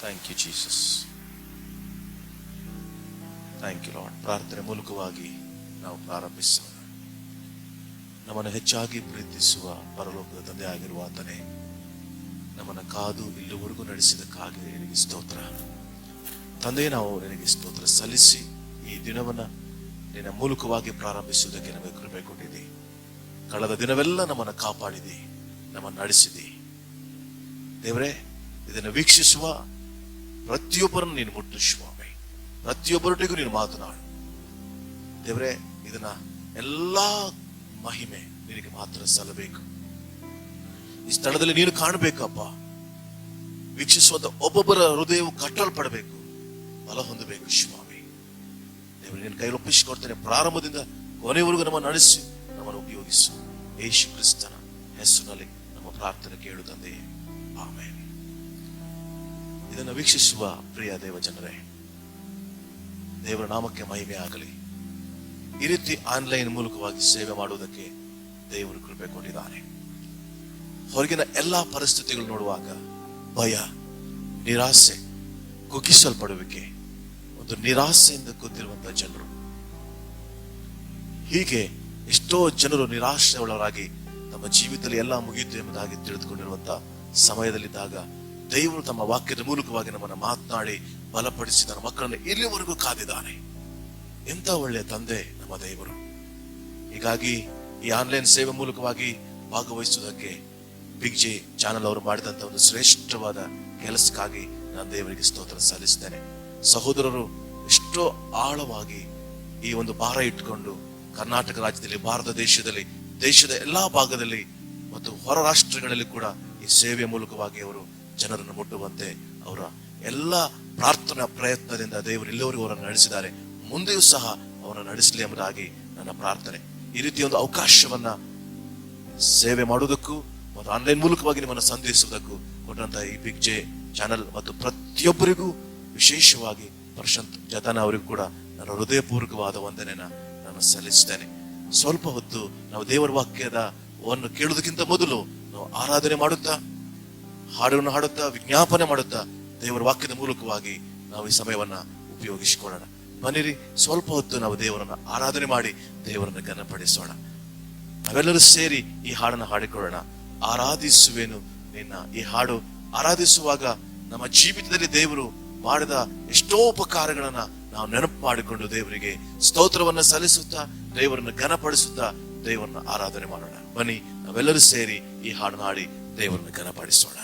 Thank you Jesus. Thank you Lord. ಪ್ರಾರ್ಥನೆ ಮೂಲಕವಾಗಿ ನಾವು ಪ್ರಾರಂಭಿಸೋಣ. ನಮ್ಮನ್ನು ಹೆಚ್ಚಾಗಿ ಪ್ರೀತಿಸುವ ಪರಲೋಕದ ತಂದೆ ಆಗಿರುವ ಆತನೇ, ನಮ್ಮನ್ನು ಕಾದು ಇಲ್ಲಿವರೆಗೂ ನಡೆಸಿದಕ್ಕಾಗಿ ನಿನಗೆ ಸ್ತೋತ್ರ ತಂದೆ. ನಾವು ನಿನಗೆ ಸ್ತೋತ್ರ ಸಲ್ಲಿಸಿ ಈ ದಿನವನ್ನು ನಿನ್ನ ಮೂಲಕವಾಗಿ ಪ್ರಾರಂಭಿಸುವುದಕ್ಕೆ ನಮಗೆ ಕೃಪೆ ಕೊಟ್ಟಿದೆ. ಕಳೆದ ದಿನವೆಲ್ಲ ನಮ್ಮನ್ನು ಕಾಪಾಡಿದೆ, ನಮ್ಮನ್ನು ನಡೆಸಿದೆ ದೇವರೇ. ಇದನ್ನು ವೀಕ್ಷಿಸುವ ಪ್ರತಿಯೊಬ್ಬರನ್ನು ನೀನು ಮುಟ್ಟು ಸ್ವಾಮಿ, ಪ್ರತಿಯೊಬ್ಬರೊಟ್ಟಿಗೂ ನೀನು ಮಾತನಾಡು ದೇವರೇ. ಇದನ್ನ ಎಲ್ಲಾ ಮಹಿಮೆ ನಿನಗೆ ಮಾತ್ರ ಸಲ್ಲಬೇಕು. ಈ ಸ್ಥಳದಲ್ಲಿ ನೀನು ಕಾಣಬೇಕಪ್ಪ. ವೀಕ್ಷಿಸುವಂತ ಒಬ್ಬೊಬ್ಬರ ಹೃದಯವು ಕಟ್ಟಲ್ಪಡಬೇಕು, ಬಲ ಹೊಂದಬೇಕು ಸ್ವಾಮಿ ದೇವರೇ. ನಿನ್ನ ಕೈಯಲ್ಲಿ ಒಪ್ಪಿಸಿಕೊಡ್ತೇನೆ. ಪ್ರಾರಂಭದಿಂದ ಕೊನೆವರೆಗೂ ನಮ್ಮನ್ನು ನಡೆಸಿ, ನಮ್ಮನ್ನು ಉಪಯೋಗಿಸು. ಯೇಸು ಕ್ರಿಸ್ತನ ಹೆಸರಿನಲ್ಲಿ ನಮ್ಮ ಪ್ರಾರ್ಥನೆ ಕೇಳು ತಂದೆಯೇ, ಆಮೆನ್. ಇದನ್ನು ವೀಕ್ಷಿಸುವ ಪ್ರಿಯ ದೇವ ಜನರೇ, ದೇವರ ನಾಮಕ್ಕೆ ಮಹಿಮೆ ಆಗಲಿ. ಈ ರೀತಿ ಆನ್ಲೈನ್ ಮೂಲಕವಾಗಿ ಸೇವೆ ಮಾಡುವುದಕ್ಕೆ ದೇವರು ಕೃಪೆ ಕೊಟ್ಟಿದ್ದಾನೆ. ಹೊರಗಿನ ಎಲ್ಲಾ ಪರಿಸ್ಥಿತಿಗಳು ನೋಡುವಾಗ ಭಯ, ನಿರಾಸೆ, ಕುಗ್ಗಿಸಲ್ಪಡುವಿಕೆ, ಒಂದು ನಿರಾಸೆಯಿಂದ ಕೂತಿರುವಂತಹ ಜನರು, ಹೀಗೆ ಎಷ್ಟೋ ಜನರು ನಿರಾಶೆ ಒಳಗಾಗಿ ತಮ್ಮ ಜೀವಿತದಲ್ಲಿ ಎಲ್ಲ ಮುಗಿಯಿತು ಎಂಬುದಾಗಿ ತಿಳಿದುಕೊಂಡಿರುವಂತಹ ಸಮಯದಲ್ಲಿದ್ದಾಗ ದೇವರು ತಮ್ಮ ವಾಕ್ಯದ ಮೂಲಕವಾಗಿ ನಮ್ಮನ್ನು ಮಾತನಾಡಿ ಬಲಪಡಿಸಿ ನನ್ನ ಮಕ್ಕಳನ್ನು ಇಲ್ಲಿವರೆಗೂ ಕಾದಿದ್ದಾನೆ. ಎಂತ ಒಳ್ಳೆಯ ತಂದೆ ನಮ್ಮ ದೇವರು. ಹೀಗಾಗಿ ಈ ಆನ್ಲೈನ್ ಸೇವೆ ಮೂಲಕವಾಗಿ ಭಾಗವಹಿಸುವುದಕ್ಕೆ ಬಿಗ್ ಜೆ ಚಾನಲ್ ಅವರು ಮಾಡಿದಂತ ಒಂದು ಶ್ರೇಷ್ಠವಾದ ಕೆಲಸಕ್ಕಾಗಿ ನಾನು ದೇವರಿಗೆ ಸ್ತೋತ್ರ ಸಲ್ಲಿಸ್ತೇನೆ. ಸಹೋದರರು ಎಷ್ಟೋ ಆಳವಾಗಿ ಈ ಒಂದು ಭಾರ ಇಟ್ಟುಕೊಂಡು ಕರ್ನಾಟಕ ರಾಜ್ಯದಲ್ಲಿ, ಭಾರತ ದೇಶದಲ್ಲಿ, ದೇಶದ ಎಲ್ಲಾ ಭಾಗದಲ್ಲಿ ಮತ್ತು ಹೊರ ರಾಷ್ಟ್ರಗಳಲ್ಲಿ ಕೂಡ ಈ ಸೇವೆಯ ಮೂಲಕವಾಗಿ ಅವರು ಜನರನ್ನು ಮುಟ್ಟುವಂತೆ ಅವರ ಎಲ್ಲ ಪ್ರಾರ್ಥನಾ ಪ್ರಯತ್ನದಿಂದ ದೇವರು ಇಲ್ಲಿವರೆಗೂ ಅವರನ್ನು ನಡೆಸಿದ್ದಾರೆ. ಮುಂದೆಯೂ ಸಹ ಅವರನ್ನು ನಡೆಸಲಿ ಎಂಬುದಾಗಿ ನನ್ನ ಪ್ರಾರ್ಥನೆ. ಈ ರೀತಿಯ ಒಂದು ಅವಕಾಶವನ್ನ ಸೇವೆ ಮಾಡುವುದಕ್ಕೂ ಮತ್ತು ಆನ್ಲೈನ್ ಮೂಲಕವಾಗಿ ನಿಮ್ಮನ್ನು ಸಂದೇಶಿಸುವುದಕ್ಕೂ ಕೊಟ್ಟಂತಹ ಈ ಬಿಗ್ ಜೆ ಚಾನಲ್ ಮತ್ತು ಪ್ರತಿಯೊಬ್ಬರಿಗೂ ವಿಶೇಷವಾಗಿ ಪ್ರಶಾಂತ್ ಜತಾನ ಅವರಿಗೂ ಕೂಡ ನನ್ನ ಹೃದಯಪೂರ್ವಕವಾದ ವಂದನೆಯನ್ನ ನಾನು ಸಲ್ಲಿಸ್ತೇನೆ. ಸ್ವಲ್ಪ ಹೊತ್ತು ನಾವು ದೇವರ ವಾಕ್ಯವನ್ನು ಕೇಳುವುದಕ್ಕಿಂತ ಮೊದಲು ನಾವು ಆರಾಧನೆ ಮಾಡುತ್ತಾ, ಹಾಡನ್ನು ಹಾಡುತ್ತಾ, ವಿಜ್ಞಾಪನೆ ಮಾಡುತ್ತಾ ದೇವರ ವಾಕ್ಯದ ಮೂಲಕವಾಗಿ ನಾವು ಈ ಸಮಯವನ್ನ ಉಪಯೋಗಿಸಿಕೊಳ್ಳೋಣ. ಬನ್ನಿರಿ, ಸ್ವಲ್ಪ ಹೊತ್ತು ನಾವು ದೇವರನ್ನ ಆರಾಧನೆ ಮಾಡಿ ದೇವರನ್ನ ಘನಪಡಿಸೋಣ. ನಾವೆಲ್ಲರೂ ಸೇರಿ ಈ ಹಾಡನ್ನು ಹಾಡಿಕೊಳ್ಳೋಣ. ಆರಾಧಿಸುವೆನು ನಿನ್ನ. ಈ ಹಾಡು ಆರಾಧಿಸುವಾಗ ನಮ್ಮ ಜೀವಿತದಲ್ಲಿ ದೇವರು ಮಾಡಿದ ಎಷ್ಟೋ ಉಪಕಾರಗಳನ್ನ ನಾವು ನೆನಪು ಮಾಡಿಕೊಂಡು ದೇವರಿಗೆ ಸ್ತೋತ್ರವನ್ನ ಸಲ್ಲಿಸುತ್ತಾ, ದೇವರನ್ನ ಘನಪಡಿಸುತ್ತಾ ದೇವರನ್ನ ಆರಾಧನೆ ಮಾಡೋಣ. ಬನ್ನಿ, ನಾವೆಲ್ಲರೂ ಸೇರಿ ಈ ಹಾಡನ್ನು ಹಾಡಿ ದೇವರನ್ನ ಘನಪಡಿಸೋಣ.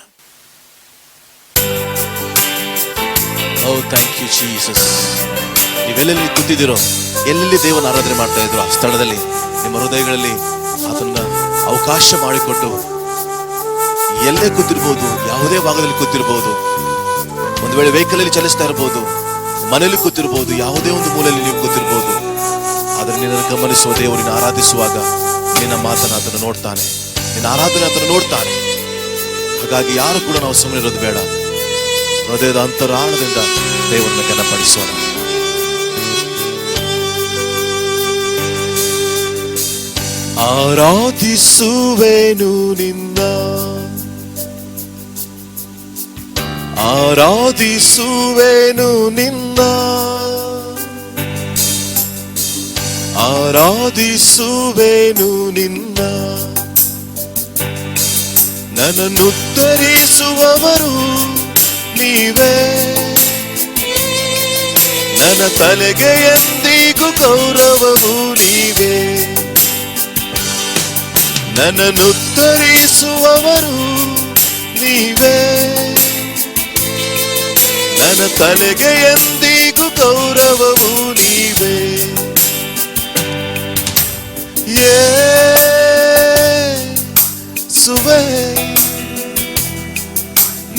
ಓ ಥ್ಯಾಂಕ್ ಯು ಜೀಸಸ್. ನೀವೆಲ್ಲೆಲ್ಲಿ ಕೂತಿದ್ದೀರೋ, ಎಲ್ಲೆಲ್ಲಿ ದೇವನ ಆರಾಧನೆ ಮಾಡ್ತಾ ಇದ್ರು, ಆ ಸ್ಥಳದಲ್ಲಿ ನಿಮ್ಮ ಹೃದಯಗಳಲ್ಲಿ ಅದನ್ನ ಅವಕಾಶ ಮಾಡಿಕೊಟ್ಟು, ಎಲ್ಲೇ ಕೂತಿರ್ಬೋದು, ಯಾವುದೇ ಭಾಗದಲ್ಲಿ ಕೂತಿರ್ಬೋದು, ಒಂದು ವೇಳೆ ವೆಹಿಕಲ್ ಅಲ್ಲಿ ಚಲಿಸ್ತಾ ಇರಬಹುದು, ಮನೆಯಲ್ಲಿ ಕೂತಿರ್ಬೋದು, ಯಾವುದೇ ಒಂದು ಮೂಲೆಯಲ್ಲಿ ನೀವು ಕೂತಿರ್ಬೋದು. ಆದ್ರೆ ನಿನ್ನನ್ನು ಗಮನಿಸುವ ದೇವರನ್ನ ಆರಾಧಿಸುವಾಗ ನಿನ್ನ ಮಾತನ್ನ ಆತನು ನೋಡ್ತಾನೆ, ನಿನ್ನ ಆರಾಧನೆ ಆತನು ನೋಡ್ತಾನೆ. ಹಾಗಾಗಿ ಯಾರು ಕೂಡ ನಾವು ಸುಮ್ಮನೆ ಇರೋದು ಬೇಡ. ಹೃದಯದ ಅಂತರಾಳದಿಂದ ದೇವರನ್ನ ಘನಪಡಿಸೋಣ. ಆರಾಧಿಸುವೆನು ನಿನ್ನ, ಆರಾಧಿಸುವೆನು ನಿನ್ನ, ಆರಾಧಿಸುವೆನು ನಿನ್ನ. ನನ್ನನ್ನು ಉತ್ತರಿಸುವವರು ನೀವೇ, ನನ್ನ ತಲೆಗೆ ಎಂದಿಗೂ ಗೌರವವು ನೀವೇ. ನನ್ನನ್ನು ಉತ್ತರಿಸುವವರು ನೀವೇ, ನನ್ನ ತಲೆಗೆ ಎಂದಿಗೂ ಗೌರವವು ನೀವೇ. ಯೇಸುವೇ,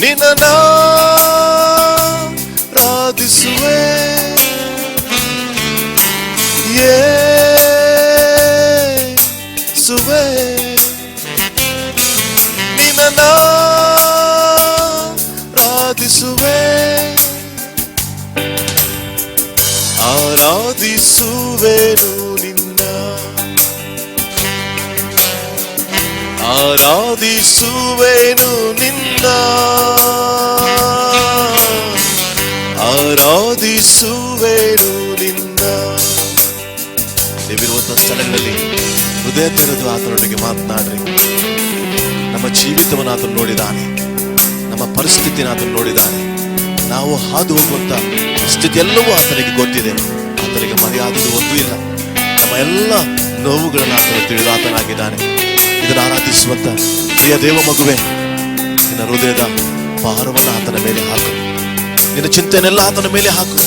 ನಿನ್ನನ್ನು ಆರಾಧಿಸುವೆ. ಯೇಸುವೇ, ನಿನ್ನನ್ನು ಆರಾಧಿಸುವೆ. ಆರಾಧಿಸುವೆನು ನಿನ್ನ, ಆರಾಧಿಸುವೆನು ನಿನ್ನ. ಆರಾಧಿಸುವೆನು ನಿನ್ನ. ನೀವಿರುವಂತಹ ಸ್ಥಳಗಳಲ್ಲಿ ಹೃದಯ ತೆರೆದು ಆತನೊಟ್ಟಿಗೆ ಮಾತನಾಡ್ರಿ. ನಮ್ಮ ಜೀವಿತವನ್ನು ಆತನು ನೋಡಿದಾನೆ, ನಮ್ಮ ಪರಿಸ್ಥಿತಿನ ಆತನು ನೋಡಿದಾನೆ. ನಾವು ಹಾದು ಹೋಗುವಂತ ಸ್ಥಿತಿ ಎಲ್ಲವೂ ಆತನಿಗೆ ಗೊತ್ತಿದೆ. ಆತನಿಗೆ ಮರೆಯಾದುದು ಒಂದೂ ಇಲ್ಲ. ನಮ್ಮ ಎಲ್ಲ ನೋವುಗಳನ್ನು ಆತನು ತಿಳಿದು ಆತನಾಗಿದ್ದಾನೆ. ಇದನ್ನು ಆರಾಧಿಸುವಂತ ಪ್ರಿಯ ದೇವ ಮಗುವೆ, ನಿನ್ನ ಹೃದಯದ ಭಾರವನ್ನು ಆತನ ಮೇಲೆ ಹಾಕು. ನಿನ್ನ ಚಿಂತೆನೆಲ್ಲ ಆತನ ಮೇಲೆ ಹಾಕು.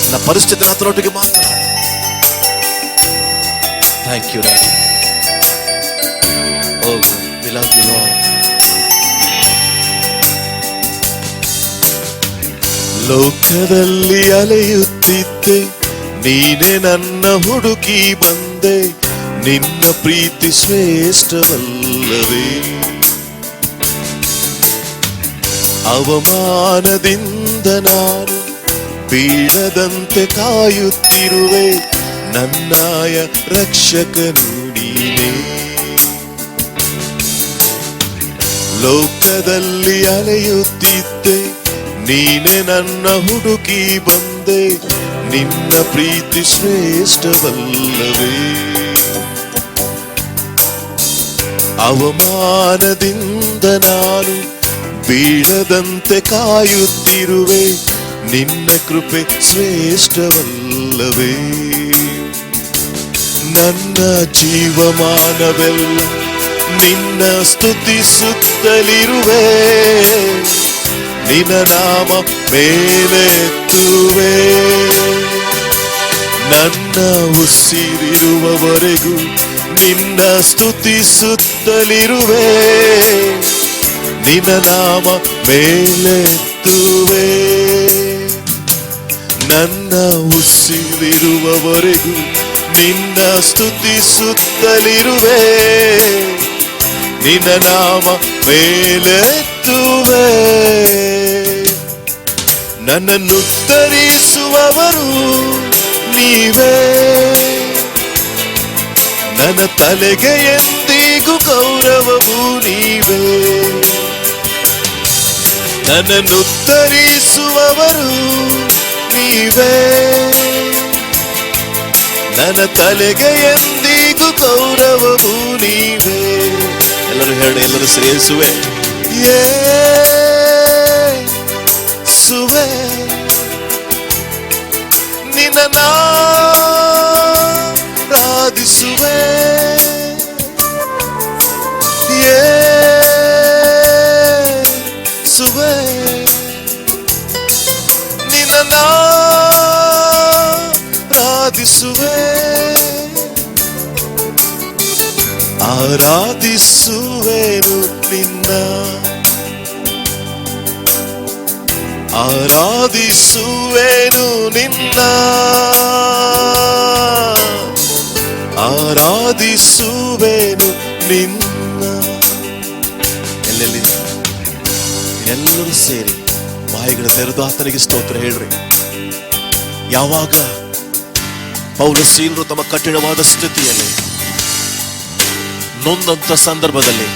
ನಿನ್ನ ಪರಿಸ್ಥಿತಿ ಆತನೊಟ್ಟಿಗೆ ಮಾತನಾಡು. Thank you daddy. Oh we love you Lord. ಲೋಕದಲ್ಲಿ ಅಲೆಯುತ್ತಿದ್ದೆ, ನೀನೇ ನನ್ನ ಹುಡುಕಿ ಬಂದೆ. ನಿನ್ನ ಪ್ರೀತಿ ಶ್ರೇಷ್ಠವಲ್ಲವೇ? ಅವಮಾನದಿಂದ ನಾನು ಬೀಳದಂತೆ ಕಾಯುತ್ತಿರುವೆ. ನನ್ನಾಯ ರಕ್ಷಕನು ನೀನೇ. ಲೋಕದಲ್ಲಿ ಅಲೆಯುತ್ತಿದ್ದೆ, ನೀನೆ ನನ್ನ ಹುಡುಕಿ ಬಂದೆ. ನಿನ್ನ ಪ್ರೀತಿ ಶ್ರೇಷ್ಠವಲ್ಲವೇ? ಅವಮಾನದಿಂದ ನಾನು ಬೀಳದಂತೆ ಕಾಯುತ್ತಿರುವೆ. ನಿನ್ನ ಕೃಪೆ ಶ್ರೇಷ್ಠವಲ್ಲವೇ? ನನ್ನ ಜೀವಮಾನವೆಲ್ಲ ನಿನ್ನ ಸ್ತುತಿಸುತ್ತಲಿರುವೆ. ನಿನ್ನ ನಾಮ ಮೇಲೆತ್ತುವೆ. ನನ್ನ ಉಸಿರಿರುವವರೆಗೂ ನಿನ್ನ ಸ್ತುತಿಸುತ್ತಲಿರುವೆ. ನಿನ್ನ ನಾಮ ಮೇಲೆತ್ತುವೆ. ನನ್ನ ಉಸಿರಿರುವವರೆಗೂ ನಿನ್ನ ಸ್ತುತಿಸುತ್ತಲಿರುವೆ. ನಿನ್ನ ನಾಮ ಮೇಲೆತ್ತುವೆ. ನನ್ನನ್ನು ಉತ್ತರಿಸುವವರು ನೀವೇ. ನನ್ನ ತಲೆಗೆ ಎಂದಿಗೂ ಗೌರವವು ನೀವೇ. ನನ್ನನ್ನು ಉತ್ತರಿಸುವವರು ನೀವೇ. ನನ್ನ ತಲೆಗೆ ಎಂದಿಗೂ ಗೌರವವು ನೀವೇ. ಎಲ್ಲರೂ ಹೇಳಿ, ಎಲ್ಲರೂ ಶ್ರೇಯಿಸುವೆ. ಯೇಸುವೆ ನಿನ್ನ ಆರಾಧಿಸುವೆ. ಯೇಸುವೆ ನಿನ್ನ ಆರಾಧಿಸುವೆ. ಆರಾಧಿಸುವೆನು ನಿನ್ನ. ಆರಾಧಿಸುವೆನು ನಿನ್ನ. ಆರಾಧಿಸುವೆನು ನಿನ್ನ. ಎಲ್ಲೆಲ್ಲಿ ಎಲ್ಲರೂ ಸೇರಿ ಬಾಯಿಗಳ ತೆರೆದು ಆತನಿಗೆ ಸ್ತೋತ್ರ ಹೇಳ್ರಿ. ಯಾವಾಗ ಪೌಲ ಸೀಲರು ತಮ್ಮ ಕಠಿಣವಾದ ಸ್ಥಿತಿಯಲ್ಲಿ ನೊಂದಂತ ಸಂದರ್ಭದಲ್ಲಿ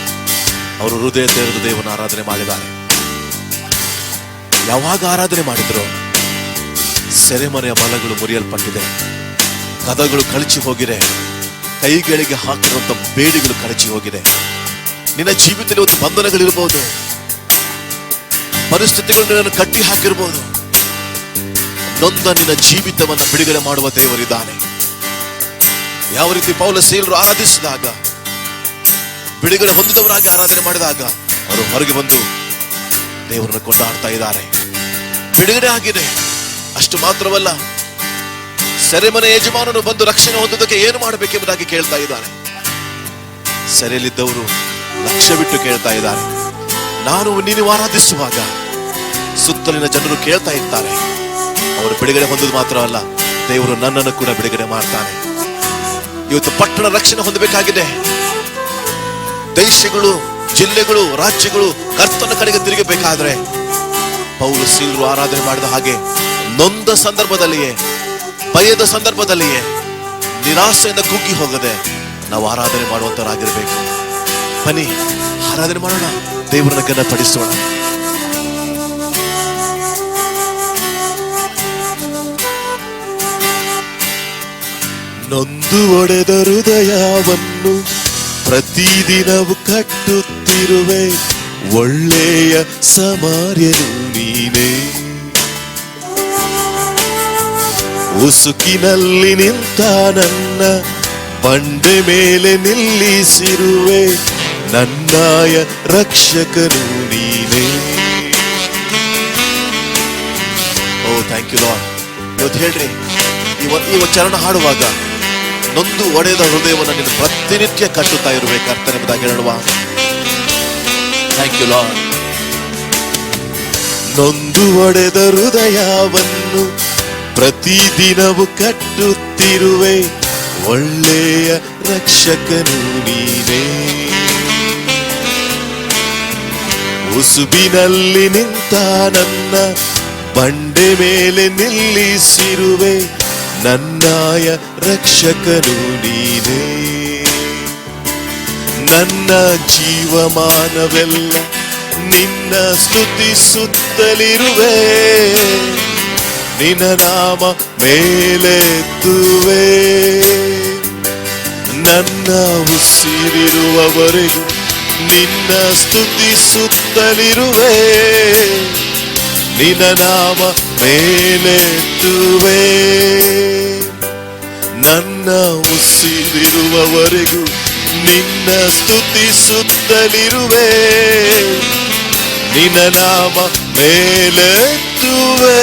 ಅವರು ಹೃದಯ ತೆರೆದು ದೇವನ ಆರಾಧನೆ ಮಾಡಿದ್ದಾರೆ. ಯಾವಾಗ ಆರಾಧನೆ ಮಾಡಿದ್ರು, ಸೆರೆಮನೆಯ ಬಲಗಳು ಮುರಿಯಲ್ಪಟ್ಟಿದೆ, ಕದಗಳು ಕಳಚಿ ಹೋಗಿದೆ, ಕೈಗಳಿಗೆ ಹಾಕಿರುವಂತ ಬೇಡಿಗಳು ಕಳಚಿ ಹೋಗಿದೆ. ನಿನ್ನ ಜೀವಿತದಲ್ಲಿ ಒಂದು ಬಂಧನಗಳಿರ್ಬೋದು, ಪರಿಸ್ಥಿತಿಗಳು ನಿನ್ನನ್ನು ಕಟ್ಟಿ ಹಾಕಿರ್ಬೋದು. ನೊಂದ ನಿನ್ನ ಜೀವಿತವನ್ನು ಬಿಡುಗಡೆ ಮಾಡುವ ದೇವರಿದ್ದಾನೆ. ಯಾವ ರೀತಿ ಪೌಲ ಸೀಲರು ಆರಾಧಿಸಿದಾಗ, ಬಿಡುಗಡೆ ಹೊಂದಿದವರಾಗಿ ಆರಾಧನೆ ಮಾಡಿದಾಗ ಅವರು ಹೊರಗೆ ಬಂದು ದೇವರನ್ನು ಕೊಂಡಾಡ್ತಾ ಇದ್ದಾರೆ. ಬಿಡುಗಡೆ ಆಗಿದೆ. ಅಷ್ಟು ಮಾತ್ರವಲ್ಲ, ಸೆರೆಮನೆ ಯಜಮಾನನು ಬಂದು ರಕ್ಷಣೆ ಹೊಂದುವುದಕ್ಕೆ ಏನು ಮಾಡಬೇಕೆಂಬುದಾಗಿ ಕೇಳ್ತಾ ಇದ್ದಾನೆ. ಸೆರೆಯಲ್ಲಿದ್ದವರು ಲಕ್ಷ್ಯ ಬಿಟ್ಟು ಕೇಳ್ತಾ ಇದ್ದಾರೆ. ನೀನು ಆರಾಧಿಸುವಾಗ ಸುತ್ತಲಿನ ಜನರು ಕೇಳ್ತಾ ಇದ್ದಾರೆ. ಅವರು ಬಿಡುಗಡೆ ಹೊಂದುವುದು ಮಾತ್ರವಲ್ಲ, ದೇವರು ನನ್ನನ್ನು ಕೂಡ ಬಿಡುಗಡೆ ಮಾಡ್ತಾನೆ. ಇವತ್ತು ಪಟ್ಟಣ ರಕ್ಷಣೆ ಹೊಂದಬೇಕಾಗಿದೆ. ದೇಶಗಳು, ಜಿಲ್ಲೆಗಳು, ರಾಜ್ಯಗಳು ಕರ್ತನ ಕಡೆಗೆ ತಿರುಗಬೇಕಾದ್ರೆ ಪೌಲ ಸೀಲರು ಆರಾಧನೆ ಮಾಡಿದ ಹಾಗೆ ನೊಂದ ಸಂದರ್ಭದಲ್ಲಿಯೇ, ಭಯದ ಸಂದರ್ಭದಲ್ಲಿಯೇ, ನಿರಾಸೆಯಿಂದ ಕುಗ್ಗಿ ಹೋಗದೆ ನಾವು ಆರಾಧನೆ ಮಾಡುವಂತರಾಗಿರ್ಬೇಕು. ಬನ್ನಿ ಆರಾಧನೆ ಮಾಡೋಣ, ದೇವರನ್ನ ಘನಪಡಿಸೋಣ. ನೊಂದು ಒಡೆದ ಹೃದಯವನ್ನು ಪ್ರತಿದಿನವೂ ಕಟ್ಟುತ್ತಿರುವೆ, ಒಳ್ಳೆಯ ಸಮಾರ್ಯನು ನೀನೇ. ಉಸುಕಿನಲ್ಲಿ ನಿಂತ ನನ್ನ ಬಂಡೆ ಮೇಲೆ ನಿಲ್ಲಿಸಿರುವೆ, ನನ್ನಾಯ ರಕ್ಷಕನು ನೀನೇ. ಓ ಥ್ಯಾಂಕ್ ಯು ಲಾರ್ಡ್. ಇವತ್ತು ಹೇಳ್ರಿ, ಈ ಚರಣ ಹಾಡುವಾಗ ನೊಂದು ಒಡೆದ ಹೃದಯವನ್ನು ನೀನು ಪ್ರತಿನಿತ್ಯ ಕಟ್ಟುತ್ತಾ ಇರುವೆ ಕರ್ತನೆಂಬುದಾಗಿ ಹೇಳುವ. Thank you Lord. ನೊಂದು ಒಡೆದ ಹೃದಯವನ್ನು ಪ್ರತಿದಿನವೂ ಕಟ್ಟುತ್ತಿರುವೆ, ಒಳ್ಳೆಯ ರಕ್ಷಕನು ನೀನೇ. ಉಸುಬಿನಲ್ಲಿ ನಿಂತ ನನ್ನ ಬಂಡೆ ಮೇಲೆ ನಿಲ್ಲಿಸಿರುವೆ, ನನ್ನಾಯ ರಕ್ಷಕನು ನೀನೇ. ನನ್ನ ಜೀವಮಾನವೆಲ್ಲ ನಿನ್ನ ಸ್ತುತಿಸುತ್ತಲಿರುವೆ, ನಿನ್ನ ನಾಮ ಮೇಲೆತ್ತುವೆ. ನನ್ನ ಉಸಿರಿರುವವರೆಗೂ ನಿನ್ನ ಸ್ತುತಿಸುತ್ತಲಿರುವೆ, ನಿನ್ನ ನಾಮ ಮೇಲೆತ್ತುವೆ. ನನ್ನ ಉಸಿರಿರುವವರೆಗೂ ನಿನ್ನ ಸ್ತುತಿಸುತ್ತಲಿರುವೆ, ನಿನ್ನ ನಾಮ ಮೇಲೆತ್ತುವೆ.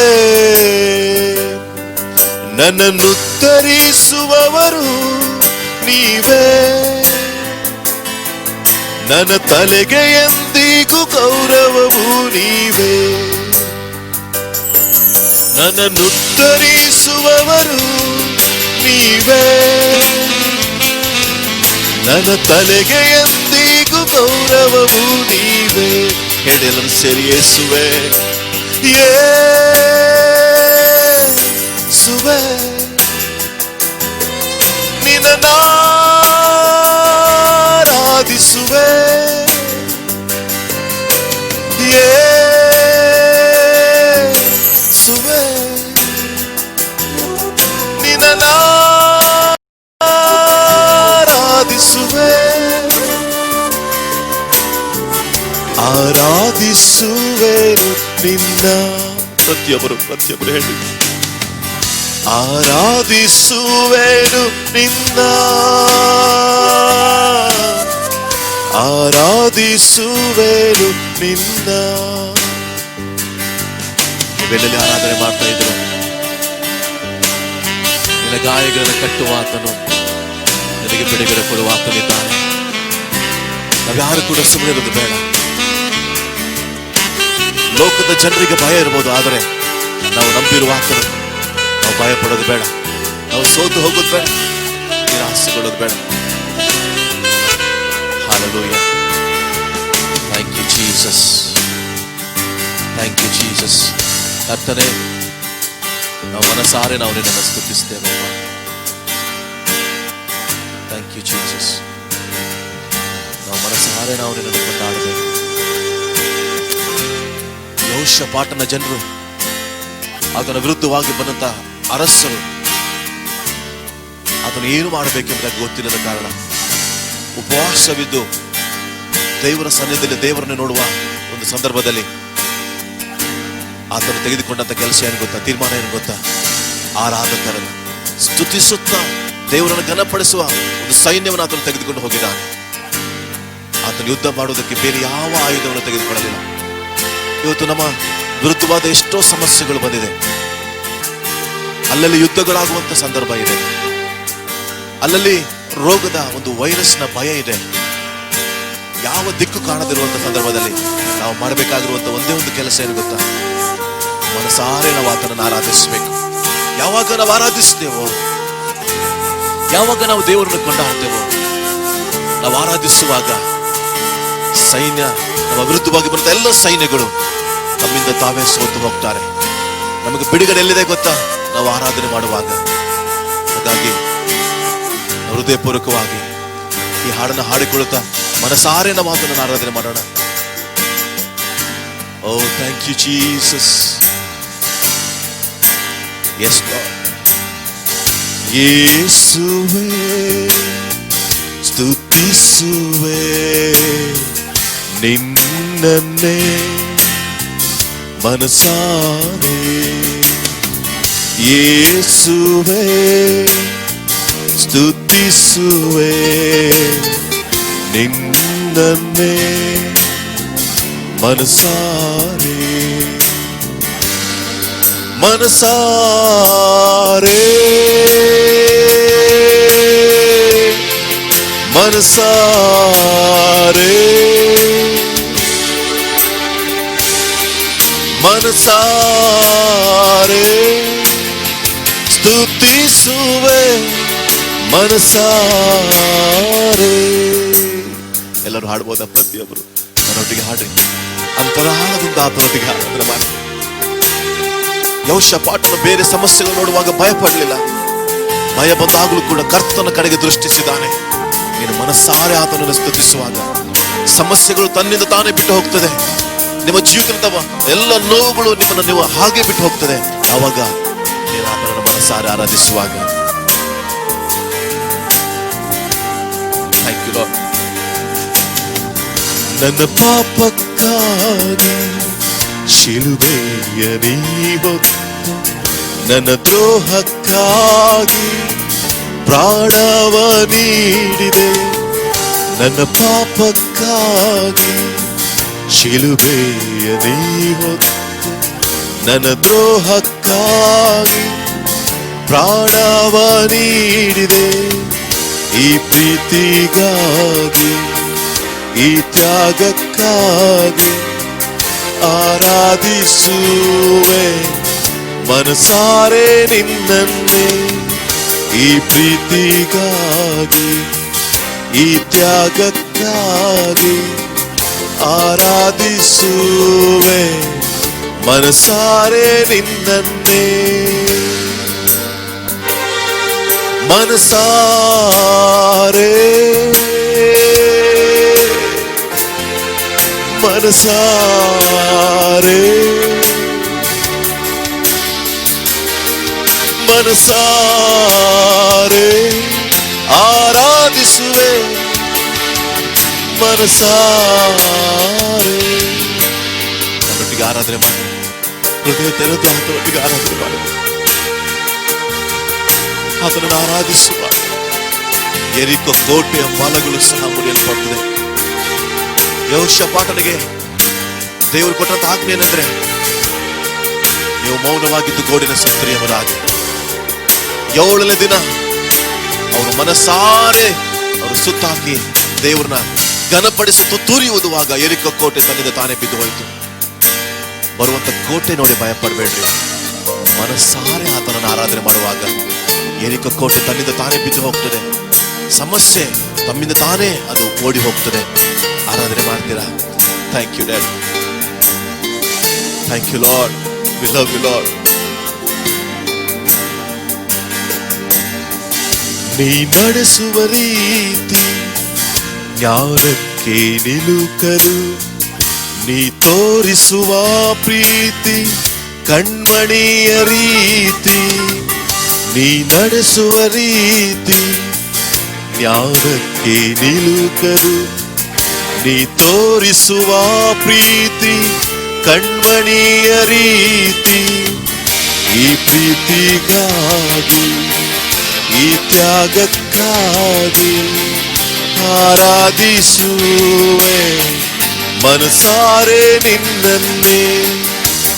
ನನ್ನನ್ನು ಉತ್ತರಿಸುವವರು ನೀವೇ, ನನ್ನ ತಲೆಗೆ ಎಂದಿಗೂ ಗೌರವವು ನೀವೇ. ನನ್ನನ್ನು ಉತ್ತರಿಸುವವರು ನೀವೇ, ನನ್ನ ತಲೆಗೆ ಎಂದಿಗೂ ಗೌರವವು ನೀವೇ. ಹೇಳಿ ಎಲ್ಲರೂ ಸೇರಿ ಯೇಸುವೆ, ಯೇಸುವೆ, ನಿನ್ನನ್ನು ಆರಾಧಿಸುವೆ. ಯೇಸುವೆ, ನಿನ್ನನ್ನು ಆರಾಧಿಸುವೆ. ಆರಾಧಿಸುವೆನು ನಿನ್ನ. ಪ್ರತಿಯೊಬ್ಬರು ಹೇಳಿ, ಆರಾಧಿಸುವೆನು ನಿನ್ನ, ಆರಾಧಿಸುವೆನು ನಿನ್ನ. ಬೆಳಲಿ ಆರಾಧನೆ ಮಾಡ್ತಾ ಇದ್ರು. ನಿನ್ನ ಗಾಯಗಳನ್ನು ಕಟ್ಟುವ ಆತನು, ನಿನಗೆ ಬಿಡುಗಡೆ ಕೊಡುವ ಆತನಿದ್ದಾನೆ. ನಾವ್ಯಾರು ಕೂಡ ಸುಮ್ಮನೆ ಇರೋದು ಬೇಡ. ಲೋಕದ ಜನರಿಗೆ ಭಯ ಇರ್ಬೋದು, ಆದರೆ ನಾವು ನಂಬಿರುವ ಆತನು ನಾವು ಭಯ ಪಡೋದು ಬೇಡ. ನಾವು ಸೋತು ಹೋಗೋದು ಬೇಡ, ನಿರಾಸೆಗೊಳ್ಳೋದು ಬೇಡ. Hallelujah. Thank you Jesus. Thank you Jesus. ಕರ್ತನೇ, ನಾವು ಮನಸಾರೆ ನಾವು ನಿನ್ನನ್ನು ಸ್ತುತಿಸ್ತೇವೆ. Thank you Jesus. ನಾವು ಮನಸಾರೆ ನಾವು ನಿನ್ನನ್ನು ಕೊಂಡಾಡಬೇಕು. ಯೆಹೋಷಾಫಾಟನ ಜನರು, ಆತನ ವಿರುದ್ಧವಾಗಿ ಬಂದಂತ ಅರಸರು, ಆತನು ಏನು ಮಾಡಬೇಕೆಂಬುದಾಗಿ ಗೊತ್ತಿಲ್ಲದ ಕಾರಣ ಉಪವಾಸವಿದ್ದು ದೇವರ ಸನ್ನಿಧಿಯಲ್ಲಿ ದೇವರನ್ನು ನೋಡುವ ಒಂದು ಸಂದರ್ಭದಲ್ಲಿ ಆತನು ತೆಗೆದುಕೊಂಡಂತ ಕೆಲಸ ಏನು ಗೊತ್ತಾ, ತೀರ್ಮಾನ ಏನು ಗೊತ್ತಾ? ಆರಾಧಕರನ್ನು ಸ್ತುತಿಸುತ್ತಾ ದೇವರನ್ನು ಘನಪಡಿಸುವ ಒಂದು ಸೈನ್ಯವನ್ನು ಆತನು ತೆಗೆದುಕೊಂಡು ಹೋಗಿದ್ದಾನೆ. ಆತನು ಯುದ್ಧ ಮಾಡುವುದಕ್ಕೆ ಬೇರೆ ಯಾವ ಆಯುಧವನ್ನು ತೆಗೆದುಕೊಳ್ಳಲಿಲ್ಲ. ಇವತ್ತು ನಮ್ಮ ವಿರುದ್ಧವಾದ ಎಷ್ಟೋ ಸಮಸ್ಯೆಗಳು ಬಂದಿದೆ. ಅಲ್ಲಲ್ಲಿ ಯುದ್ಧಗಳಾಗುವಂತ ಸಂದರ್ಭ ಇದೆ. ಅಲ್ಲಲ್ಲಿ ರೋಗದ ಒಂದು ವೈರಸ್ನ ಭಯ ಇದೆ. ಯಾವ ದಿಕ್ಕು ಕಾಣದಿರುವಂತ ಸಂದರ್ಭದಲ್ಲಿ ನಾವು ಮಾಡಬೇಕಾಗಿರುವಂತ ಒಂದೇ ಒಂದು ಕೆಲಸ ಏನು ಗೊತ್ತಾ? ಮನಸಾರೆ ನಾವು ಆತನನ್ನು ಆರಾಧಿಸಬೇಕು. ಯಾವಾಗ ನಾವು ಆರಾಧಿಸ್ತೇವೋ, ಯಾವಾಗ ನಾವು ದೇವರನ್ನು ಕೊಂಡಾಡ್ತೇವೋ, ನಾವು ಆರಾಧಿಸುವಾಗ ಸೈನ್ಯ, ನಮ್ಮ ವಿರುದ್ಧವಾಗಿ ಬರುತ್ತ ಎಲ್ಲ ಸೈನ್ಯಗಳು ನಮ್ಮಿಂದ ತಾವೇ ಸೋತು ಹೋಗ್ತಾರೆ. ನಮಗೆ ಬಿಡುಗಡೆ ಎಲ್ಲಿದೆ ಗೊತ್ತಾ? ನಾವು ಆರಾಧನೆ ಮಾಡುವಾಗ. ಹಾಗಾಗಿ ಹೃದಯಪೂರ್ವಕವಾಗಿ ಈ ಹಾಡನ್ನು ಹಾಡಿಕೊಳ್ಳುತ್ತಾ ಮನಸಾರೆ ನಾವು ಆತನನ್ನು ಆರಾಧನೆ ಮಾಡೋಣ. ಓ thank you Jesus. Yes Lord, ಯೇಸುವೇ ಸ್ತುತಿಸುವೆ ನಿನ್ನನ್ನೇ ಮನಸಾರೆ. ಯೇಸುವೇ ಸ್ತುತಿಸುವೆ ನಿನ್ನನ್ನೇ ಮನಸಾರೆ. ಮನಸಾರೆ ಮನಸಾರೆ ಮನಸಾರೆ ಸ್ತುತಿಸುವೆ ಮನಸಾರೆ. ಎಲ್ಲರೂ ಹಾಡ್ಬೋದ? ಪ್ರತಿಯೊಬ್ಬರು ನನ್ನೊಟ್ಟಿಗೆ ಹಾಡ್ರಿ. ಅಂತರಾಳದಿಂದ ಆತನೊಟ್ಟಿಗೆ ಆರಾಧನೆ ಮಾಡಿ. ಯೆಹೋಷಾಫಾಟನು ಬೇರೆ ಸಮಸ್ಯೆಗಳು ನೋಡುವಾಗ ಭಯಪಡಲಿಲ್ಲ. ಭಯ ಬಂದಾಗಲೂ ಕೂಡ ಕರ್ತನ ಕಡೆಗೆ ದೃಷ್ಟಿಸಿದ್ದಾನೆ. ನೀನು ಮನಸ್ಸಾರೆ ಆತನನ್ನು ಸ್ತುತಿಸುವಾಗ ಸಮಸ್ಯೆಗಳು ತನ್ನಿಂದ ತಾನೇ ಬಿಟ್ಟು ಹೋಗ್ತದೆ. ನಿಮ್ಮ ಜೀವಿತದ ಎಲ್ಲ ನೋವುಗಳು ನಿಮ್ಮನ್ನು ನೀವು ಹಾಗೆ ಬಿಟ್ಟು ಹೋಗ್ತದೆ. ಆವಾಗ ನೀನು ಆತನನ್ನು ಮನಸ್ಸಾರೆ ಆರಾಧಿಸುವಾಗ. Thank you Lord. ನನ್ನ ಪಾಪಕ್ಕಾಗಿ ಶಿಲುಬೆಯ ನೀ ಹೊತ್ತು, ನನ್ನ ದ್ರೋಹಕ್ಕಾಗಿ ಪ್ರಾಣವ ನೀಡಿದೆ. ನನ್ನ ಪಾಪಕ್ಕಾಗಿ ಶಿಲುಬೆಯ ನೀ ಹೊತ್ತು, ನನ್ನ ದ್ರೋಹಕ್ಕಾಗಿ ಪ್ರಾಣವ ನೀಡಿದೆ. ಈ ಪ್ರೀತಿಗಾಗಿ, ಈ ತ್ಯಾಗಕ್ಕಾಗಿ ಆರಾಧಿಸುವೆ ಮನಸಾರೆ ನಿನ್ನನ್ನೇ. ಈ ಪ್ರೀತಿಗಾಗಿ, ಈ ತ್ಯಾಗಕ್ಕಾಗಿ ಆರಾಧಿಸುವೆ ಮನಸಾರೆ ನಿನ್ನನ್ನೇ. ಮನಸಾರೆ ಮನಸಾರೆ ಮನಸಾರೆ ಆರಾಧಿಸುವೆ ಮನಸಾರೆ. ನನ್ನೊಟ್ಟಿಗೆ ಆರಾಧನೆ ಮಾಡಿ. ಹೃದಯ ತೆರೆದು ಆತನೊಟ್ಟಿಗೆ ಆರಾಧನೆ ಮಾಡಿ. ಆತನನ್ನು ಆರಾಧಿಸುವ ಯೆರಿಕೋ ಕೋಟೆಯ ಮಲಗಳು ಸಹ ಮುರಿಯಲ್ಪಡುತ್ತದೆ. ಯೆಹೋಷಾಫಾಟನಿಗೆ ದೇವರು ಕೊಟ್ಟಂತ ಆಜ್ಞೆ ಏನಂದ್ರೆ, ನೀವು ಮೌನವಾಗಿದ್ದು ಗೋಡಿನ ಸಕ್ರಿಯವರಾಗಿ. 7ನೇ ದಿನ ಅವರು ಮನಸಾರೆ ಅವರು ಸುತ್ತಾಕಿ ದೇವರನ್ನ ಘನಪಡಿಸಿ ತುತ್ತೂರಿ ಓದುವಾಗ ಯೆರಿಕೋ ಕೋಟೆ ತನ್ನಿಂದ ತಾನೇ ಬಿದ್ದು ಹೋಯಿತು. ಬರುವಂತ ಕೋಟೆ ನೋಡಿ ಭಯಪಡಬೇಡ್ರಿ. ಮನಸಾರೆ ಆತನನ್ನು ಆರಾಧನೆ ಮಾಡುವಾಗ ಯೆರಿಕೋ ಕೋಟೆ ತನ್ನಿಂದ ತಾನೇ ಬಿದ್ದು ಹೋಗ್ತದೆ. ಸಮಸ್ಯೆ ತಮ್ಮಿಂದ ತಾನೇ ಅದು ಓಡಿ ಹೋಗ್ತದೆ. ಆರಾಧನೆ ಮಾಡ್ತೀರಾ? Thank you dad. Thank you Lord. We love you Lord. ನೀ ನಡೆಸುವ ರೀತಿ ಜ್ಞಾನಕ್ಕೆ ನಿಲುಕಲು, ನೀ ತೋರಿಸುವ ಪ್ರೀತಿ ಕಣ್ಮಣಿಯ ರೀತಿ. ನೀ ನಡೆಸುವ ರೀತಿ ಜ್ಞಾನಕ್ಕೆ ನಿಲುಕಲು, ನೀ ತೋರಿಸುವ ಪ್ರೀತಿ ಕಣ್ಮಣಿಯ ರೀತಿ. ಈ ಪ್ರೀತಿಗಾಗಿ, ಈ ತ್ಯಾಗಕ್ಕಾಗಿ ಆರಾಧಿಸುವೆ ಮನಸಾರೆ ನಿನ್ನನ್ನೇ.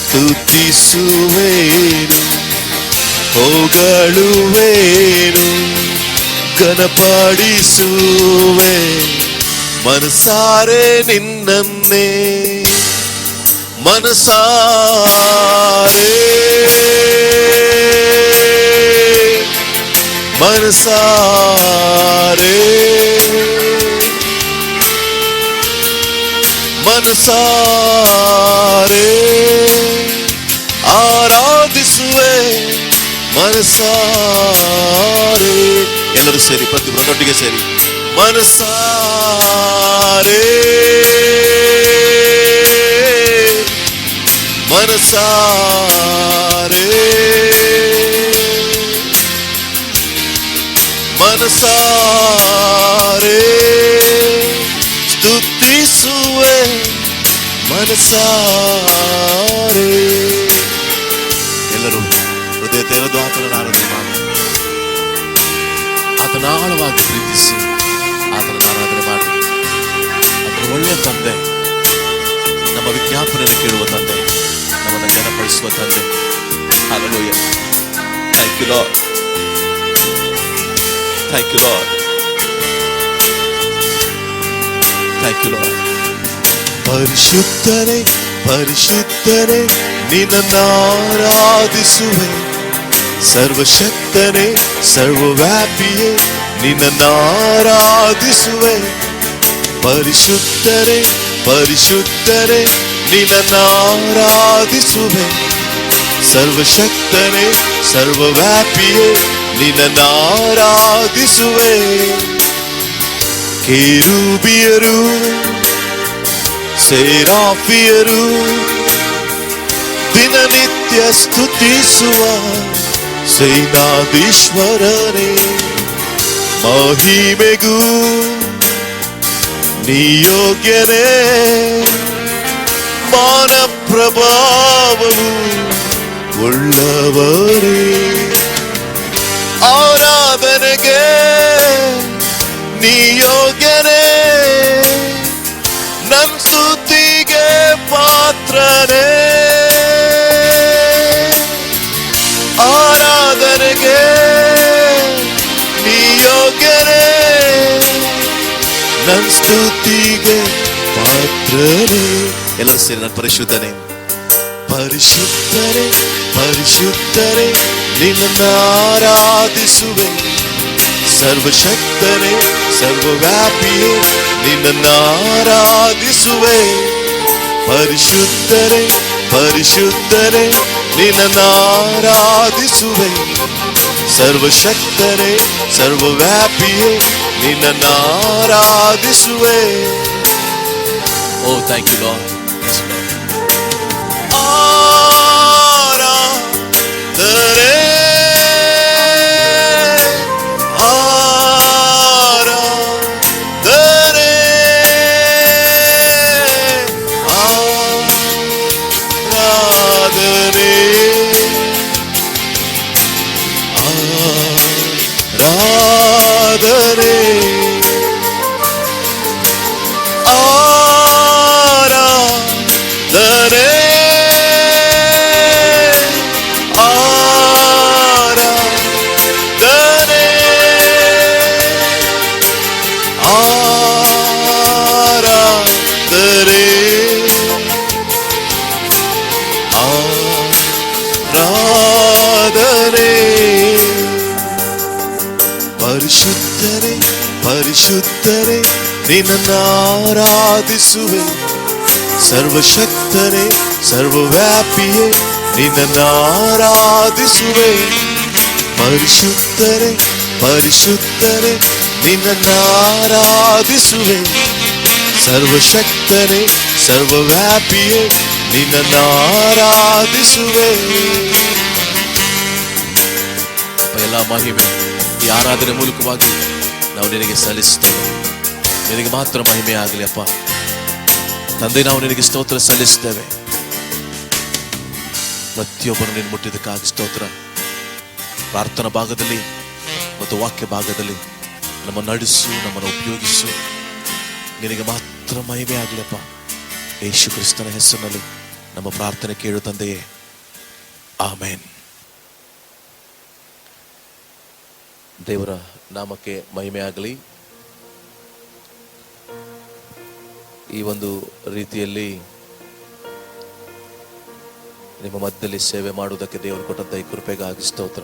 ಸ್ತುತಿಸುವೇನು, ಹೊಗಳುವೇನು, ಘನಪಡಿಸುವೆ ಮನಸಾರೆ ನಿನ್ನನ್ನೇ. ಮನಸಾರೆ ಮನಸಾರೆ ಮನಸಾರೆ ಆರಾಧಿಸುವೆ ಮನಸಾರೆ. ಎಲ್ಲರೂ ಸೇರಿ, ಪ್ರತಿಯೊಬ್ಬರೊಟ್ಟಿಗೆ ಸೇರಿ ಮನಸಾರೆ ಮನಸಾರೆ ಮನಸಾರೆ ಸ್ತುತಿಸುವೆ ಮನಸಾರೆ. ಎಲ್ಲರೂ ಹೃದಯ ತೆರೆದು ಆತನ ಆರಾಧನೆ ಮಾಡಿ, ಆತನ ಆಳವಾಗಿ ಪ್ರೀತಿಸಿ ಆತನ ಆರಾಧನೆ ಮಾಡಿ. ಆತನ ಒಳ್ಳೆಯ ತಂದೆ, ನಮ್ಮ ವಿಜ್ಞಾಪನೆಯನ್ನು ಕೇಳುವ ತಂದೆ, ನಮ್ಮನ್ನು ಘನಪಡಿಸುವ ತಂದೆ. Hallelujah. Thank you Lord, thank you Lord, thank you Lord. ಪರಿಶುದ್ಧನೇ ಪರಿಶುದ್ಧನೇ ನಿನ್ನನ್ನಾರಾಧಿಸುವೆ, ಸರ್ವಶಕ್ತನೇ ಸರ್ವವ್ಯಾಪಿಯೇ ನಿನ್ನನ್ನಾರಾಧಿಸುವೆ. ಪರಿಶುದ್ಧನೇ ಪರಿಶುದ್ಧನೇ ನಿನ್ನನ್ನಾರಾಧಿಸುವೆ, ಸರ್ವಶಕ್ತನೇ ಸರ್ವವ್ಯಾಪಿಯೇ ನಿನ್ನನ್ನಾರಾಧಿಸುವೆ. ಕೆರೂಬಿಯರು ಸೇರಾಫಿಯರು ದಿನನಿತ್ಯ ಸ್ತುತಿಸುವ ಸೇನಾಧೀಶ್ವರನೇ, ಮಹಿಮೆಗೂ ನಿಯೋಗ್ಯನೇ, ಮಾನ ಪ್ರಭಾವವು ಉಳ್ಳವರೇ. ಆರಾಧನೆಗೆ ನಿಯೋಗ್ಯನೇ, ನನ್ ಸ್ತುತಿಗೆ ಪಾತ್ರನೇ. ಆರಾಧನೆಗೆ ನಿಯೋಗ್ಯನೇ, ನನ್ ಸ್ತುತಿಗೆ ಪಾತ್ರನೇ. ಎಲ್ಲರೂ ಸೇರಿ ನನ್ನ ಪರಿಶುದ್ಧನೇ ಪರಿಶುದ್ಧನೇ ಪರಿಶುದ್ಧನೇ ನಿನ್ನನ್ನಾರಾಧಿಸುವೆ, ಸರ್ವಶಕ್ತನೇ ಸರ್ವವ್ಯಾಪಿಯೇ ನಿನ್ನನ್ನಾರಾಧಿಸುವೆ. ಪರಿಶುದ್ಧನೇ ಪರಿಶುದ್ಧನೇ ನಿನ್ನನ್ನಾರಾಧಿಸುವೆ, ಸರ್ವಶಕ್ತನೇ ಸರ್ವವ್ಯಾಪಿಯೇ ನಿನ್ನನ್ನಾರಾಧಿಸುವೆ. ಓ ಥ್ಯಾಂಕ್ ಯು ಲಾರ್ಡ್. ಆರಾಧನೆ ಆರಾಧನೆ ಆರಾಧನೆ ಆರಾಧನೆ ಆರಾಧನೆ ಆರಾಧನೆ ಆರಾಧನೆ ಆರಾಧನೆ. ಪರಿಶುದ್ಧನೇ ಪರಿಶುದ್ಧನೇ ನಿನ್ನನ್ನಾರಾಧಿಸುವೆ, ಸರ್ವಶಕ್ತನೇ ಸರ್ವವ್ಯಾಪಿಯೇ ನಿನ್ನನ್ನಾರಾಧಿಸುವೆ. ಪರಿಶುದ್ಧನೇ ಪರಿಶುದ್ಧನೇ ನಿನ್ನನ್ನಾರಾಧಿಸುವೆ, ಸರ್ವಶಕ್ತನೇ ಸರ್ವವ್ಯಾಪಿಯೇ ನಿನ್ನನ್ನಾರಾಧಿಸುವೆ. ಎಲ್ಲ ಮಹಿಮೆ ಈ ಆರಾಧನೆ ಮೂಲಕವಾಗಿ ನಾವು ನಿನಗೆ ಸಲ್ಲಿಸ್ತೇವೆ. ನಿನಗೆ ಮಾತ್ರ ಮಹಿಮೆ ಆಗಲಿ ಅಪ್ಪ ತಂದೆ. ನಾವು ನಿನಗೆ ಸ್ತೋತ್ರ ಸಲ್ಲಿಸ್ತೇವೆ. ಪ್ರತಿಯೊಬ್ಬರು ನೀನು ಮುಟ್ಟಿದ್ದಕ್ಕಾಗಿ ಸ್ತೋತ್ರ. ಪ್ರಾರ್ಥನಾ ಭಾಗದಲ್ಲಿ ಮತ್ತು ವಾಕ್ಯ ಭಾಗದಲ್ಲಿ ನಮ್ಮನ್ನು ನಡೆಸು, ನಮ್ಮನ್ನು ಉಪಯೋಗಿಸು. ನಿನಗೆ ಮಾತ್ರ ಮಹಿಮೆ ಆಗಲಿಯಪ್ಪ. ಯೇಸು ಕ್ರಿಸ್ತನ ಹೆಸರಿನಲ್ಲಿ ನಮ್ಮ ಪ್ರಾರ್ಥನೆ ಕೇಳು ತಂದೆಯೇ, ಆಮೇನ್. ದೇವರ ನಾಮಕ್ಕೆ ಮಹಿಮೆ ಆಗಲಿ. ಈ ಒಂದು ರೀತಿಯಲ್ಲಿ ನಿಮ್ಮ ಮಧ್ಯದಲ್ಲಿ ಸೇವೆ ಮಾಡುವುದಕ್ಕೆ ದೇವರು ಕೊಟ್ಟಂತ ಈ ಕೃಪೆಗಾಗಿ ಸ್ತೋತ್ರ.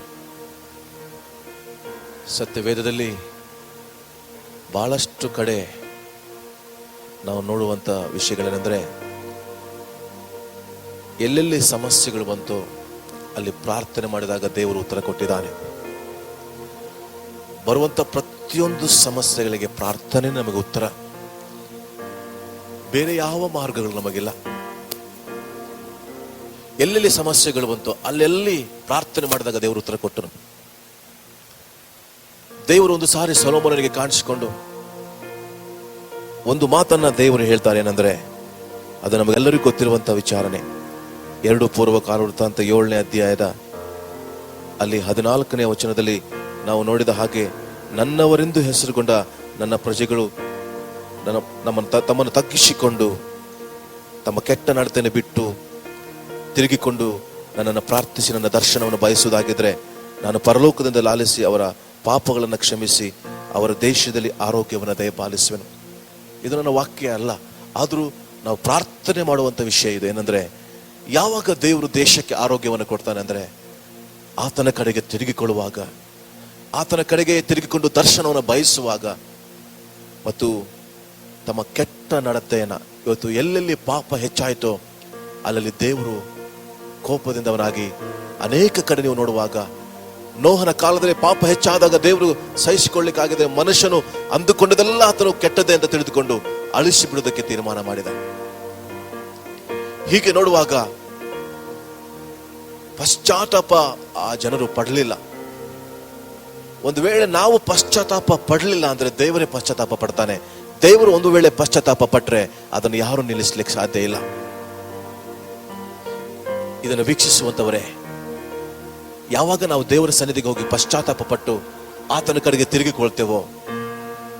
ಸತ್ಯವೇದದಲ್ಲಿ ಬಹಳಷ್ಟು ಕಡೆ ನಾವು ನೋಡುವಂತ ವಿಷಯಗಳೇನೆಂದರೆ, ಎಲ್ಲೆಲ್ಲಿ ಸಮಸ್ಯೆಗಳು ಬಂತೋ ಅಲ್ಲಿ ಪ್ರಾರ್ಥನೆ ಮಾಡಿದಾಗ ದೇವರು ಉತ್ತರ ಕೊಟ್ಟಿದ್ದಾನೆ. ಬರುವಂತ ಪ್ರತಿಯೊಂದು ಸಮಸ್ಯೆಗಳಿಗೆ ಪ್ರಾರ್ಥನೆ ನಮಗೆ ಉತ್ತರ. ಬೇರೆ ಯಾವ ಮಾರ್ಗಗಳು ನಮಗಿಲ್ಲ. ಎಲ್ಲೆಲ್ಲಿ ಸಮಸ್ಯೆಗಳು ಬಂತೋ ಅಲ್ಲೆಲ್ಲಿ ಪ್ರಾರ್ಥನೆ ಮಾಡಿದಾಗ ದೇವರು ಉತ್ತರ ಕೊಟ್ಟರು. ದೇವರು ಒಂದು ಸಾರಿ ಸೊಲೊಮೋನನಿಗೆ ಕಾಣಿಸಿಕೊಂಡು ಒಂದು ಮಾತನ್ನ ದೇವರು ಹೇಳ್ತಾರೆ, ಏನಂದ್ರೆ ಅದು ನಮಗೆಲ್ಲರಿಗೂ ಗೊತ್ತಿರುವಂತಹ ವಿಚಾರಣೆ. 2 ಪೂರ್ವಕಾಲವೃತ್ತಾಂತ 7ನೇ ಅಧ್ಯಾಯದ ಅಲ್ಲಿ 14ನೇ ವಚನದಲ್ಲಿ ನಾವು ನೋಡಿದ ಹಾಗೆ, ನನ್ನವರೆಂದು ಹೆಸರುಗೊಂಡ ನನ್ನ ಪ್ರಜೆಗಳು ತಮ್ಮನ್ನು ತಗ್ಗಿಸಿಕೊಂಡು ತಮ್ಮ ಕೆಟ್ಟ ನಡತೆಯನ್ನು ಬಿಟ್ಟು ತಿರುಗಿಕೊಂಡು ನನ್ನನ್ನು ಪ್ರಾರ್ಥಿಸಿ ನನ್ನ ದರ್ಶನವನ್ನು ಬಯಸುವುದಾಗಿದ್ರೆ ನಾನು ಪರಲೋಕದಿಂದ ಲಾಲಿಸಿ ಅವರ ಪಾಪಗಳನ್ನು ಕ್ಷಮಿಸಿ ಅವರ ದೇಶದಲ್ಲಿ ಆರೋಗ್ಯವನ್ನು ದಯಪಾಲಿಸುವೆನು. ಇದು ನನ್ನ ವಾಕ್ಯ ಅಲ್ಲ, ಆದರೂ ನಾವು ಪ್ರಾರ್ಥನೆ ಮಾಡುವಂಥ ವಿಷಯ ಇದು. ಏನಂದ್ರೆ, ಯಾವಾಗ ದೇವರು ದೇಶಕ್ಕೆ ಆರೋಗ್ಯವನ್ನು ಕೊಡ್ತಾನೆ ಅಂದ್ರೆ ಆತನ ಕಡೆಗೆ ತಿರುಗಿಕೊಳ್ಳುವಾಗ, ಆತನ ಕಡೆಗೆ ತಿರುಗಿಕೊಂಡು ದರ್ಶನವನ್ನು ಬಯಸುವಾಗ ಮತ್ತು ತಮ್ಮ ಕೆಟ್ಟ ನಡತೆಯನ್ನ, ಇವತ್ತು ಎಲ್ಲೆಲ್ಲಿ ಪಾಪ ಹೆಚ್ಚಾಯಿತೋ ಅಲ್ಲಲ್ಲಿ ದೇವರು ಕೋಪದಿಂದವನಾಗಿ ಅನೇಕ ಕಡೆ ನೀವು ನೋಡುವಾಗ, ನೋಹನ ಕಾಲದಲ್ಲಿ ಪಾಪ ಹೆಚ್ಚಾದಾಗ ದೇವರು ಸಹಿಸಿಕೊಳ್ಳಿಕ್ಕಾಗದೆ ಮನುಷ್ಯನು ಅಂದುಕೊಂಡದೆಲ್ಲ ಆತನು ಕೆಟ್ಟದೆ ಅಂತ ತಿಳಿದುಕೊಂಡು ಅಳಿಸಿ ಬಿಡುವುದಕ್ಕೆ ತೀರ್ಮಾನ ಮಾಡಿದ. ಹೀಗೆ ನೋಡುವಾಗ ಪಶ್ಚಾತ್ತಾಪ ಆ ಜನರು ಪಡಲಿಲ್ಲ. ಒಂದು ವೇಳೆ ನಾವು ಪಶ್ಚಾತ್ತಾಪ ಪಡಲಿಲ್ಲ ಅಂದ್ರೆ ದೇವರೇ ಪಶ್ಚಾತ್ತಾಪ ಪಡ್ತಾನೆ. ದೇವರು ಒಂದು ವೇಳೆ ಪಶ್ಚಾತ್ತಾಪ ಪಟ್ರೆ ಅದನ್ನು ಯಾರು ನಿಲ್ಲಿಸ್ಲಿಕ್ಕೆ ಸಾಧ್ಯ ಇಲ್ಲ. ಇದನ್ನು ವೀಕ್ಷಿಸುವಂತವರೇ, ಯಾವಾಗ ನಾವು ದೇವರ ಸನ್ನಿಧಿಗೆ ಹೋಗಿ ಪಶ್ಚಾತ್ತಾಪ ಪಟ್ಟು ಆತನ ಕಡೆಗೆ ತಿರುಗಿಕೊಳ್ತೇವೋ,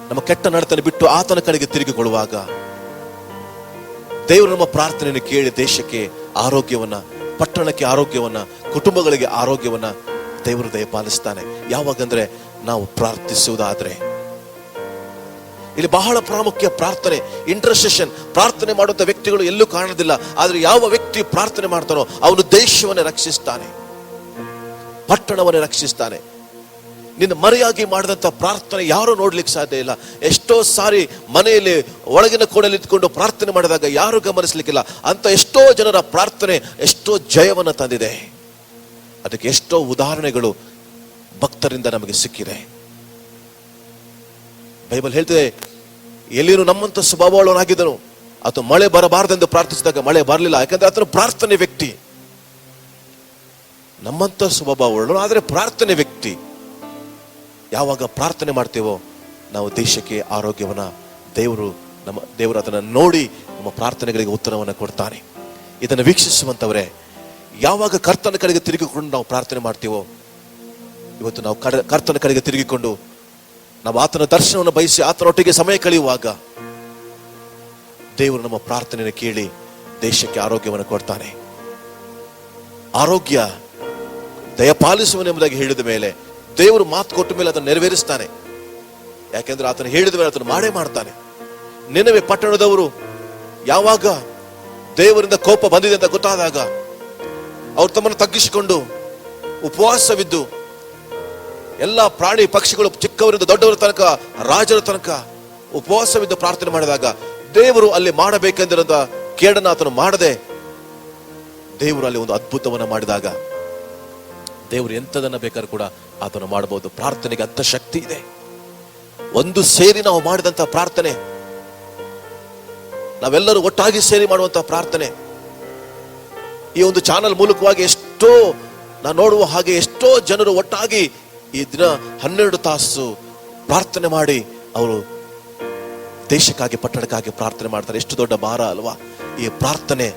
ನಮ್ಮ ಕೆಟ್ಟ ನಡತನ ಬಿಟ್ಟು ಆತನ ಕಡೆಗೆ ತಿರುಗಿಕೊಳ್ಳುವಾಗ ದೇವರು ನಮ್ಮ ಪ್ರಾರ್ಥನೆಯನ್ನು ಕೇಳಿ ದೇಶಕ್ಕೆ ಆರೋಗ್ಯವನ್ನ, ಪಟ್ಟಣಕ್ಕೆ ಆರೋಗ್ಯವನ್ನ, ಕುಟುಂಬಗಳಿಗೆ ಆರೋಗ್ಯವನ್ನ ದೇವರು ದಯಪಾಲಿಸ್ತಾನೆ. ಯಾವಾಗಂದ್ರೆ ನಾವು ಪ್ರಾರ್ಥಿಸುವುದಾದ್ರೆ. ಇಲ್ಲಿ ಬಹಳ ಪ್ರಾಮುಖ್ಯ ಪ್ರಾರ್ಥನೆ, ಇಂಟರ್ಸೆಷನ್. ಪ್ರಾರ್ಥನೆ ಮಾಡುವಂತ ವ್ಯಕ್ತಿಗಳು ಎಲ್ಲೂ ಕಾಣೋದಿಲ್ಲ, ಆದ್ರೆ ಯಾವ ವ್ಯಕ್ತಿ ಪ್ರಾರ್ಥನೆ ಮಾಡ್ತಾನೋ ಅವನು ದೇಶವನ್ನೇ ರಕ್ಷಿಸ್ತಾನೆ, ಪಟ್ಟಣವನ್ನೇ ರಕ್ಷಿಸ್ತಾನೆ. ನಿನ್ನ ಮರೆಯಾಗಿ ಮಾಡಿದಂತ ಪ್ರಾರ್ಥನೆ ಯಾರು ನೋಡ್ಲಿಕ್ಕೆ ಸಾಧ್ಯ ಇಲ್ಲ. ಎಷ್ಟೋ ಸಾರಿ ಮನೆಯಲ್ಲಿ ಒಳಗಿನ ಕೋಣೆಯಲ್ಲಿ ಇಟ್ಕೊಂಡು ಪ್ರಾರ್ಥನೆ ಮಾಡಿದಾಗ ಯಾರು ಗಮನಿಸ್ಲಿಕ್ಕಿಲ್ಲ. ಅಂತ ಎಷ್ಟೋ ಜನರ ಪ್ರಾರ್ಥನೆ ಎಷ್ಟೋ ಜಯವನ್ನು ತಂದಿದೆ. ಅದಕ್ಕೆ ಎಷ್ಟೋ ಉದಾಹರಣೆಗಳು ಭಕ್ತರಿಂದ ನಮಗೆ ಸಿಕ್ಕಿದೆ. ಬೈಬಲ್ ಹೇಳ್ತಿದೆ, ಎಲ್ಲಿಯೂ ನಮ್ಮಂತ ಸ್ವಭಾವವುಳ್ಳವನಾಗಿದ್ದನು, ಆತ ಮಳೆ ಬರಬಾರದೆಂದು ಪ್ರಾರ್ಥಿಸಿದಾಗ ಮಳೆ ಬರಲಿಲ್ಲ. ಯಾಕಂದ್ರೆ ಆತನ ಪ್ರಾರ್ಥನೆ ವ್ಯಕ್ತಿ. ನಮ್ಮಂತ ಸ್ವಭಾವವುಳ್ಳವನು ಆದರೆ ಪ್ರಾರ್ಥನೆ ವ್ಯಕ್ತಿ. ಯಾವಾಗ ಪ್ರಾರ್ಥನೆ ಮಾಡ್ತೇವೋ ನಾವು ದೇಶಕ್ಕೆ ಆರೋಗ್ಯವನ್ನ ದೇವರು ಅದನ್ನು ನೋಡಿ ನಮ್ಮ ಪ್ರಾರ್ಥನೆಗಳಿಗೆ ಉತ್ತರವನ್ನು ಕೊಡ್ತಾನೆ. ಇದನ್ನು ವೀಕ್ಷಿಸುವಂತವರೇ, ಯಾವಾಗ ಕರ್ತನ ಕಡೆಗೆ ತಿರುಗಿಕೊಂಡು ನಾವು ಪ್ರಾರ್ಥನೆ ಮಾಡ್ತೀವೋ, ಇವತ್ತು ನಾವು ಕರ್ತನ ಕಡೆಗೆ ತಿರುಗಿಕೊಂಡು ನಾವು ಆತನ ದರ್ಶನವನ್ನು ಬಯಸಿ ಆತನೊಟ್ಟಿಗೆ ಸಮಯ ಕಳೆಯುವಾಗ ದೇವರು ನಮ್ಮ ಪ್ರಾರ್ಥನೆಯನ್ನು ಕೇಳಿ ದೇಶಕ್ಕೆ ಆರೋಗ್ಯವನ್ನು ಕೊಡ್ತಾನೆ. ಆರೋಗ್ಯ ದಯಪಾಲಿಸುವನೆಂಬುದಾಗಿ ಹೇಳಿದ ಮೇಲೆ ದೇವರು ಮಾತು ಕೊಟ್ಟ ಮೇಲೆ ಅದನ್ನು ನೆರವೇರಿಸ್ತಾನೆ. ಯಾಕೆಂದ್ರೆ ಆತನು ಹೇಳಿದ ಮೇಲೆ ಆತನು ಮಾಡೇ ಮಾಡ್ತಾನೆ. ನಿನವೆ ಪಟ್ಟಣದವರು ಯಾವಾಗ ದೇವರಿಂದ ಕೋಪ ಬಂದಿದೆ ಅಂತ ಗೊತ್ತಾದಾಗ ಅವ್ರು ತಮ್ಮನ್ನು ತಗ್ಗಿಸಿಕೊಂಡು ಉಪವಾಸವಿದ್ದು ಎಲ್ಲ ಪ್ರಾಣಿ ಪಕ್ಷಿಗಳು ಚಿಕ್ಕವರಿಂದ ದೊಡ್ಡವರ ತನಕ ರಾಜರ ತನಕ ಉಪವಾಸವಿದ್ದು ಪ್ರಾರ್ಥನೆ ಮಾಡಿದಾಗ ದೇವರು ಅಲ್ಲಿ ಮಾಡಬೇಕೆಂದಿರಂತ ಕೇಡನ್ನು ಆತನು ಮಾಡದೆ ದೇವರು ಅಲ್ಲಿ ಒಂದು ಅದ್ಭುತವನ್ನ ಮಾಡಿದಾಗ ದೇವರು ಎಂತದನ್ನ ಬೇಕಾದ್ರೂ ಕೂಡ ಆತನು ಮಾಡಬಹುದು. ಪ್ರಾರ್ಥನೆಗೆ ಅಂತ ಶಕ್ತಿ ಇದೆ. ಒಂದು ಸೇರಿ ನಾವು ಮಾಡಿದಂತ ಪ್ರಾರ್ಥನೆ, ನಾವೆಲ್ಲರೂ ಒಟ್ಟಾಗಿ ಸೇರಿ ಮಾಡುವಂತಹ ಪ್ರಾರ್ಥನೆ, ಈ ಒಂದು ಚಾನಲ್ ಮೂಲಕವಾಗಿ ಎಷ್ಟೋ ನಾನು ನೋಡುವ ಹಾಗೆ ಎಷ್ಟೋ ಜನರು ಒಟ್ಟಾಗಿ ಈ ದಿನ 12 ತಾಸು ಪ್ರಾರ್ಥನೆ ಮಾಡಿ ಅವರು ದೇಶಕ್ಕಾಗಿ ಪಟ್ಟಣಕ್ಕಾಗಿ ಪ್ರಾರ್ಥನೆ ಮಾಡ್ತಾರೆ. ಎಷ್ಟು ದೊಡ್ಡ ಭಾರ ಅಲ್ವಾ? ಈ ಪ್ರಾರ್ಥನೆ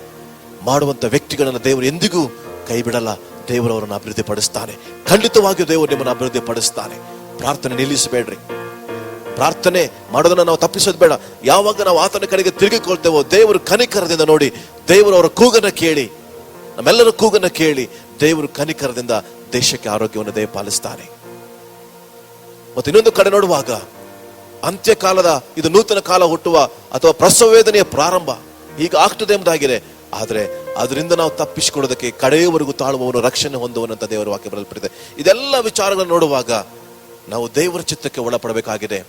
ಮಾಡುವಂತ ವ್ಯಕ್ತಿಗಳನ್ನ ದೇವರು ಎಂದಿಗೂ ಕೈ ಬಿಡಲ್ಲ. ದೇವರು ಅವರನ್ನು ಅಭಿವೃದ್ಧಿ ಪಡಿಸ್ತಾನೆ. ಖಂಡಿತವಾಗಿಯೂ ದೇವರು ನಿಮ್ಮನ್ನು ಅಭಿವೃದ್ಧಿ ಪಡಿಸ್ತಾನೆ. ಪ್ರಾರ್ಥನೆ ನಿಲ್ಲಿಸಬೇಡ್ರಿ. ಪ್ರಾರ್ಥನೆ ಮಾಡೋದನ್ನ ನಾವು ತಪ್ಪಿಸೋದು ಬೇಡ. ಯಾವಾಗ ನಾವು ಆತನ ಕಡೆಗೆ ತಿರುಗಿಕೊಳ್ತೇವೋ ದೇವರು ಕನಿಕರದಿಂದ ನೋಡಿ, ದೇವರು ಅವರ ಕೂಗನ್ನ ಕೇಳಿ, ನಮ್ಮೆಲ್ಲರ ಕೂಗನ್ನ ಕೇಳಿ ದೇವರು ಕನಿಕರದಿಂದ ದೇಶಕ್ಕೆ ಆರೋಗ್ಯವನ್ನು ದಯಪಾಲಿಸ್ತಾನೆ. ಮತ್ತು ಇನ್ನೊಂದು ಕಡೆ ನೋಡುವಾಗ ಅಂತ್ಯಕಾಲದ ಇದು ನೂತನ ಕಾಲ ಹುಟ್ಟುವ ಅಥವಾ ಪ್ರಸವ ವೇದನೆಯ ಪ್ರಾರಂಭ ಈಗ ಆಗ್ತದೆ ಎಂಬುದಾಗಿದೆ. ಆದ್ರೆ ಅದರಿಂದ ನಾವು ತಪ್ಪಿಸಿಕೊಳ್ಳೋದಕ್ಕೆ ಕಡೆಯವರೆಗೂ ತಾಳುವವನು ರಕ್ಷಣೆ ಹೊಂದುವನಂತ ದೇವರ ವಾಕ್ಯ ಬರೆಯಲ್ಪಟ್ಟಿದೆ. ಇದೆಲ್ಲ ವಿಚಾರಗಳನ್ನು ನೋಡುವಾಗ ನಾವು ದೇವರ ಚಿತ್ತಕ್ಕೆ ಒಳಪಡಬೇಕಾಗಿದೆ.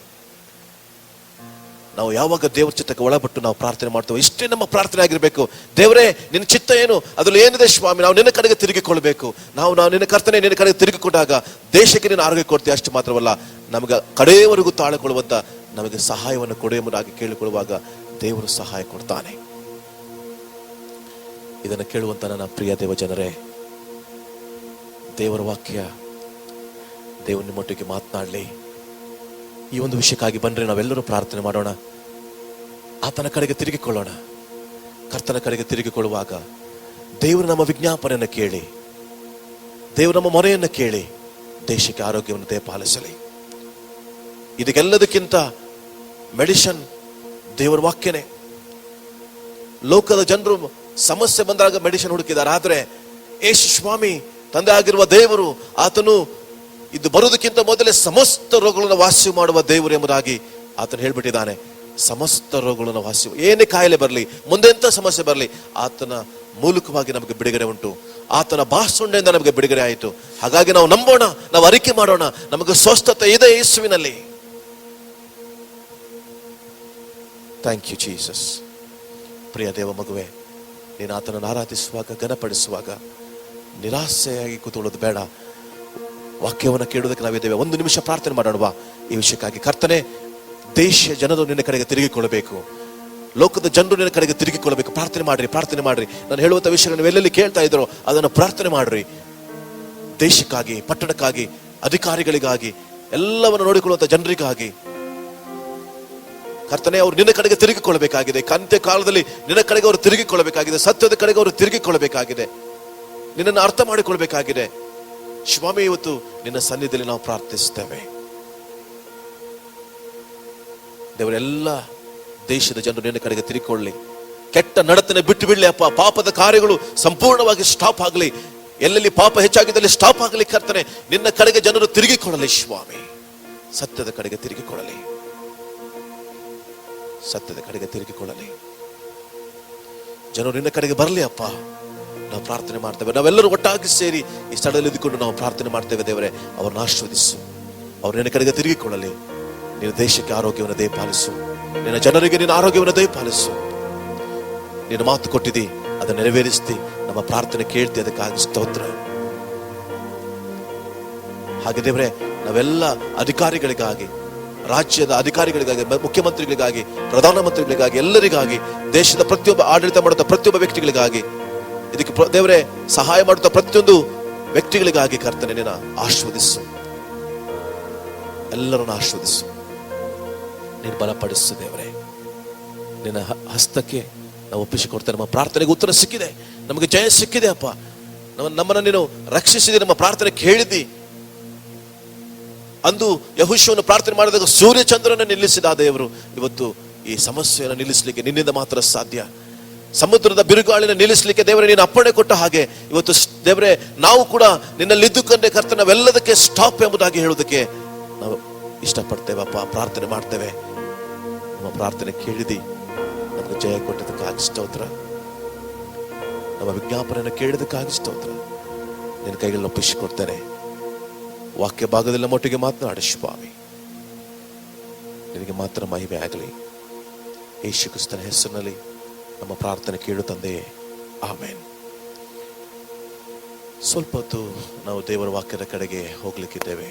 ನಾವು ಯಾವಾಗ ದೇವರ ಚಿತ್ತಕ್ಕೆ ಒಳಪಟ್ಟು ನಾವು ಪ್ರಾರ್ಥನೆ ಮಾಡ್ತೇವೆ, ಇಷ್ಟೇ ನಮ್ಮ ಪ್ರಾರ್ಥನೆ ಆಗಿರ್ಬೇಕು. ದೇವರೇ, ನಿನ್ನ ಚಿತ್ತ ಏನು? ಅದ್ರಲ್ಲಿ ಏನಿದೆ ಸ್ವಾಮಿ? ನಾವು ನಿನ್ನ ಕಡೆಗೆ ತಿರುಗಿಕೊಳ್ಬೇಕು. ನಾವು ನಿನ್ನ ಕರ್ತನೆ ನಿನ್ನ ಕಡೆಗೆ ತಿರುಗಿಕೊಂಡಾಗ ದೇಶಕ್ಕೆ ನೀನು ಆರೋಗ್ಯ ಕೊಡ್ತೀವಿ. ಅಷ್ಟು ಮಾತ್ರವಲ್ಲ, ನಮಗೆ ಕಡೆಯವರೆಗೂ ತಾಳಿಕೊಳ್ಳುವಂತ ನಮಗೆ ಸಹಾಯವನ್ನು ಕೊಡುವುದಾಗಿ ಕೇಳಿಕೊಳ್ಳುವಾಗ ದೇವರು ಸಹಾಯ ಕೊಡ್ತಾನೆ. ಇದನ್ನು ಕೇಳುವಂತ ನನ್ನ ಪ್ರಿಯ ದೇವ ಜನರೇ, ದೇವರ ವಾಕ್ಯ ದೇವರು ನಿಮ್ಮೊಟ್ಟಿಗೆ ಮಾತನಾಡಲಿ. ಈ ಒಂದು ವಿಷಯಕ್ಕಾಗಿ ಬಂದ್ರೆ ನಾವೆಲ್ಲರೂ ಪ್ರಾರ್ಥನೆ ಮಾಡೋಣ. ಆತನ ಕಡೆಗೆ ತಿರುಗಿಕೊಳ್ಳೋಣ. ಕರ್ತನ ಕಡೆಗೆ ತಿರುಗಿಕೊಳ್ಳುವಾಗ ದೇವರು ನಮ್ಮ ವಿಜ್ಞಾಪನೆಯನ್ನು ಕೇಳಿ, ದೇವರು ನಮ್ಮ ಮೊರೆಯನ್ನು ಕೇಳಿ ದೇಶಕ್ಕೆ ಆರೋಗ್ಯವನ್ನು ದಯಪಾಲಿಸಲಿ. ಇದಕ್ಕೆಲ್ಲದಕ್ಕಿಂತ ಮೆಡಿಷನ್ ದೇವರ ವಾಕ್ಯನೇ. ಲೋಕದ ಜನರು ಸಮಸ್ಯೆ ಬಂದಾಗ ಮೆಡಿಸಿನ್ ಹುಡುಕಿದ್ದಾರೆ, ಆದ್ರೆ ಯೇಸು ಸ್ವಾಮಿ ತಂದೆ ಆಗಿರುವ ದೇವರು ಆತನು ಇದು ಬರುವುದಕ್ಕಿಂತ ಮೊದಲೇ ಸಮಸ್ತ ರೋಗಗಳನ್ನು ವಾಸಿ ಮಾಡುವ ದೇವರು ಎಂಬುದಾಗಿ ಆತನು ಹೇಳ್ಬಿಟ್ಟಿದ್ದಾನೆ. ಸಮಸ್ತ ರೋಗಗಳನ್ನು ವಾಸಿ, ಏನೇ ಕಾಯಿಲೆ ಬರಲಿ, ಮುಂದೆಂತ ಸಮಸ್ಯೆ ಬರಲಿ, ಆತನ ಮೂಲಕವಾಗಿ ನಮಗೆ ಬಿಡುಗಡೆ ಉಂಟು. ಆತನ ಬಾಸುಂಡೆಯಿಂದ ನಮಗೆ ಬಿಡುಗಡೆ ಆಯಿತು. ಹಾಗಾಗಿ ನಾವು ನಂಬೋಣ, ನಾವು ಅರಿಕೆ ಮಾಡೋಣ, ನಮಗೆ ಸ್ವಸ್ಥತೆ ಇದೆ ಯೇಸುವಿನಲ್ಲಿ. Thank you Jesus. ಪ್ರಿಯ ದೇವ ಮಗುವೆ, ನೀನು ಆತನನ್ನು ಆರಾಧಿಸುವಾಗ, ಘನಪಡಿಸುವಾಗ ನಿರಾಸೆಯಾಗಿ ಕೂತ್ಕೊಳ್ಳೋದು ಬೇಡ. ವಾಕ್ಯವನ್ನು ಕೇಳುವುದಕ್ಕೆ ನಾವಿದ್ದೇವೆ. ಒಂದು ನಿಮಿಷ ಪ್ರಾರ್ಥನೆ ಮಾಡೋಣ ಈ ವಿಷಯಕ್ಕಾಗಿ. ಕರ್ತನೆ, ದೇಶ ಜನರು ನಿನ್ನ ಕಡೆಗೆ ತಿರುಗಿಕೊಳ್ಳಬೇಕು, ಲೋಕದ ಜನರು ನಿನ್ನ ಕಡೆಗೆ ತಿರುಗಿಕೊಳ್ಳಬೇಕು. ಪ್ರಾರ್ಥನೆ ಮಾಡ್ರಿ, ಪ್ರಾರ್ಥನೆ ಮಾಡ್ರಿ. ನಾನು ಹೇಳುವಂಥ ವಿಷಯಗಳನ್ನು ಎಲ್ಲೆಲ್ಲಿ ಕೇಳ್ತಾ ಇದ್ರು ಅದನ್ನು ಪ್ರಾರ್ಥನೆ ಮಾಡ್ರಿ. ದೇಶಕ್ಕಾಗಿ, ಪಟ್ಟಣಕ್ಕಾಗಿ, ಅಧಿಕಾರಿಗಳಿಗಾಗಿ, ಎಲ್ಲವನ್ನು ನೋಡಿಕೊಳ್ಳುವಂಥ ಜನರಿಗಾಗಿ ಕರ್ತನೆ, ಅವರು ನಿನ್ನ ಕಡೆಗೆ ತಿರುಗಿಕೊಳ್ಳಬೇಕಾಗಿದೆ. ಅಂತ್ಯ ಕಾಲದಲ್ಲಿ ನಿನ್ನ ಕಡೆಗೆ ಅವರು ತಿರುಗಿಕೊಳ್ಳಬೇಕಾಗಿದೆ. ಸತ್ಯದ ಕಡೆಗೆ ಅವರು ತಿರುಗಿಕೊಳ್ಳಬೇಕಾಗಿದೆ. ನಿನ್ನನ್ನು ಅರ್ಥ ಮಾಡಿಕೊಳ್ಬೇಕಾಗಿದೆ. ಸ್ವಾಮಿ, ಇವತ್ತು ನಿನ್ನ ಸನ್ನಿಧಿಯಲ್ಲಿ ನಾವು ಪ್ರಾರ್ಥಿಸ್ತೇವೆ. ದೇವರೆಲ್ಲ ದೇಶದ ಜನರು ನಿನ್ನ ಕಡೆಗೆ ತಿರುಗಿಕೊಳ್ಳಿ. ಕೆಟ್ಟ ನಡತನೆ ಬಿಟ್ಟು ಬಿಡ್ಲಿ ಅಪ್ಪ. ಪಾಪದ ಕಾರ್ಯಗಳು ಸಂಪೂರ್ಣವಾಗಿ ಸ್ಟಾಪ್ ಆಗಲಿ. ಎಲ್ಲೆಲ್ಲಿ ಪಾಪ ಹೆಚ್ಚಾಗಿದ್ದಲ್ಲಿ ಸ್ಟಾಪ್ ಆಗಲಿ. ಕರ್ತನೆ, ನಿನ್ನ ಕಡೆಗೆ ಜನರು ತಿರುಗಿಕೊಳ್ಳಲಿ ಸ್ವಾಮಿ. ಸತ್ಯದ ಕಡೆಗೆ ತಿರುಗಿಕೊಳ್ಳಲಿ, ಸತ್ಯದ ಕಡೆಗೆ ತಿರುಗಿಕೊಳ್ಳಲಿ. ಜನರು ನಿನ್ನ ಕಡೆಗೆ ಬರಲಿ ಅಪ್ಪ. ನಾವು ಪ್ರಾರ್ಥನೆ ಮಾಡ್ತೇವೆ. ನಾವೆಲ್ಲರೂ ಒಟ್ಟಾಗಿ ಸೇರಿ ಈ ಸ್ಥಳದಲ್ಲಿ ಇದ್ದುಕೊಂಡು ನಾವು ಪ್ರಾರ್ಥನೆ ಮಾಡ್ತೇವೆ. ದೇವರೇ, ಅವರನ್ನು ಆಶೀರ್ವದಿಸು. ಅವರು ನಿನ್ನ ಕಡೆಗೆ ತಿರುಗಿಕೊಳ್ಳಲಿ. ನಿನ್ನ ದೇಶಕ್ಕೆ ಆರೋಗ್ಯವನ್ನು ದಯಪಾಲಿಸು. ನಿನ್ನ ಜನರಿಗೆ ನಿನ್ನ ಆರೋಗ್ಯವನ್ನು ದಯಪಾಲಿಸು. ನಿನ್ನ ಮಾತು ಕೊಟ್ಟಿದ್ದಿ, ಅದನ್ನು ನೆರವೇರಿಸ್ತಿ. ನಮ್ಮ ಪ್ರಾರ್ಥನೆ ಕೇಳ್ತಿ, ಅದಕ್ಕಾಗಿ ಸ್ತೋತ್ರ. ಹಾಗೆ ದೇವರೇ, ನಾವೆಲ್ಲ ಅಧಿಕಾರಿಗಳಿಗಾಗಿ, ರಾಜ್ಯದ ಅಧಿಕಾರಿಗಳಿಗಾಗಿ, ಮುಖ್ಯಮಂತ್ರಿಗಳಿಗಾಗಿ, ಪ್ರಧಾನಮಂತ್ರಿಗಳಿಗಾಗಿ, ಎಲ್ಲರಿಗಾಗಿ, ದೇಶದ ಪ್ರತಿಯೊಬ್ಬ ಆಡಳಿತ ಮಾಡುತ್ತ ಪ್ರತಿಯೊಬ್ಬ ವ್ಯಕ್ತಿಗಳಿಗಾಗಿ, ಇದಕ್ಕೆ ದೇವರೇ ಸಹಾಯ ಮಾಡುತ್ತ ಪ್ರತಿಯೊಂದು ವ್ಯಕ್ತಿಗಳಿಗಾಗಿ ಕರ್ತನೆ ನಿನ್ನ ಆಶೀರ್ವದಿಸು. ಎಲ್ಲರನ್ನು ಆಶೀರ್ವದಿಸು. ನೀನು ಬಲಪಡಿಸು ದೇವರೇ. ನಿನ್ನ ಹಸ್ತಕ್ಕೆ ನಾವು ಒಪ್ಪಿಸಿಕೊಡ್ತೇವೆ. ನಮ್ಮ ಪ್ರಾರ್ಥನೆಗೆ ಉತ್ತರ ಸಿಕ್ಕಿದೆ, ನಮಗೆ ಜಯ ಸಿಕ್ಕಿದೆ ಅಪ್ಪ. ನಮ್ಮನ್ನು ನೀನು ರಕ್ಷಿಸಿದೆ, ನಮ್ಮ ಪ್ರಾರ್ಥನೆ ಕೇಳಿದ್ದಿ. ಅಂದು ಯೆಹೋಶುವನು ಪ್ರಾರ್ಥನೆ ಮಾಡಿದಾಗ ಸೂರ್ಯ ಚಂದ್ರನ ನಿಲ್ಲಿಸಿದ ದೇವರು ಇವತ್ತು ಈ ಸಮಸ್ಯೆಯನ್ನು ನಿಲ್ಲಿಸಲಿಕ್ಕೆ ನಿನ್ನಿಂದ ಮಾತ್ರ ಸಾಧ್ಯ. ಸಮುದ್ರದ ಬಿರುಗಾಳಿನ ನಿಲ್ಲಿಸಲಿಕ್ಕೆ ದೇವರೇ ನೀನು ಅಪ್ಪಣೆ ಕೊಟ್ಟ ಹಾಗೆ ಇವತ್ತು ದೇವರೇ ನಾವು ಕೂಡ ನಿನ್ನಲ್ಲಿದ್ದುಕೊಂಡೇ ಕರ್ತನೆ ನಾವೆಲ್ಲದಕ್ಕೆ ಸ್ಟಾಪ್ ಎಂಬುದಾಗಿ ಹೇಳುವುದಕ್ಕೆ ನಾವು ಇಷ್ಟಪಡ್ತೇವಪ್ಪ. ಪ್ರಾರ್ಥನೆ ಮಾಡ್ತೇವೆ. ನಮ್ಮ ಪ್ರಾರ್ಥನೆ ಕೇಳಿದಿ, ನಮಗೆ ಜಯ ಕೊಟ್ಟದಕ್ಕಾಗಿ ಸ್ತೋತ್ರ. ನಮ್ಮ ವಿಜ್ಞಾಪನೆಯನ್ನು ಕೇಳಿದಕ್ಕಾಗಿ ಸ್ತೋತ್ರ. ನಿನ್ನ ಕೈಗಳಲ್ಲಿ ಒಪ್ಪಿಸಿಕೊಡ್ತೇನೆ. ವಾಕ್ಯ ಭಾಗದಲ್ಲಿ ನಮ್ಮೊಟ್ಟಿಗೆ ಮಾತನಾಡಿ ಸ್ವಾಮಿ. ನಿನಗೆ ಮಾತ್ರ ಮಹಿಮೆ ಆಗಲಿ. ಯೇಸು ಕ್ರಿಸ್ತನ ಹೆಸರಿನಲ್ಲಿ ನಮ್ಮ ಪ್ರಾರ್ಥನೆ ಕೇಳು ತಂದೆಯೇ, ಆಮೇನ್. ಸ್ವಲ್ಪ ಹೊತ್ತು ನಾವು ದೇವರ ವಾಕ್ಯದ ಕಡೆಗೆ ಹೋಗ್ಲಿಕ್ಕಿದ್ದೇವೆ.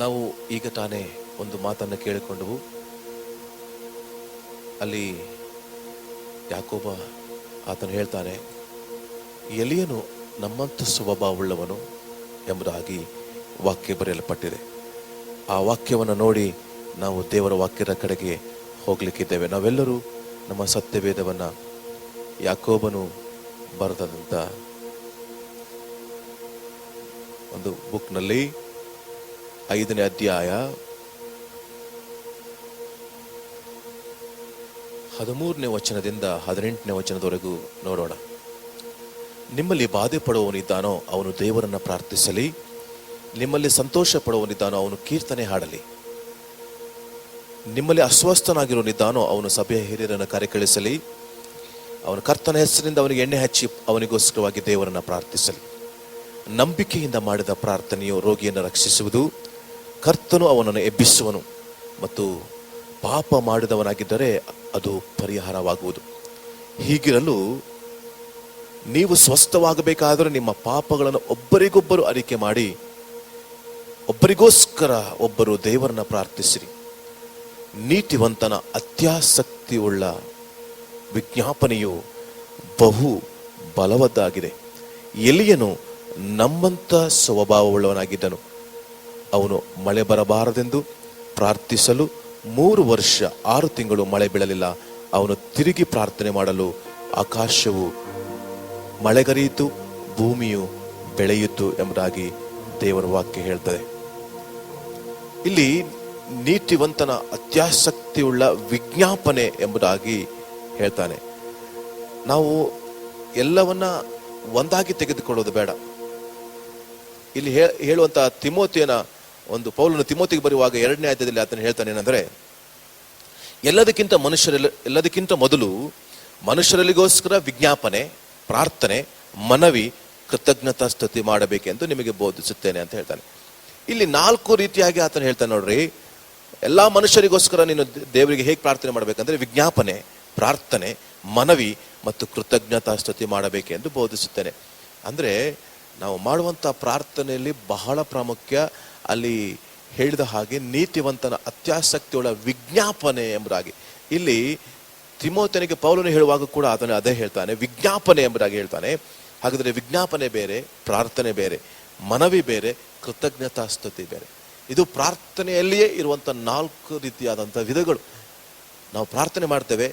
ನಾವು ಈಗ ತಾನೇ ಒಂದು ಮಾತನ್ನು ಕೇಳಿಕೊಂಡವು. ಅಲ್ಲಿ ಯಾಕೋಬ ಆತನು ಹೇಳ್ತಾನೆ, ಎಲಿಯನು ನಮ್ಮಂಥ ಸ್ವಭಾವವುಳ್ಳವನು ಎಂಬುದಾಗಿ ವಾಕ್ಯ ಬರೆಯಲ್ಪಟ್ಟಿದೆ. ಆ ವಾಕ್ಯವನ್ನು ನೋಡಿ ನಾವು ದೇವರ ವಾಕ್ಯದ ಕಡೆಗೆ ಹೋಗ್ಲಿಕ್ಕಿದ್ದೇವೆ. ನಾವೆಲ್ಲರೂ ನಮ್ಮ ಸತ್ಯವೇದವನ್ನು ಯಾಕೋಬನು ಬರೆದಂಥ ಒಂದು ಬುಕ್ನಲ್ಲಿ 5ನೇ ಅಧ್ಯಾಯ 13ನೇ ವಚನದಿಂದ 18ನೇ ವಚನದವರೆಗೂ ನೋಡೋಣ. ನಿಮ್ಮಲ್ಲಿ ಬಾಧೆ ಪಡುವವನಿದ್ದಾನೋ ಅವನು ದೇವರನ್ನು ಪ್ರಾರ್ಥಿಸಲಿ. ನಿಮ್ಮಲ್ಲಿ ಸಂತೋಷ ಪಡುವವನಿದ್ದಾನೋ ಅವನು ಕೀರ್ತನೆ ಹಾಡಲಿ. ನಿಮ್ಮಲ್ಲಿ ಅಸ್ವಸ್ಥನಾಗಿರೋನಿದ್ದಾನೋ ಅವನು ಸಭೆಯ ಹಿರಿಯರನ್ನು ಕರೆಕಳಿಸಲಿ. ಅವನು ಕರ್ತನ ಹೆಸರಿನಿಂದ ಅವನಿಗೆ ಎಣ್ಣೆ ಹಚ್ಚಿ ಅವನಿಗೋಸ್ಕರವಾಗಿ ದೇವರನ್ನು ಪ್ರಾರ್ಥಿಸಲಿ. ನಂಬಿಕೆಯಿಂದ ಮಾಡಿದ ಪ್ರಾರ್ಥನೆಯು ರೋಗಿಯನ್ನು ರಕ್ಷಿಸುವುದು. ಕರ್ತನು ಅವನನ್ನು ಎಬ್ಬಿಸುವನು ಮತ್ತು ಪಾಪ ಮಾಡಿದವನಾಗಿದ್ದರೆ ಅದು ಪರಿಹಾರವಾಗುವುದು. ಹೀಗಿರಲು ನೀವು ಸ್ವಸ್ಥವಾಗಬೇಕಾದರೆ ನಿಮ್ಮ ಪಾಪಗಳನ್ನು ಒಬ್ಬರಿಗೊಬ್ಬರು ಅರಿಕೆ ಮಾಡಿ ಒಬ್ಬರಿಗೋಸ್ಕರ ಒಬ್ಬರು ದೇವರನ್ನ ಪ್ರಾರ್ಥಿಸಿರಿ. ನೀತಿವಂತನ ಅತ್ಯಾಸಕ್ತಿಯುಳ್ಳ ವಿಜ್ಞಾಪನೆಯು ಬಹು ಬಲವದ್ದಾಗಿದೆ. ಎಲಿಯನು ನಮ್ಮಂತ ಸ್ವಭಾವವುಳ್ಳವನಾಗಿದ್ದನು. ಅವನು ಮಳೆ ಬರಬಾರದೆಂದು ಪ್ರಾರ್ಥಿಸಲು 3 ವರ್ಷ 6 ತಿಂಗಳು ಮಳೆ ಬೀಳಲಿಲ್ಲ. ಅವನು ತಿರುಗಿ ಪ್ರಾರ್ಥನೆ ಮಾಡಲು ಆಕಾಶವು ಮಳೆಗರೆಯಿತು, ಭೂಮಿಯು ಬೆಳೆಯಿತು ಎಂಬುದಾಗಿ ದೇವರ ವಾಕ್ಯ ಹೇಳ್ತದೆ. ಇಲ್ಲಿ ನೀತಿವಂತನ ಅತ್ಯಾಸಕ್ತಿಯುಳ್ಳ ವಿಜ್ಞಾಪನೆ ಎಂಬುದಾಗಿ ಹೇಳ್ತಾನೆ. ನಾವು ಎಲ್ಲವನ್ನ ಒಂದಾಗಿ ತೆಗೆದುಕೊಳ್ಳೋದು ಬೇಡ. ಇಲ್ಲಿ ಹೇಳುವಂತಹ ತಿಮೋತಿಯನ ಒಂದು ಪೌಲನು ತಿಮೋತಿಗೆ ಬರುವಾಗ 2ನೇ ಅಧ್ಯಾಯದಲ್ಲಿ ಆತನು ಹೇಳ್ತಾನೆ ಏನಂದ್ರೆ, ಎಲ್ಲದಕ್ಕಿಂತ ಮೊದಲು ಮನುಷ್ಯರಲ್ಲಿಗೋಸ್ಕರ ವಿಜ್ಞಾಪನೆ, ಪ್ರಾರ್ಥನೆ, ಮನವಿ, ಕೃತಜ್ಞತಾ ಸ್ತುತಿ ಮಾಡಬೇಕೆಂದು ನಿಮಗೆ ಬೋಧಿಸುತ್ತೇನೆ ಅಂತ ಹೇಳ್ತಾನೆ. ಇಲ್ಲಿ 4 ರೀತಿಯಾಗಿ ಆತನು ಹೇಳ್ತಾನೆ ನೋಡ್ರಿ. ಎಲ್ಲಾ ಮನುಷ್ಯರಿಗೋಸ್ಕರ ನೀನು ದೇವರಿಗೆ ಹೇಗೆ ಪ್ರಾರ್ಥನೆ ಮಾಡಬೇಕಂದ್ರೆ ವಿಜ್ಞಾಪನೆ, ಪ್ರಾರ್ಥನೆ, ಮನವಿ ಮತ್ತು ಕೃತಜ್ಞತಾ ಸ್ತುತಿ ಮಾಡಬೇಕೆಂದು ಬೋಧಿಸುತ್ತೇನೆ. ಅಂದ್ರೆ ನಾವು ಮಾಡುವಂತ ಪ್ರಾರ್ಥನೆಯಲ್ಲಿ ಬಹಳ ಪ್ರಾಮುಖ್ಯ ಅಲ್ಲಿ ಹೇಳಿದ ಹಾಗೆ ನೀತಿವಂತನ ಅತ್ಯಾಸಕ್ತಿಯುಳ್ಳ ವಿಜ್ಞಾಪನೆ ಎಂಬುದಾಗಿ. ಇಲ್ಲಿ ತಿಮೋಥನಿಗೆ ಪೌಲನು ಹೇಳುವಾಗ ಕೂಡ ಆತನು ಅದೇ ಹೇಳ್ತಾನೆ, ವಿಜ್ಞಾಪನೆ ಎಂಬುದಾಗಿ ಹೇಳ್ತಾನೆ. ಹಾಗಾದ್ರೆ ವಿಜ್ಞಾಪನೆ ಬೇರೆ, ಪ್ರಾರ್ಥನೆ ಬೇರೆ, ಮನವಿ ಬೇರೆ, ಕೃತಜ್ಞತಾ ಸ್ತುತಿ ಬೇರೆ. ಇದು ಪ್ರಾರ್ಥನೆಯಲ್ಲಿಯೇ ಇರುವಂತ 4 ರೀತಿಯಾದಂತಹ ವಿಧಗಳು. ನಾವು ಪ್ರಾರ್ಥನೆ ಮಾಡ್ತೇವೆ,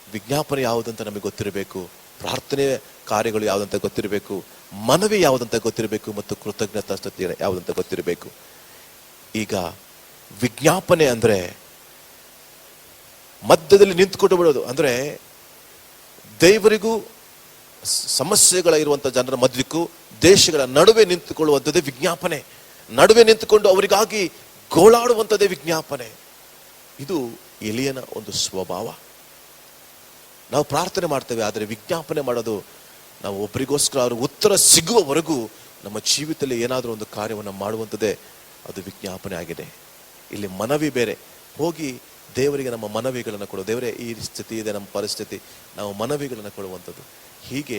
ವಿಜ್ಞಾಪನೆ ಯಾವುದಂತ ನಮಗೆ ಗೊತ್ತಿರಬೇಕು, ಪ್ರಾರ್ಥನೆ ಕಾರ್ಯಗಳು ಯಾವುದಂತ ಗೊತ್ತಿರಬೇಕು, ಮನವಿ ಯಾವುದಂತ ಗೊತ್ತಿರಬೇಕು, ಮತ್ತು ಕೃತಜ್ಞತಾ ಸ್ತುತಿ ಯಾವುದಂತ ಗೊತ್ತಿರಬೇಕು. ಈಗ ವಿಜ್ಞಾಪನೆ ಅಂದ್ರೆ ಮಧ್ಯದಲ್ಲಿ ನಿಂತುಕೊಂಡು ಬಿಡೋದು. ಅಂದ್ರೆ ದೇವರಿಗೂ ಸಮಸ್ಯೆಗಳ ಇರುವಂತಹ ಜನರ ಮಧ್ಯಕ್ಕೂ ದೇಶಗಳ ನಡುವೆ ನಿಂತುಕೊಳ್ಳುವಂಥದ್ದೇ ವಿಜ್ಞಾಪನೆ. ನಡುವೆ ನಿಂತುಕೊಂಡು ಅವರಿಗಾಗಿ ಗೋಳಾಡುವಂಥದ್ದೇ ವಿಜ್ಞಾಪನೆ. ಇದು ಎಲಿಯನ ಒಂದು ಸ್ವಭಾವ. ನಾವು ಪ್ರಾರ್ಥನೆ ಮಾಡ್ತೇವೆ, ಆದರೆ ವಿಜ್ಞಾಪನೆ ಮಾಡೋದು ನಾವು ಒಬ್ಬರಿಗೋಸ್ಕರ ಅವ್ರ ಉತ್ತರ ಸಿಗುವವರೆಗೂ ನಮ್ಮ ಜೀವಿತದಲ್ಲಿ ಏನಾದರೂ ಒಂದು ಕಾರ್ಯವನ್ನು ಮಾಡುವಂಥದ್ದೇ ಅದು ವಿಜ್ಞಾಪನೆ ಆಗಿದೆ. ಇಲ್ಲಿ ಮನವಿ ಬೇರೆ. ಹೋಗಿ ದೇವರಿಗೆ ನಮ್ಮ ಮನವಿಗಳನ್ನು ಕೊಡು. ದೇವರೇ ಈ ಸ್ಥಿತಿ ಇದೆ, ನಮ್ಮ ಪರಿಸ್ಥಿತಿ, ನಾವು ಮನವಿಗಳನ್ನು ಕೊಡುವಂಥದ್ದು. ಹೀಗೆ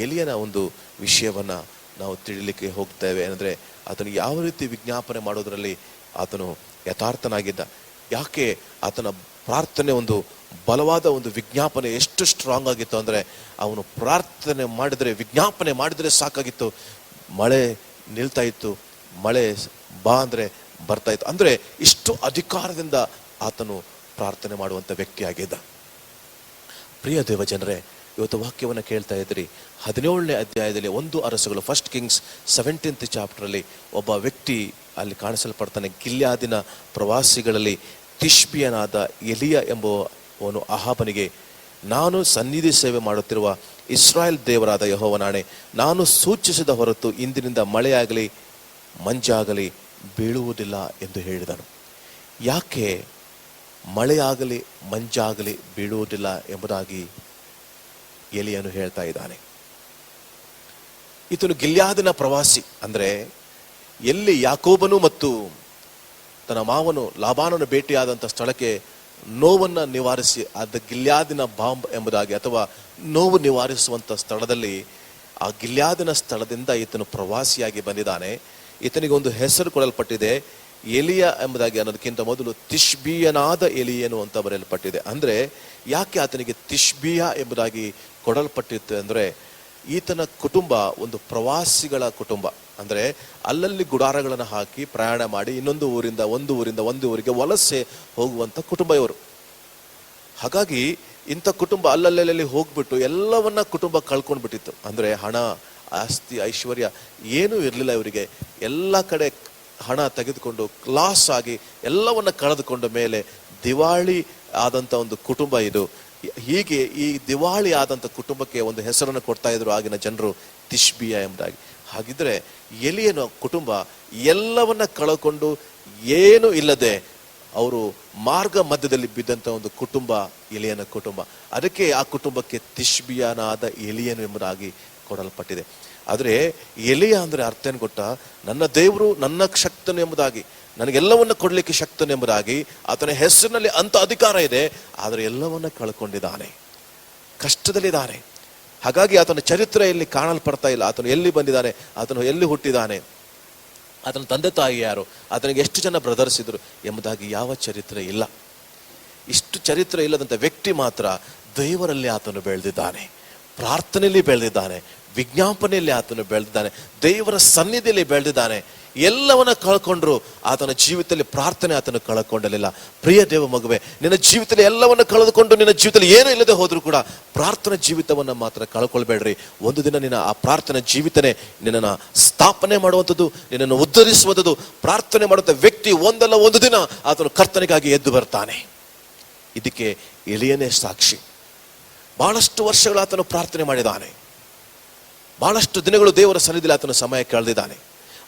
ಎಲಿಯನ ಒಂದು ವಿಷಯವನ್ನ ನಾವು ತಿಳಿಲಿಕ್ಕೆ ಹೋಗ್ತೇವೆ. ಅಂದರೆ ಆತನು ಯಾವ ರೀತಿ ವಿಜ್ಞಾಪನೆ ಮಾಡೋದ್ರಲ್ಲಿ ಆತನು ಯಥಾರ್ಥನಾಗಿದ್ದ. ಯಾಕೆ ಆತನ ಪ್ರಾರ್ಥನೆ ಒಂದು ಬಲವಾದ ಒಂದು ವಿಜ್ಞಾಪನೆ ಎಷ್ಟು ಸ್ಟ್ರಾಂಗ್ ಆಗಿತ್ತು ಅಂದರೆ, ಅವನು ಪ್ರಾರ್ಥನೆ ಮಾಡಿದರೆ, ವಿಜ್ಞಾಪನೆ ಮಾಡಿದರೆ ಸಾಕಾಗಿತ್ತು, ಮಳೆ ನಿಲ್ತಾ ಇತ್ತು, ಮಳೆ ಬಾ ಅಂದ್ರೆ ಬರ್ತಾ ಇತ್ತು. ಅಂದ್ರೆ ಇಷ್ಟು ಅಧಿಕಾರದಿಂದ ಆತನು ಪ್ರಾರ್ಥನೆ ಮಾಡುವಂತ ವ್ಯಕ್ತಿಯಾಗಿದ್ದ. ಪ್ರಿಯ ದೇವ ಜನರೇ, ಇವತ್ತು ವಾಕ್ಯವನ್ನು ಕೇಳ್ತಾ ಇದ್ರಿ. 17ನೇ ಅಧ್ಯಾಯದಲ್ಲಿ 1 ಅರಸುಗಳು, 1 ಕಿಂಗ್ಸ್ 17th ಚಾಪ್ಟರ್ ಒಬ್ಬ ವ್ಯಕ್ತಿ ಅಲ್ಲಿ ಕಾಣಿಸಲ್ಪಡ್ತಾನೆ. ಗಿಲ್ಯಾದಿನ ಪ್ರವಾಸಿಗಳಲ್ಲಿ ತಿಷ್ಬಿಯನಾದ ಎಲಿಯ ಎಂಬುವನು ಅಹಾಬನಿಗೆ, ನಾನು ಸನ್ನಿಧಿ ಸೇವೆ ಮಾಡುತ್ತಿರುವ ಇಸ್ರಾಯೇಲ್ ದೇವರಾದ ಯೆಹೋವನಾಣೆ, ನಾನು ಸೂಚಿಸಿದ ಹೊರತು ಇಂದಿನಿಂದ ಮಳೆಯಾಗಲಿ ಮಂಜಾಗಲಿ ಬೀಳುವುದಿಲ್ಲ ಎಂದು ಹೇಳಿದನು. ಯಾಕೆ ಮಳೆಯಾಗಲಿ ಮಂಜಾಗಲಿ ಬೀಳುವುದಿಲ್ಲ ಎಂಬುದಾಗಿ ಎಲಿಯನು ಹೇಳ್ತಾ ಇದ್ದಾನೆ. ಈತನು ಗಿಲ್ಯಾದಿನ ಪ್ರವಾಸಿ. ಅಂದ್ರೆ ಎಲ್ಲಿ ಯಾಕೋಬನು ಮತ್ತು ತನ್ನ ಮಾವನು ಲಾಬಾನನು ಭೇಟಿಯಾದಂಥ ಸ್ಥಳಕ್ಕೆ ನೋವನ್ನು ನಿವಾರಿಸಿ, ಅದು ಗಿಲ್ಯಾದಿನ ಬಾಂಬ್ ಎಂಬುದಾಗಿ, ಅಥವಾ ನೋವು ನಿವಾರಿಸುವಂಥ ಸ್ಥಳದಲ್ಲಿ, ಆ ಗಿಲ್ಯಾದಿನ ಸ್ಥಳದಿಂದ ಈತನು ಪ್ರವಾಸಿಯಾಗಿ ಬಂದಿದ್ದಾನೆ. ಈತನಿಗೆ ಒಂದು ಹೆಸರು ಕೊಡಲ್ಪಟ್ಟಿದೆ, ಎಲಿಯ ಎಂಬುದಾಗಿ. ಅನ್ನೋದಕ್ಕಿಂತ ಮೊದಲು ತಿಷ್ಬಿಯನಾದ ಎಲಿಯನು ಅಂತ ಬರೆಯಲ್ಪಟ್ಟಿದೆ. ಅಂದ್ರೆ ಯಾಕೆ ಆತನಿಗೆ ತಿಷ್ಬಿಯ ಎಂಬುದಾಗಿ ಕೊಡಲ್ಪಟ್ಟಿತ್ತು ಅಂದ್ರೆ, ಈತನ ಕುಟುಂಬ ಒಂದು ಪ್ರವಾಸಿಗಳ ಕುಟುಂಬ. ಅಂದ್ರೆ ಅಲ್ಲಲ್ಲಿ ಗುಡಾರಗಳನ್ನು ಹಾಕಿ ಪ್ರಯಾಣ ಮಾಡಿ ಒಂದು ಊರಿಂದ ಒಂದು ಊರಿಗೆ ವಲಸೆ ಹೋಗುವಂತ ಕುಟುಂಬ ಇವರು. ಹಾಗಾಗಿ ಇಂಥ ಕುಟುಂಬ ಅಲ್ಲಲ್ಲಿ ಹೋಗ್ಬಿಟ್ಟು ಎಲ್ಲವನ್ನ ಕುಟುಂಬ ಕಳ್ಕೊಂಡ್ ಬಿಟ್ಟಿತ್ತು. ಅಂದ್ರೆ ಹಣ, ಆಸ್ತಿ, ಐಶ್ವರ್ಯ ಏನೂ ಇರಲಿಲ್ಲ ಇವರಿಗೆ. ಎಲ್ಲ ಕಡೆ ಹಣ ತೆಗೆದುಕೊಂಡು ಲಾಸ್ ಆಗಿ ಎಲ್ಲವನ್ನ ಕಳೆದುಕೊಂಡ ಮೇಲೆ ದಿವಾಳಿ ಆದಂತ ಒಂದು ಕುಟುಂಬ ಇದು. ಹೀಗೆ ಈ ದಿವಾಳಿ ಆದಂತ ಕುಟುಂಬಕ್ಕೆ ಒಂದು ಹೆಸರನ್ನು ಕೊಡ್ತಾ ಇದ್ರು ಆಗಿನ ಜನರು, ತಿಷ್ಬಿಯ ಎಂಬುದಾಗಿ. ಹಾಗಿದ್ರೆ ಎಲಿಯನ ಕುಟುಂಬ ಎಲ್ಲವನ್ನ ಕಳಕೊಂಡು ಏನು ಇಲ್ಲದೆ ಅವರು ಮಾರ್ಗ ಮಧ್ಯದಲ್ಲಿ ಬಿದ್ದಂತ ಒಂದು ಕುಟುಂಬ ಎಲಿಯನ ಕುಟುಂಬ. ಅದಕ್ಕೆ ಆ ಕುಟುಂಬಕ್ಕೆ ತಿಷ್ಬಿಯನಾದ ಎಲಿಯನು ಎಂಬುದಾಗಿ ಕೊಡಲ್ಪಟ್ಟಿದೆ. ಆದ್ರೆ ಎಲಿಯ ಅಂದ್ರೆ ಅರ್ಥ ಏನು ಗೊತ್ತಾ? ನನ್ನ ದೇವರು ನನ್ನ ಶಕ್ತನು ಎಂಬುದಾಗಿ, ನನಗೆಲ್ಲವನ್ನ ಕೊಡ್ಲಿಕ್ಕೆ ಶಕ್ತನು ಎಂಬುದಾಗಿ. ಆತನ ಹೆಸರಿನಲ್ಲಿ ಅಂತ ಅಧಿಕಾರ ಇದೆ, ಆದರೆ ಎಲ್ಲವನ್ನ ಕಳ್ಕೊಂಡಿದ್ದಾನೆ, ಕಷ್ಟದಲ್ಲಿದ್ದಾನೆ. ಹಾಗಾಗಿ ಆತನ ಚರಿತ್ರೆಯಲ್ಲಿ ಕಾಣಲ್ಪಡ್ತಾ ಇಲ್ಲ. ಆತನು ಎಲ್ಲಿ ಬಂದಿದ್ದಾನೆ, ಆತನು ಎಲ್ಲಿ ಹುಟ್ಟಿದ್ದಾನೆ, ಆತನ ತಂದೆ ತಾಯಿ ಯಾರು, ಆತನಿಗೆ ಎಷ್ಟು ಜನ ಬ್ರದರ್ಸ್ ಇದ್ರು ಎಂಬುದಾಗಿ ಯಾವ ಚರಿತ್ರೆ ಇಲ್ಲ. ಇಷ್ಟು ಚರಿತ್ರೆ ಇಲ್ಲದಂತ ವ್ಯಕ್ತಿ ಮಾತ್ರ ದೇವರಲ್ಲಿ ಆತನು ಬೆಳೆದಿದ್ದಾನೆ. ಪ್ರಾರ್ಥನೆಯಲ್ಲಿ ಬೆಳೆದಿದ್ದಾನೆ, ವಿಜ್ಞಾಪನೆಯಲ್ಲಿ ಆತನು ಬೆಳೆದಿದ್ದಾನೆ, ದೇವರ ಸನ್ನಿಧಿಯಲ್ಲಿ ಬೆಳೆದಿದ್ದಾನೆ. ಎಲ್ಲವನ್ನ ಕಳ್ಕೊಂಡ್ರು ಆತನ ಜೀವಿತದಲ್ಲಿ ಪ್ರಾರ್ಥನೆ ಆತನು ಕಳ್ಕೊಂಡಲಿಲ್ಲ. ಪ್ರಿಯ ದೇವ ಮಗುವೆ, ನಿನ್ನ ಜೀವಿತದಲ್ಲಿ ಎಲ್ಲವನ್ನ ಕಳೆದುಕೊಂಡು ನಿನ್ನ ಜೀವಿತದಲ್ಲಿ ಏನೂ ಇಲ್ಲದೆ ಹೋದ್ರೂ ಕೂಡ ಪ್ರಾರ್ಥನಾ ಜೀವಿತವನ್ನ ಮಾತ್ರ ಕಳ್ಕೊಳ್ಬೇಡ್ರಿ. ಒಂದು ದಿನ ನಿನ್ನ ಆ ಪ್ರಾರ್ಥನಾ ಜೀವಿತನೇ ನಿನ್ನನ್ನು ಸ್ಥಾಪನೆ ಮಾಡುವಂಥದ್ದು, ನಿನ್ನನ್ನು ಉದ್ಧರಿಸುವಂಥದ್ದು. ಪ್ರಾರ್ಥನೆ ಮಾಡುವಂಥ ವ್ಯಕ್ತಿ ಒಂದಲ್ಲ ಒಂದು ದಿನ ಆತನು ಕರ್ತನಿಗಾಗಿ ಎದ್ದು ಬರ್ತಾನೆ. ಇದಕ್ಕೆ ಎಲಿಯನೇ ಸಾಕ್ಷಿ. ಬಹಳಷ್ಟು ವರ್ಷಗಳು ಆತನು ಪ್ರಾರ್ಥನೆ ಮಾಡಿದ್ದಾನೆ. ಬಹಳಷ್ಟು ದಿನಗಳು ದೇವರ ಸನ್ನಿಧಿಯಲ್ಲಿ ಆತನು ಸಮಯ ಕಳೆದಿದ್ದಾನೆ.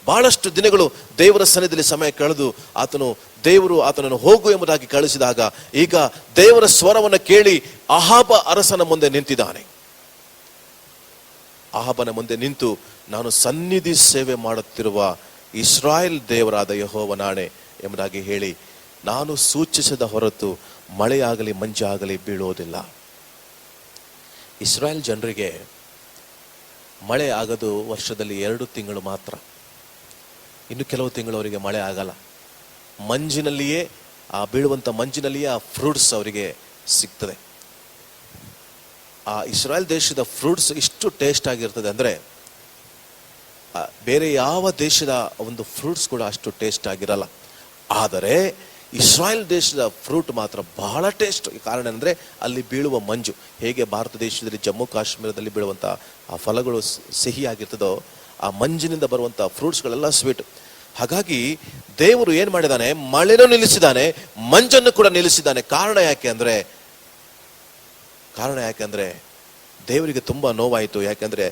ಬಹಳಷ್ಟು ದಿನಗಳು ದೇವರ ಸನ್ನಿಧಿಯಲ್ಲಿ ಸಮಯ ಕಳೆದು ದೇವರು ಆತನನ್ನು ಹೋಗು ಎಂಬುದಾಗಿ ಕಳಿಸಿದಾಗ ಈಗ ದೇವರ ಸ್ವರವನ್ನು ಕೇಳಿ ಅಹಾಬ ಅರಸನ ಮುಂದೆ ನಿಂತಿದ್ದಾನೆ. ಅಹಾಬನ ಮುಂದೆ ನಿಂತು, ನಾನು ಸನ್ನಿಧಿ ಸೇವೆ ಮಾಡುತ್ತಿರುವ ಇಸ್ರಾಯೇಲ್ ದೇವರಾದ ಯೆಹೋವನಾಣೆ ಎಂಬುದಾಗಿ ಹೇಳಿ, ನಾನು ಸೂಚಿಸದ ಹೊರತು ಮಳೆಯಾಗಲಿ ಮಂಜಾಗಲಿ ಬೀಳೋದಿಲ್ಲ. ಇಸ್ರಾಯೇಲ್ ಜನರಿಗೆ ಮಳೆ ಆಗೋದು ವರ್ಷದಲ್ಲಿ 2 ತಿಂಗಳು ಮಾತ್ರ. ಇನ್ನು ಕೆಲವು ತಿಂಗಳು ಅವರಿಗೆ ಮಳೆ ಆಗಲ್ಲ. ಮಂಜಿನಲ್ಲಿಯೇ ಬೀಳುವಂಥ ಮಂಜಿನಲ್ಲಿಯೇ ಆ ಫ್ರೂಟ್ಸ್ ಅವರಿಗೆ ಸಿಗ್ತದೆ. ಆ ಇಸ್ರಾಯೇಲ್ ದೇಶದ ಫ್ರೂಟ್ಸ್ ಇಷ್ಟು ಟೇಸ್ಟ್ ಆಗಿರ್ತದೆ ಅಂದರೆ ಬೇರೆ ಯಾವ ದೇಶದ ಒಂದು ಫ್ರೂಟ್ಸ್ ಕೂಡ ಅಷ್ಟು ಟೇಸ್ಟ್ ಆಗಿರಲ್ಲ. ಆದರೆ ಇಸ್ರಾಯೇಲ್ ದೇಶದ ಫ್ರೂಟ್ ಮಾತ್ರ ಬಹಳ ಟೇಸ್ಟ್. ಕಾರಣ ಅಂದರೆ ಅಲ್ಲಿ ಬೀಳುವ ಮಂಜು. ಹೇಗೆ ಭಾರತ ದೇಶದಲ್ಲಿ ಜಮ್ಮು ಕಾಶ್ಮೀರದಲ್ಲಿ ಬೀಳುವಂಥ ಆ ಫಲಗಳು ಸಿಹಿಯಾಗಿರ್ತದೋ, ಆ ಮಂಜಿನಿಂದ ಬರುವಂಥ ಫ್ರೂಟ್ಸ್ಗಳೆಲ್ಲ ಸ್ವೀಟ್. ಹಾಗಾಗಿ ದೇವರು ಏನು ಮಾಡಿದ್ದಾನೆ, ಮಳೆನೂ ನಿಲ್ಲಿಸಿದ್ದಾನೆ, ಮಂಜನ್ನು ಕೂಡ ನಿಲ್ಲಿಸಿದ್ದಾನೆ. ಕಾರಣ ಯಾಕೆ ಅಂದರೆ ದೇವರಿಗೆ ತುಂಬಾ ನೋವಾಯಿತು. ಯಾಕೆಂದ್ರೆ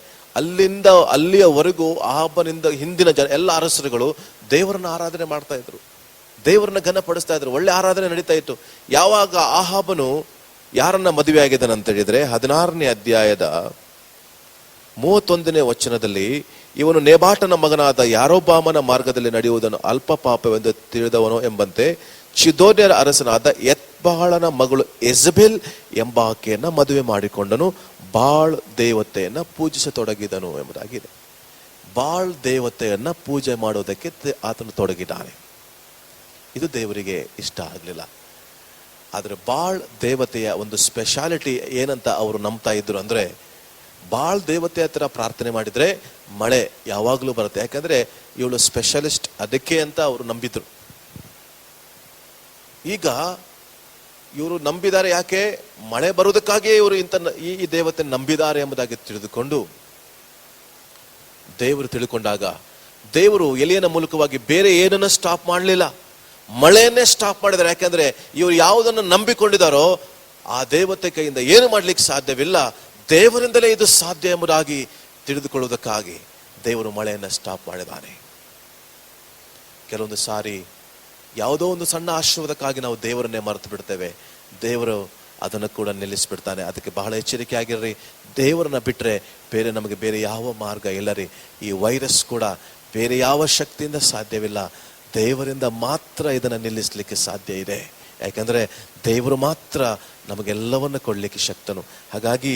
ಅಲ್ಲಿಯವರೆಗೂ ಆಹಾಬನಿಂದ ಹಿಂದಿನ ಎಲ್ಲ ಅರಸರುಗಳು ದೇವರನ್ನ ಆರಾಧನೆ ಮಾಡ್ತಾ ಇದ್ರು, ದೇವರನ್ನ ಘನಪಡಿಸ್ತಾ ಇದ್ರು, ಒಳ್ಳೆ ಆರಾಧನೆ ನಡೀತಾ ಇತ್ತು. ಯಾವಾಗ ಆಹಾಬನು ಯಾರನ್ನ ಮದುವೆ ಆಗಿದ್ದಾನಂತ ಹೇಳಿದ್ರೆ 16ನೇ ಅಧ್ಯಾಯದ 31ನೇ ವಚನದಲ್ಲಿ, ಇವನು ನೇಬಾಟನ ಮಗನಾದ ಯಾರೊಬ್ಬಾಮನ ಮಾರ್ಗದಲ್ಲಿ ನಡೆಯುವುದನ್ನು ಅಲ್ಪ ಪಾಪವೆಂದು ತಿಳಿದವನು ಎಂಬಂತೆ ಚಿದೋನ್ಯರ ಅರಸನಾದ ಎತ್ಬಾಳನ ಮಗಳು ಎಜಬೇಲ್ ಎಂಬಾಕೆಯನ್ನ ಮದುವೆ ಮಾಡಿಕೊಂಡನು, ಬಾಳ್ ದೇವತೆಯನ್ನ ಪೂಜಿಸತೊಡಗಿದನು ಎಂಬುದಾಗಿದೆ. ಬಾಳ್ ದೇವತೆಯನ್ನ ಪೂಜೆ ಮಾಡೋದಕ್ಕೆ ಆತನು ತೊಡಗಿದ್ದಾನೆ. ಇದು ದೇವರಿಗೆ ಇಷ್ಟ ಆಗಲಿಲ್ಲ. ಆದರೆ ಬಾಳ್ ದೇವತೆಯ ಒಂದು ಸ್ಪೆಷಾಲಿಟಿ ಏನಂತ ಅವರು ನಂಬ್ತಾ ಇದ್ರು ಅಂದ್ರೆ, ಬಾಳ್ ದೇವತೆ ಹತ್ರ ಪ್ರಾರ್ಥನೆ ಮಾಡಿದ್ರೆ ಮಳೆ ಯಾವಾಗಲೂ ಬರುತ್ತೆ. ಯಾಕಂದ್ರೆ ಇವಳು ಸ್ಪೆಷಲಿಸ್ಟ್, ಅದಕ್ಕೆ ಅಂತ ಅವರು ನಂಬಿದ್ರು. ಈಗ ಇವರು ನಂಬಿದ್ದಾರೆ, ಯಾಕೆ? ಮಳೆ ಬರುವುದಕ್ಕಾಗಿಯೇ ಇವರು ಈ ದೇವತೆ ನಂಬಿದ್ದಾರೆ ಎಂಬುದಾಗಿ ತಿಳಿದುಕೊಂಡು ದೇವರು ತಿಳ್ಕೊಂಡಾಗ ದೇವರು ಎಲಿಯನ ಮೂಲಕವಾಗಿ ಬೇರೆ ಏನನ್ನ ಸ್ಟಾಪ್ ಮಾಡಲಿಲ್ಲ, ಮಳೆಯನ್ನೇ ಸ್ಟಾಪ್ ಮಾಡಿದ್ದಾರೆ. ಯಾಕಂದ್ರೆ ಇವರು ಯಾವುದನ್ನು ನಂಬಿಕೊಂಡಿದ್ದಾರೋ ಆ ದೇವತೆ ಕೈಯಿಂದ ಏನು ಮಾಡ್ಲಿಕ್ಕೆ ಸಾಧ್ಯವಿಲ್ಲ, ದೇವರಿಂದಲೇ ಇದು ಸಾಧ್ಯ ಎಂಬುದಾಗಿ ತಿಳಿದುಕೊಳ್ಳುವುದಕ್ಕಾಗಿ ದೇವರು ಮಳೆಯನ್ನ ಸ್ಟಾಪ್ ಮಾಡಿದ್ದಾನೆ. ಕೆಲವೊಂದು ಸಾರಿ ಯಾವುದೋ ಒಂದು ಸಣ್ಣ ಆಶೀರ್ವಾದಕ್ಕಾಗಿ ನಾವು ದೇವರನ್ನೇ ಮರೆತು ಬಿಡ್ತೇವೆ, ದೇವರು ಅದನ್ನು ಕೂಡ ನಿಲ್ಲಿಸ್ಬಿಡ್ತಾನೆ. ಅದಕ್ಕೆ ಬಹಳ ಎಚ್ಚರಿಕೆ ಆಗಿರ್ರಿ. ದೇವರನ್ನ ಬಿಟ್ಟರೆ ನಮಗೆ ಬೇರೆ ಯಾವ ಮಾರ್ಗ ಇಲ್ಲ ರೀ. ಈ ವೈರಸ್ ಕೂಡ ಬೇರೆ ಯಾವ ಶಕ್ತಿಯಿಂದ ಸಾಧ್ಯವಿಲ್ಲ, ದೇವರಿಂದ ಮಾತ್ರ ಇದನ್ನು ನಿಲ್ಲಿಸಲಿಕ್ಕೆ ಸಾಧ್ಯ ಇದೆ. ಯಾಕಂದ್ರೆ ದೇವರು ಮಾತ್ರ ನಮಗೆಲ್ಲವನ್ನ ಕೊಡ್ಲಿಕ್ಕೆ ಶಕ್ತನು. ಹಾಗಾಗಿ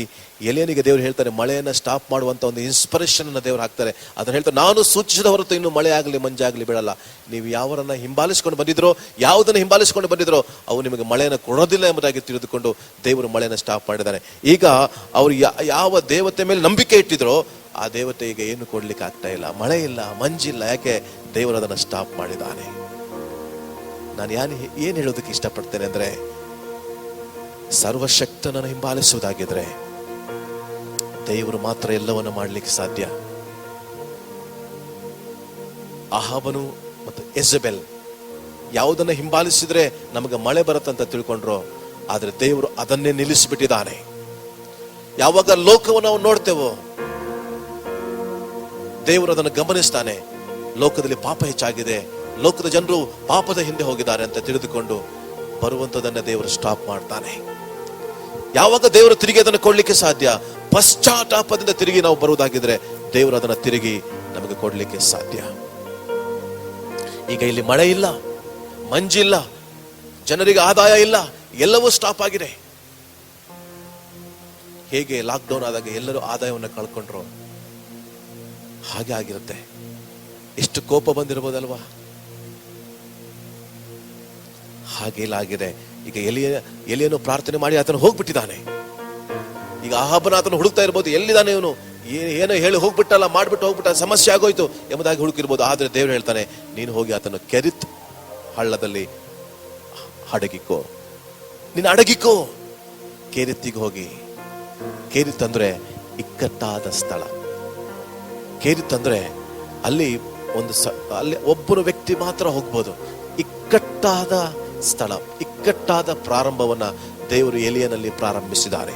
ಎಲಿಯನಿಗೆ ದೇವರು ಹೇಳ್ತಾರೆ, ಮಳೆಯನ್ನ ಸ್ಟಾಪ್ ಮಾಡುವಂತ ಒಂದು ಇನ್ಸ್ಪಿರೇಷನ್ ಅನ್ನ ದೇವರು ಹಾಕ್ತಾರೆ. ಅದನ್ನ ಹೇಳ್ತಾರೆ, ನಾನು ಸೂಚಿಸಿದ ಹೊರತು ಇನ್ನು ಮಳೆ ಆಗಲಿ ಮಂಜಾಗಲಿ ಬಿಡಲ್ಲ. ನೀವು ಯಾವರನ್ನ ಹಿಂಬಾಲಿಸ್ಕೊಂಡು ಬಂದಿದ್ರೋ, ಯಾವುದನ್ನ ಹಿಂಬಾಲಿಸ್ಕೊಂಡು ಬಂದಿದ್ರೋ ಅವು ನಿಮಗೆ ಮಳೆಯನ್ನು ಕೊಡೋದಿಲ್ಲ ಎಂಬುದಾಗಿ ತಿಳಿದುಕೊಂಡು ದೇವರು ಮಳೆಯನ್ನ ಸ್ಟಾಪ್ ಮಾಡಿದ್ದಾನೆ. ಈಗ ಅವರು ಯಾವ ದೇವತೆ ಮೇಲೆ ನಂಬಿಕೆ ಇಟ್ಟಿದ್ರೋ ಆ ದೇವತೆಗೆ ಏನು ಕೊಡ್ಲಿಕ್ಕೆ ಆಗ್ತಾ ಇಲ್ಲ, ಮಳೆ ಇಲ್ಲ, ಮಂಜಿಲ್ಲ. ಯಾಕೆ? ದೇವರು ಅದನ್ನ ಸ್ಟಾಪ್ ಮಾಡಿದ್ದಾನೆ. ನಾನು ಏನ್ ಹೇಳೋದಕ್ಕೆ ಇಷ್ಟಪಡ್ತೇನೆ ಅಂದ್ರೆ, ಸರ್ವಶಕ್ತನನ್ನು ಹಿಂಬಾಲಿಸುವುದಾಗಿದ್ರೆ ದೇವರು ಮಾತ್ರ ಎಲ್ಲವನ್ನು ಮಾಡಲಿಕ್ಕೆ ಸಾಧ್ಯ. ಅಹಾಬನು ಮತ್ತು ಎಜಬೇಲ್ ಯಾವುದನ್ನ ಹಿಂಬಾಲಿಸಿದ್ರೆ ನಮಗೆ ಮಳೆ ಬರುತ್ತಂತ ತಿಳ್ಕೊಂಡ್ರು, ಆದ್ರೆ ದೇವರು ಅದನ್ನೇ ನಿಲ್ಲಿಸಿಬಿಟ್ಟಿದ್ದಾನೆ. ಯಾವಾಗ ಲೋಕವನ್ನು ನಾವು ನೋಡ್ತೇವೋ ದೇವರು ಅದನ್ನು ಗಮನಿಸ್ತಾನೆ. ಲೋಕದಲ್ಲಿ ಪಾಪ ಹೆಚ್ಚಾಗಿದೆ, ಲೋಕದ ಜನರು ಪಾಪದ ಹಿಂದೆ ಹೋಗಿದ್ದಾರೆ ಅಂತ ತಿಳಿದುಕೊಂಡು ಬರುವಂತದನ್ನ ದೇವರು ಸ್ಟಾಪ್ ಮಾಡ್ತಾನೆ. ಯಾವಾಗ ದೇವರು ತಿರುಗಿ ಅದನ್ನು ಕೊಡ್ಲಿಕ್ಕೆ ಸಾಧ್ಯ? ಪಶ್ಚಾತ್ತಾಪದಿಂದ ತಿರುಗಿ ನಾವು ಬರುವುದಾಗಿದ್ರೆ ದೇವರು ಅದನ್ನ ತಿರುಗಿ ನಮಗೆ ಕೊಡ್ಲಿಕ್ಕೆ ಸಾಧ್ಯ. ಈಗ ಇಲ್ಲಿ ಮಳೆ ಇಲ್ಲ, ಮಂಜಿಲ್ಲ, ಜನರಿಗೆ ಆದಾಯ ಇಲ್ಲ, ಎಲ್ಲವೂ ಸ್ಟಾಪ್ ಆಗಿದೆ. ಹೇಗೆ ಲಾಕ್ಡೌನ್ ಆದಾಗ ಎಲ್ಲರೂ ಆದಾಯವನ್ನು ಕಳ್ಕೊಂಡ್ರು ಹಾಗೆ ಆಗಿರುತ್ತೆ. ಎಷ್ಟು ಕೋಪ ಬಂದಿರಬಹುದಲ್ವಾ? ಹಾಗೆಲ್ಲ ಆಗಿದೆ. ಈಗ ಎಲಿಯನು ಪ್ರಾರ್ಥನೆ ಮಾಡಿ ಆತನು ಹೋಗ್ಬಿಟ್ಟಿದ್ದಾನೆ. ಈಗ ಅಹಾಬನ ಆತನು ಹುಡುಕ್ತಾ ಇರ್ಬೋದು, ಎಲ್ಲಿದ್ದಾನೆ ಇವನು, ಏನೋ ಹೇಳಿ ಹೋಗ್ಬಿಟ್ಟಲ್ಲ, ಮಾಡ್ಬಿಟ್ಟು ಹೋಗ್ಬಿಟ್ಟ, ಸಮಸ್ಯೆ ಆಗೋಯ್ತು ಎಂಬುದಾಗಿ ಹುಡುಕಿರ್ಬೋದು. ಆದ್ರೆ ದೇವರು ಹೇಳ್ತಾನೆ, ನೀನು ಹೋಗಿ ಆತನು ಕೆರಿತ್ ಹಳ್ಳದಲ್ಲಿ ಅಡಗಿಕೋ, ನೀನು ಅಡಗಿಕೋ. ಕೇರಿತ್ತಿಗೆ ಹೋಗಿ, ಕೇರಿತ್ ಅಂದ್ರೆ ಇಕ್ಕಟ್ಟಾದ ಸ್ಥಳ. ಕೇರಿತ್ ಅಂದ್ರೆ ಅಲ್ಲಿ ಅಲ್ಲಿ ಒಬ್ಬರು ವ್ಯಕ್ತಿ ಮಾತ್ರ ಹೋಗ್ಬೋದು. ಇಕ್ಕಟ್ಟಾದ ಸ್ಥಳ, ಇಕ್ಕಟ್ಟಾದ ಪ್ರಾರಂಭವನ್ನ ದೇವರು ಎಲಿಯನಲ್ಲಿ ಪ್ರಾರಂಭಿಸಿದ್ದಾರೆ.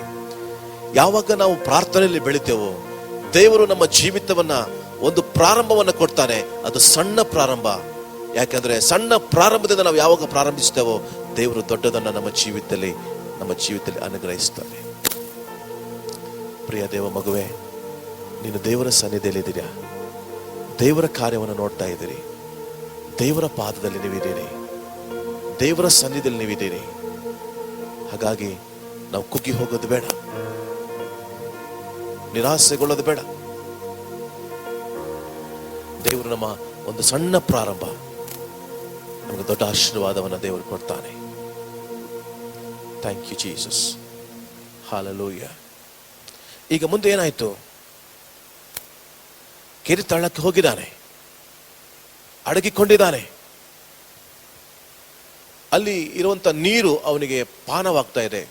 ಯಾವಾಗ ನಾವು ಪ್ರಾರ್ಥನೆಯಲ್ಲಿ ಬೆಳಿತೇವೋ ದೇವರು ನಮ್ಮ ಜೀವಿತವನ್ನ ಒಂದು ಪ್ರಾರಂಭವನ್ನ ಕೊಡ್ತಾನೆ. ಅದು ಸಣ್ಣ ಪ್ರಾರಂಭ. ಯಾಕಂದ್ರೆ ಸಣ್ಣ ಪ್ರಾರಂಭದಿಂದ ನಾವು ಯಾವಾಗ ಪ್ರಾರಂಭಿಸ್ತೇವೋ ದೇವರು ದೊಡ್ಡದನ್ನ ನಮ್ಮ ಜೀವಿತದಲ್ಲಿ ಅನುಗ್ರಹಿಸ್ತಾನೆ. ಪ್ರಿಯ ದೇವ ಮಗುವೆ, ನೀನು ದೇವರ ಸನ್ನಿಧಿಯಲ್ಲಿದ್ದೀರಾ, ದೇವರ ಕಾರ್ಯವನ್ನು ನೋಡ್ತಾ ಇದ್ದೀರಿ, ದೇವರ ಪಾದದಲ್ಲಿ ನೀವಿದ್ದೀರಿ, ದೇವರ ಸನ್ನಿಧಿಯಲ್ಲಿ ನೀವಿದ್ದೀರಿ. ಹಾಗಾಗಿ ನಾವು ಕುಗ್ಗಿ ಹೋಗೋದು ಬೇಡ, ನಿರಾಸೆಗೊಳ್ಳೋದು ಬೇಡ. ದೇವರು ನಮ್ಮ ಒಂದು ಸಣ್ಣ ಪ್ರಾರಂಭ ನಮಗೆ ದೊಡ್ಡ ಆಶೀರ್ವಾದವನ್ನು ದೇವರು ಕೊಡ್ತಾನೆ. Thank you Jesus. ಹಾಲೆಲೂಯಾ. ಈಗ ಮುಂದೆ ಏನಾಯ್ತು? ಕೆರೆ ತಳ್ಳಕ್ಕೆ ಹೋಗಿದ್ದಾನೆ, ಅಡಗಿಕೊಂಡಿದ್ದಾನೆ. ಅಲ್ಲಿ ಇರುವಂತ ನೀರು ಅವನಿಗೆ ಪಾನವಾಗ್ತಾ ಇದೆ.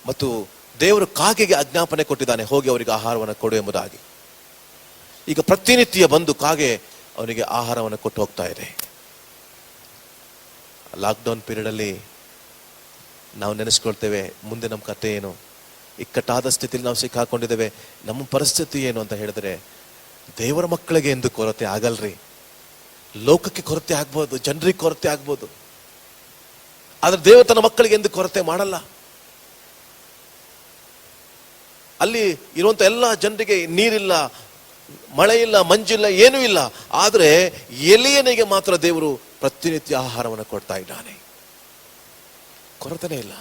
ಮತ್ತು ದೇವರು ಕಾಗೆಗೆ ಆಜ್ಞಾಪನೆ ಕೊಟ್ಟಿದ್ದಾನೆ, ಹೋಗಿ ಅವರಿಗೆ ಆಹಾರವನ್ನು ಕೊಡು ಎಂಬುದಾಗಿ. ಈಗ ಪ್ರತಿನಿತ್ಯ ಬಂದು ಕಾಗೆ ಅವನಿಗೆ ಆಹಾರವನ್ನು ಕೊಟ್ಟು ಹೋಗ್ತಾ ಇದೆ. ಲಾಕ್ಡೌನ್ ಪೀರಿಯಡ್ ಅಲ್ಲಿ ನಾವು ನೆನೆಸ್ಕೊಳ್ತೇವೆ, ಮುಂದೆ ನಮ್ಮ ಕತೆ ಏನು, ಇಕ್ಕಟ್ಟಾದ ಸ್ಥಿತಿಯಲ್ಲಿ ನಾವು ಸಿಕ್ಕಾಕೊಂಡಿದ್ದೇವೆ, ನಮ್ಮ ಪರಿಸ್ಥಿತಿ ಏನು ಅಂತ ಹೇಳಿದ್ರೆ, ದೇವರ ಮಕ್ಕಳಿಗೆ ಎಂದು ಕೊರತೆ ಆಗಲ್ರಿ. ಲೋಕಕ್ಕೆ ಕೊರತೆ ಆಗ್ಬೋದು, ಜನರಿಗೆ ಕೊರತೆ ಆಗ್ಬೋದು, ಆದ್ರೆ ದೇವ ತನ್ನ ಮಕ್ಕಳಿಗೆ ಎಂದು ಕೊರತೆ ಮಾಡಲ್ಲ. ಅಲ್ಲಿ ಇರುವಂತ ಎಲ್ಲ ಜನರಿಗೆ ನೀರಿಲ್ಲ, ಮಳೆ ಇಲ್ಲ, ಮಂಜಿಲ್ಲ, ಏನೂ ಇಲ್ಲ. ಆದ್ರೆ ಎಲಿಯನಿಗೆ ಮಾತ್ರ ದೇವರು ಪ್ರತಿನಿತ್ಯ ಆಹಾರವನ್ನು ಕೊಡ್ತಾ ಇದ್ದಾನೆ. ಕೊರತೆನೇ ಇಲ್ಲ,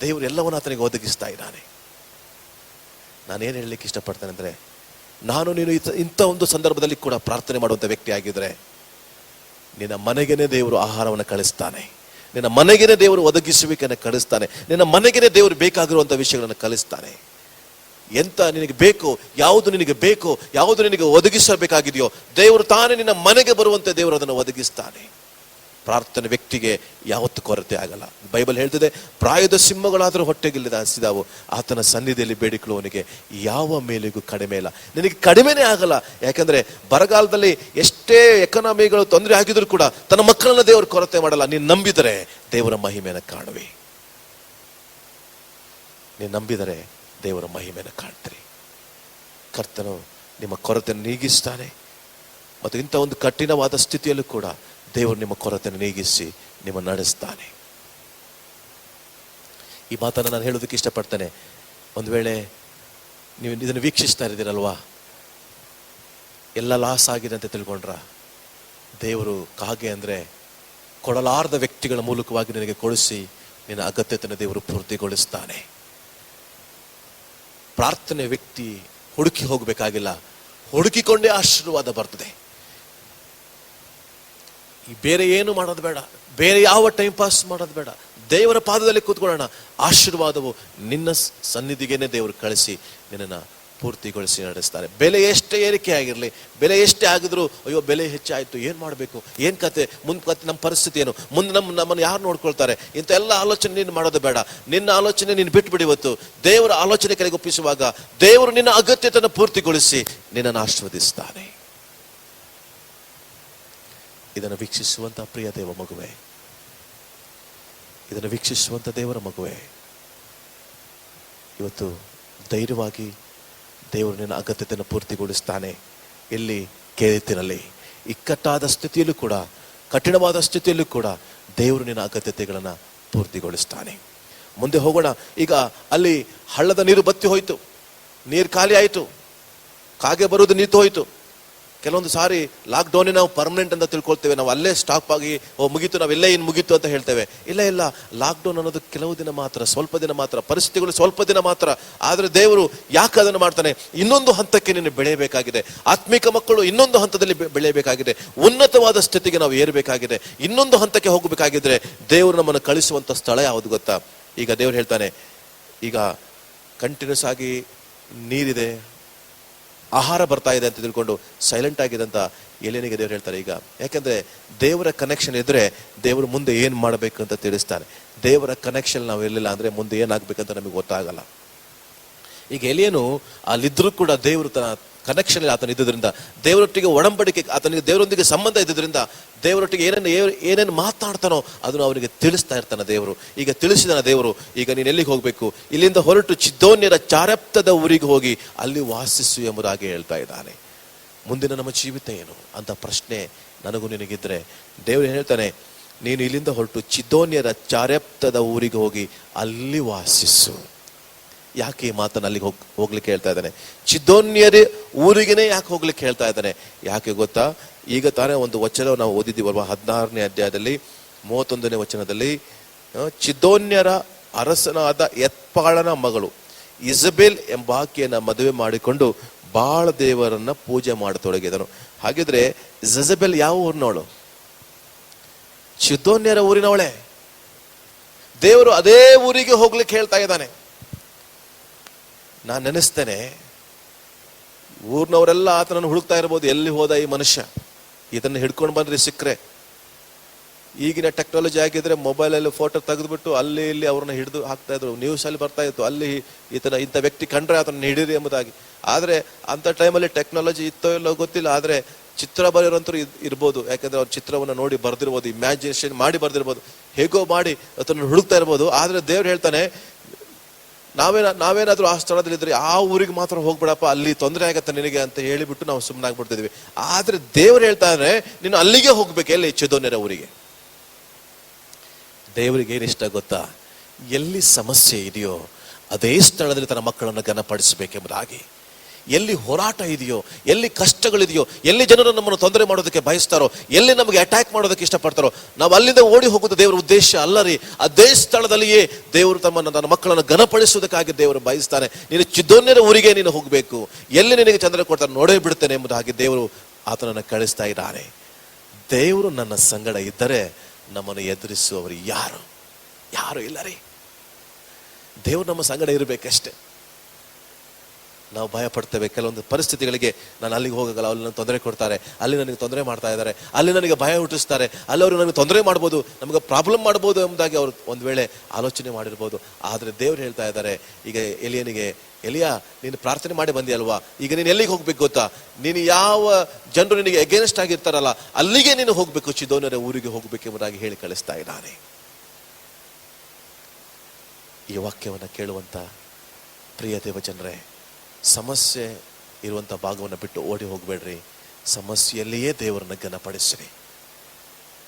ದೇವರು ಎಲ್ಲವನ್ನ ಆತನಿಗೆ ಒದಗಿಸ್ತಾ ಇದ್ದಾನೆ. ನಾನೇನು ಹೇಳಲಿಕ್ಕೆ ಇಷ್ಟಪಡ್ತೇನೆ ಅಂದ್ರೆ, ನಾನು ನೀನು ಇಂಥ ಒಂದು ಸಂದರ್ಭದಲ್ಲಿ ಕೂಡ ಪ್ರಾರ್ಥನೆ ಮಾಡುವಂತ ವ್ಯಕ್ತಿ ಆಗಿದ್ರೆ, ನಿನ್ನ ಮನೆಗೇನೆ ದೇವರು ಆಹಾರವನ್ನು ಕಳಿಸ್ತಾನೆ, ನಿನ್ನ ಮನೆಗೇನೆ ದೇವರು ಒದಗಿಸುವಿಕೆಯನ್ನು ಕಳಿಸ್ತಾನೆ, ನಿನ್ನ ಮನೆಗೇನೆ ದೇವರು ಬೇಕಾಗಿರುವಂತ ವಿಷಯಗಳನ್ನು ಕಲಿಸ್ತಾನೆ. ಎಂತ ನಿನಗೆ ಬೇಕು, ಯಾವುದು ನಿನಗೆ ಬೇಕು, ಯಾವುದು ನಿನಗೆ ಒದಗಿಸಬೇಕಾಗಿದೆಯೋ ದೇವರು ತಾನೇ ನಿನ್ನ ಮನೆಗೆ ಬರುವಂತೆ ದೇವರು ಅದನ್ನು ಒದಗಿಸ್ತಾನೆ. ಪ್ರಾರ್ಥನೆ ವ್ಯಕ್ತಿಗೆ ಯಾವತ್ತೂ ಕೊರತೆ ಆಗಲ್ಲ. ಬೈಬಲ್ ಹೇಳ್ತಿದೆ, ಪ್ರಾಯದ ಸಿಂಹಗಳಾದರೂ ಹೊಟ್ಟೆಗಿಲ್ಲದ ಹಸಿದಾವು, ಆತನ ಸನ್ನಿಧಿಯಲ್ಲಿ ಬೇಡಿಕೊಳ್ಳುವವನಿಗೆ ಯಾವ ಮೇಲೆಗೂ ಕಡಿಮೆ ಇಲ್ಲ. ನಿನಗೆ ಕಡಿಮೆನೇ ಆಗಲ್ಲ. ಯಾಕಂದ್ರೆ ಬರಗಾಲದಲ್ಲಿ ಎಷ್ಟೇ ಎಕನಾಮಿಗಳು ತೊಂದರೆ ಆಗಿದ್ರು ಕೂಡ ತನ್ನ ಮಕ್ಕಳನ್ನ ದೇವರು ಕೊರತೆ ಮಾಡಲ್ಲ. ನೀನು ನಂಬಿದರೆ ದೇವರ ಮಹಿಮೆಯನ್ನು ಕಾಣುವೆ, ನೀನು ನಂಬಿದರೆ ದೇವರ ಮಹಿಮೆಯನ್ನು ಕಾಣ್ತೀರಿ. ಕರ್ತನು ನಿಮ್ಮ ಕೊರತೆಯನ್ನು ನೀಗಿಸ್ತಾನೆ. ಮತ್ತು ಇಂಥ ಒಂದು ಕಠಿಣವಾದ ಸ್ಥಿತಿಯಲ್ಲೂ ಕೂಡ ದೇವರು ನಿಮ್ಮ ಕೊರತೆಯನ್ನು ನೀಗಿಸಿ ನಿಮ್ಮ ನಡೆಸ್ತಾನೆ. ಈ ಮಾತನ್ನು ನಾನು ಹೇಳೋದಕ್ಕೆ ಇಷ್ಟಪಡ್ತೇನೆ. ಒಂದು ವೇಳೆ ನೀವು ಇದನ್ನು ವೀಕ್ಷಿಸ್ತಾ ಇದ್ದೀರಲ್ವಾ, ಎಲ್ಲ ಲಾಸ್ ಆಗಿದೆ ಅಂತ ತಿಳ್ಕೊಂಡ್ರ, ದೇವರು ಕಾಗೆ ಅಂದ್ರೆ ಕೊಡಲಾರದ ವ್ಯಕ್ತಿಗಳ ಮೂಲಕವಾಗಿ ನಿನಗೆ ಕೊಡಿಸಿ ನಿನ್ನ ಅಗತ್ಯತೆಯನ್ನು ದೇವರು ಪೂರ್ತಿಗೊಳಿಸ್ತಾನೆ. ಪ್ರಾರ್ಥನೆ ವ್ಯಕ್ತಿ ಹುಡುಕಿ ಹೋಗಬೇಕಾಗಿಲ್ಲ, ಹುಡುಕಿಕೊಂಡೇ ಆಶೀರ್ವಾದ ಬರ್ತದೆ. ಈ ಬೇರೆ ಏನು ಮಾಡೋದು ಬೇಡ, ಬೇರೆ ಯಾವ ಟೈಮ್ ಪಾಸ್ ಮಾಡೋದು ಬೇಡ, ದೇವರ ಪಾದದಲ್ಲಿ ಕೂತ್ಕೊಳ್ಳೋಣ. ಆಶೀರ್ವಾದವು ನಿನ್ನ ಸನ್ನಿಧಿಗೇನೆ ದೇವರು ಕಳಿಸಿ ನಿನ್ನನ್ನು ಪೂರ್ತಿಗೊಳಿಸಿ ನಡೆಸ್ತಾರೆ. ಬೆಲೆ ಎಷ್ಟೇ ಏರಿಕೆ ಆಗಿರಲಿ, ಬೆಲೆ ಎಷ್ಟೇ ಆಗಿದ್ರು, ಅಯ್ಯೋ ಬೆಲೆ ಹೆಚ್ಚಾಯಿತು, ಏನು ಮಾಡಬೇಕು, ಏನು ಕತೆ, ಮುಂದೆ ನಮ್ಮ ಪರಿಸ್ಥಿತಿ ಏನು, ಮುಂದೆ ನಮ್ಮನ್ನು ಯಾರು ನೋಡ್ಕೊಳ್ತಾರೆ, ಇಂಥ ಎಲ್ಲ ಆಲೋಚನೆ ನೀನು ಮಾಡೋದು ಬೇಡ. ನಿನ್ನ ಆಲೋಚನೆ ನೀನು ಬಿಟ್ಬಿಡಿ. ಇವತ್ತು ದೇವರ ಆಲೋಚನೆ ಕೆಳಗೆ ಒಪ್ಪಿಸುವಾಗ ದೇವರು ನಿನ್ನ ಅಗತ್ಯತೆಯನ್ನು ಪೂರ್ತಿಗೊಳಿಸಿ ನಿನ್ನನ್ನು ಆಶೀರ್ವದಿಸ್ತಾನೆ. ಇದನ್ನು ವೀಕ್ಷಿಸುವಂತ ಪ್ರಿಯ ದೇವ ಮಗುವೆ, ಇದನ್ನು ವೀಕ್ಷಿಸುವಂತ ದೇವರ ಮಗುವೆ, ಇವತ್ತು ಧೈರ್ಯವಾಗಿ ದೇವರು ನಿನ್ನ ಅಗತ್ಯತೆಯನ್ನು ಪೂರ್ತಿಗೊಳಿಸ್ತಾನೆ. ಎಲ್ಲಿ? ಕೇರಿತಿನಲ್ಲಿ. ಇಕ್ಕಟ್ಟಾದ ಸ್ಥಿತಿಯಲ್ಲೂ ಕೂಡ, ಕಠಿಣವಾದ ಸ್ಥಿತಿಯಲ್ಲೂ ಕೂಡ ದೇವರು ನಿನ್ನ ಅಗತ್ಯತೆಗಳನ್ನು ಪೂರ್ತಿಗೊಳಿಸ್ತಾನೆ. ಮುಂದೆ ಹೋಗೋಣ. ಈಗ ಅಲ್ಲಿ ಹಳ್ಳದ ನೀರು ಬತ್ತಿ ಹೋಯ್ತು, ನೀರು ಖಾಲಿ ಆಯಿತು, ಕಾಗೆ ಬರುವುದು ನಿಂತು ಹೋಯ್ತು. ಕೆಲವೊಂದು ಸಾರಿ ಲಾಕ್ಡೌನ್ ನಾವು ಪರ್ಮನೆಂಟ್ ಅಂತ ತಿಳ್ಕೊಳ್ತೇವೆ, ನಾವು ಅಲ್ಲೇ ಸ್ಟಾಪ್ ಆಗಿ ಮುಗೀತು, ನಾವೆಲ್ಲೇ ಇನ್ನು ಮುಗೀತು ಅಂತ ಹೇಳ್ತೇವೆ. ಇಲ್ಲ, ಲಾಕ್ಡೌನ್ ಅನ್ನೋದು ಕೆಲವು ದಿನ ಮಾತ್ರ, ಸ್ವಲ್ಪ ದಿನ ಮಾತ್ರ, ಪರಿಸ್ಥಿತಿಗಳು ಸ್ವಲ್ಪ ದಿನ ಮಾತ್ರ. ಆದ್ರೆ ದೇವರು ಯಾಕೆ ಅದನ್ನು ಮಾಡ್ತಾನೆ? ಇನ್ನೊಂದು ಹಂತಕ್ಕೆ ನೀನು ಬೆಳೆಯಬೇಕಾಗಿದೆ. ಆತ್ಮಿಕ ಮಕ್ಕಳು ಇನ್ನೊಂದು ಹಂತದಲ್ಲಿ ಬೆಳೆಯಬೇಕಾಗಿದೆ, ಉನ್ನತವಾದ ಸ್ಥಿತಿಗೆ ನಾವು ಏರಬೇಕಾಗಿದೆ, ಇನ್ನೊಂದು ಹಂತಕ್ಕೆ ಹೋಗಬೇಕಾಗಿದ್ರೆ ದೇವರು ನಮ್ಮನ್ನು ಕಳಿಸುವಂತ ಸ್ಥಳ ಯಾವುದು ಗೊತ್ತಾ? ಈಗ ದೇವರು ಹೇಳ್ತಾನೆ, ಈಗ ಕಂಟಿನ್ಯೂಸ್ ಆಗಿ ನೀರಿದೆ, ಆಹಾರ ಬರ್ತಾ ಇದೆ ಅಂತ ತಿಳ್ಕೊಂಡು ಸೈಲೆಂಟ್ ಆಗಿದೆ ಅಂತ ಎಲಿಯನಿಗೆ ದೇವರು ಹೇಳ್ತಾರೆ. ಈಗ ಯಾಕಂದ್ರೆ ದೇವರ ಕನೆಕ್ಷನ್ ಇದ್ರೆ ದೇವರು ಮುಂದೆ ಏನ್ ಮಾಡಬೇಕು ಅಂತ ತಿಳಿಸ್ತಾರೆ. ದೇವರ ಕನೆಕ್ಷನ್ ನಾವು ಇರಲಿಲ್ಲ ಅಂದ್ರೆ ಮುಂದೆ ಏನಾಗ್ಬೇಕಂತ ನಮಗೆ ಗೊತ್ತಾಗಲ್ಲ. ಈಗ ಎಲಿಯನು ಅಲ್ಲಿದ್ರು ಕೂಡ ದೇವರು ತನ್ನ ಕನೆಕ್ಷನ್ ಆತನ ಇದ್ದುದರಿಂದ, ದೇವರೊಟ್ಟಿಗೆ ಒಡಂಬಡಿಕೆ, ಆತನಿಗೆ ದೇವರೊಂದಿಗೆ ಸಂಬಂಧ ಇದ್ದುದರಿಂದ, ದೇವರೊಟ್ಟಿಗೆ ಏನೇನು ಮಾತಾಡ್ತಾನೋ ಅದನ್ನು ಅವನಿಗೆ ತಿಳಿಸ್ತಾ ಇರ್ತಾನೆ ದೇವರು. ಈಗ ತಿಳಿಸಿದಾನ ದೇವರು, ಈಗ ನೀನು ಎಲ್ಲಿಗೆ ಹೋಗ್ಬೇಕು, ಇಲ್ಲಿಂದ ಹೊರಟು ಚಿದೋನ್ಯರ ಚಾರೆಪ್ತದ ಊರಿಗೆ ಹೋಗಿ ಅಲ್ಲಿ ವಾಸಿಸು ಎಂಬುದಾಗಿ ಹೇಳ್ತಾ ಇದ್ದಾನೆ. ಮುಂದಿನ ನಮ್ಮ ಜೀವಿತ ಏನು ಅಂತ ಪ್ರಶ್ನೆ ನನಗೂ ನಿನಗಿದ್ರೆ ದೇವರು ಹೇಳ್ತಾನೆ, ನೀನು ಇಲ್ಲಿಂದ ಹೊರಟು ಚಿದೋನ್ಯರ ಚಾರೆಪ್ತದ ಊರಿಗೆ ಹೋಗಿ ಅಲ್ಲಿ ವಾಸಿಸು. ಯಾಕೆ ಈ ಮಾತನ್ನು ಅಲ್ಲಿಗೆ ಹೋಗ್ಲಿಕ್ಕೆ ಹೇಳ್ತಾ ಇದ್ದಾನೆ? ಚಿದೋನ್ಯರ ಊರಿಗೇನೆ ಯಾಕೆ ಹೋಗ್ಲಿಕ್ಕೆ ಹೇಳ್ತಾ ಇದ್ದಾನೆ? ಯಾಕೆ ಗೊತ್ತಾ? ಈಗ ತಾನೇ ಒಂದು ವಚನ ನಾವು ಓದಿದ್ದೀವಲ್ವಾ, 16ನೇ ಅಧ್ಯಾಯದಲ್ಲಿ 31ನೇ ವಚನದಲ್ಲಿ, ಚಿದೋನ್ಯರ ಅರಸನಾದ ಎತ್ಪಾಳನ ಮಗಳು ಇಸಬೆಲ್ ಎಂಬಾಕೆಯನ್ನ ಮದುವೆ ಮಾಡಿಕೊಂಡು ಬಾಳ ದೇವರನ್ನ ಪೂಜೆ ಮಾಡತೊಡಗಿದನು. ಹಾಗಿದ್ರೆ ಇಸಬೆಲ್ ಯಾವ ಊರಿನವಳು? ಚಿದೋನ್ಯರ ಊರಿನವಳೆ. ದೇವರು ಅದೇ ಊರಿಗೆ ಹೋಗ್ಲಿಕ್ಕೆ ಹೇಳ್ತಾ ಇದ್ದಾನೆ. ನಾನು ನೆನೆಸ್ತೇನೆ, ಊರಿನವರೆಲ್ಲ ಆತನನ್ನು ಹುಡುಕ್ತಾ ಇರ್ಬೋದು, ಎಲ್ಲಿ ಹೋದ ಈ ಮನುಷ್ಯ, ಇದನ್ನು ಹಿಡ್ಕೊಂಡು ಬಂದ್ರೆ ಸಿಕ್ಕರೆ. ಈಗಿನ ಟೆಕ್ನಾಲಜಿ ಆಗಿದ್ರೆ ಮೊಬೈಲಲ್ಲಿ ಫೋಟೋ ತೆಗೆದುಬಿಟ್ಟು ಅಲ್ಲಿ ಇಲ್ಲಿ ಅವ್ರನ್ನ ಹಿಡಿದು ಹಾಕ್ತಾ ಇದ್ರು, ನ್ಯೂಸ್ ಅಲ್ಲಿ ಬರ್ತಾ ಇತ್ತು, ಅಲ್ಲಿ ಇಂಥ ವ್ಯಕ್ತಿ ಕಂಡ್ರೆ ಆತನ ಹಿಡೀರಿ ಎಂಬುದಾಗಿ. ಆದ್ರೆ ಅಂತ ಟೈಮಲ್ಲಿ ಟೆಕ್ನಾಲಜಿ ಇತ್ತೋ ಇಲ್ಲೋ ಗೊತ್ತಿಲ್ಲ, ಆದ್ರೆ ಚಿತ್ರ ಬರೆಯೋರಂತೂ ಇರ್ಬೋದು. ಯಾಕಂದ್ರೆ ಅವ್ರ ಚಿತ್ರವನ್ನ ನೋಡಿ ಬರ್ದಿರ್ಬೋದು, ಇಮ್ಯಾಜಿನೇಷನ್ ಮಾಡಿ ಬರ್ದಿರ್ಬೋದು, ಹೇಗೋ ಮಾಡಿ ಅದನ್ನು ಹುಡುಕ್ತಾ ಇರ್ಬೋದು. ಆದ್ರೆ ದೇವ್ರು ಹೇಳ್ತಾನೆ, ನಾವೇನಾದ್ರೂ ಆ ಸ್ಥಳದಲ್ಲಿದ್ರೆ ಆ ಊರಿಗೆ ಮಾತ್ರ ಹೋಗ್ಬಿಡಪ್ಪ, ಅಲ್ಲಿ ತೊಂದರೆ ಆಗತ್ತೆ ನಿನಗೆ ಅಂತ ಹೇಳಿಬಿಟ್ಟು ನಾವು ಸುಮ್ಮನಾಗ್ಬಿಡ್ತಿದ್ವಿ. ಆದ್ರೆ ದೇವ್ರು ಹೇಳ್ತಾನೆ, ನೀನು ಅಲ್ಲಿಗೆ ಹೋಗ್ಬೇಕು. ಎಲ್ಲಿ? ಚಿದೋನ್ಯರ ಊರಿಗೆ. ದೇವರಿಗೆ ಏನಿಷ್ಟ ಗೊತ್ತಾ? ಎಲ್ಲಿ ಸಮಸ್ಯೆ ಇದೆಯೋ ಅದೇ ಸ್ಥಳದಲ್ಲಿ ತನ್ನ ಮಕ್ಕಳನ್ನು ಘನಪಡಿಸಬೇಕೆಂಬುದಾಗಿ. ಎಲ್ಲಿ ಹೋರಾಟ ಇದೆಯೋ, ಎಲ್ಲಿ ಕಷ್ಟಗಳಿದೆಯೋ, ಎಲ್ಲಿ ಜನರು ನಮ್ಮನ್ನು ತೊಂದರೆ ಮಾಡೋದಕ್ಕೆ ಬಯಸ್ತಾರೋ, ಎಲ್ಲಿ ನಮಗೆ ಅಟ್ಯಾಕ್ ಮಾಡೋದಕ್ಕೆ ಇಷ್ಟಪಡ್ತಾರೋ, ನಾವು ಅಲ್ಲಿಂದ ಓಡಿ ಹೋಗೋದು ದೇವರ ಉದ್ದೇಶ ಅಲ್ಲರಿ. ಅದೇ ಸ್ಥಳದಲ್ಲಿಯೇ ದೇವರು ತನ್ನ ಮಕ್ಕಳನ್ನು ಘನಪಡಿಸುವುದಕ್ಕಾಗಿ ದೇವರು ಬಯಸ್ತಾನೆ. ನೀನು ಚಿದೋನ್ಯರ ಊರಿಗೆ ನೀನು ಹೋಗಬೇಕು, ಎಲ್ಲಿ ನಿನಗೆ ಚಂದ್ರ ಕೊಡ್ತಾರೆ ನೋಡೇ ಬಿಡ್ತೇನೆ ಎಂಬುದಾಗಿ ದೇವರು ಆತನನ್ನು ಕಳಿಸ್ತಾ ಇದ್ದಾನೆ. ದೇವರು ನನ್ನ ಸಂಗಡ ಇದ್ದರೆ ನಮ್ಮನ್ನು ಎದುರಿಸುವವರು ಯಾರು ಇಲ್ಲ ರೀ. ದೇವರು ನಮ್ಮ ಸಂಗಡ ಇರಬೇಕಷ್ಟೇ. ನಾವು ಭಯ ಪಡ್ತೇವೆ ಕೆಲವೊಂದು ಪರಿಸ್ಥಿತಿಗಳಿಗೆ. ನಾನು ಅಲ್ಲಿಗೆ ಹೋಗಲ್ಲ, ಅಲ್ಲಿ ನನಗೆ ತೊಂದರೆ ಕೊಡ್ತಾರೆ, ಅಲ್ಲಿ ನನಗೆ ತೊಂದರೆ ಮಾಡ್ತಾ ಇದ್ದಾರೆ, ಅಲ್ಲಿ ನನಗೆ ಭಯ ಹುಟ್ಟಿಸ್ತಾರೆ, ಅಲ್ಲಿ ಅವರು ನನಗೆ ತೊಂದರೆ ಮಾಡ್ಬೋದು, ನಮಗೆ ಪ್ರಾಬ್ಲಮ್ ಮಾಡ್ಬೋದು ಎಂಬುದಾಗಿ ಅವರು ಒಂದು ವೇಳೆ ಆಲೋಚನೆ ಮಾಡಿರ್ಬೋದು. ಆದರೆ ದೇವ್ರು ಹೇಳ್ತಾ ಇದ್ದಾರೆ ಈಗ ಎಲಿಯನಿಗೆ, ಎಲಿಯಾ ನೀನು ಪ್ರಾರ್ಥನೆ ಮಾಡಿ ಬಂದಿಯಲ್ವಾ, ಈಗ ನೀನು ಎಲ್ಲಿಗೆ ಹೋಗ್ಬೇಕು ಗೊತ್ತಾ? ನೀನು ಯಾವ ಜನರು ನಿನಗೆ ಅಗೇನ್ಸ್ಟ್ ಆಗಿರ್ತಾರಲ್ಲ ಅಲ್ಲಿಗೆ ನೀನು ಹೋಗ್ಬೇಕು, ಚಿದೋನ್ಯರ ಊರಿಗೆ ಹೋಗ್ಬೇಕೆಂಬುದಾಗಿ ಹೇಳಿ ಕಳಿಸ್ತಾ ಇದ್ದಾನೆ. ಈ ವಾಕ್ಯವನ್ನು ಕೇಳುವಂತ ಪ್ರಿಯ ದೇವಜನರೇ, ಸಮಸ್ಯೆ ಇರುವಂಥ ಭಾಗವನ್ನು ಬಿಟ್ಟು ಓಡಿ ಹೋಗಬೇಡ್ರಿ. ಸಮಸ್ಯೆಯಲ್ಲಿಯೇ ದೇವರನ್ನ ಘನಪಡಿಸ್ರಿ.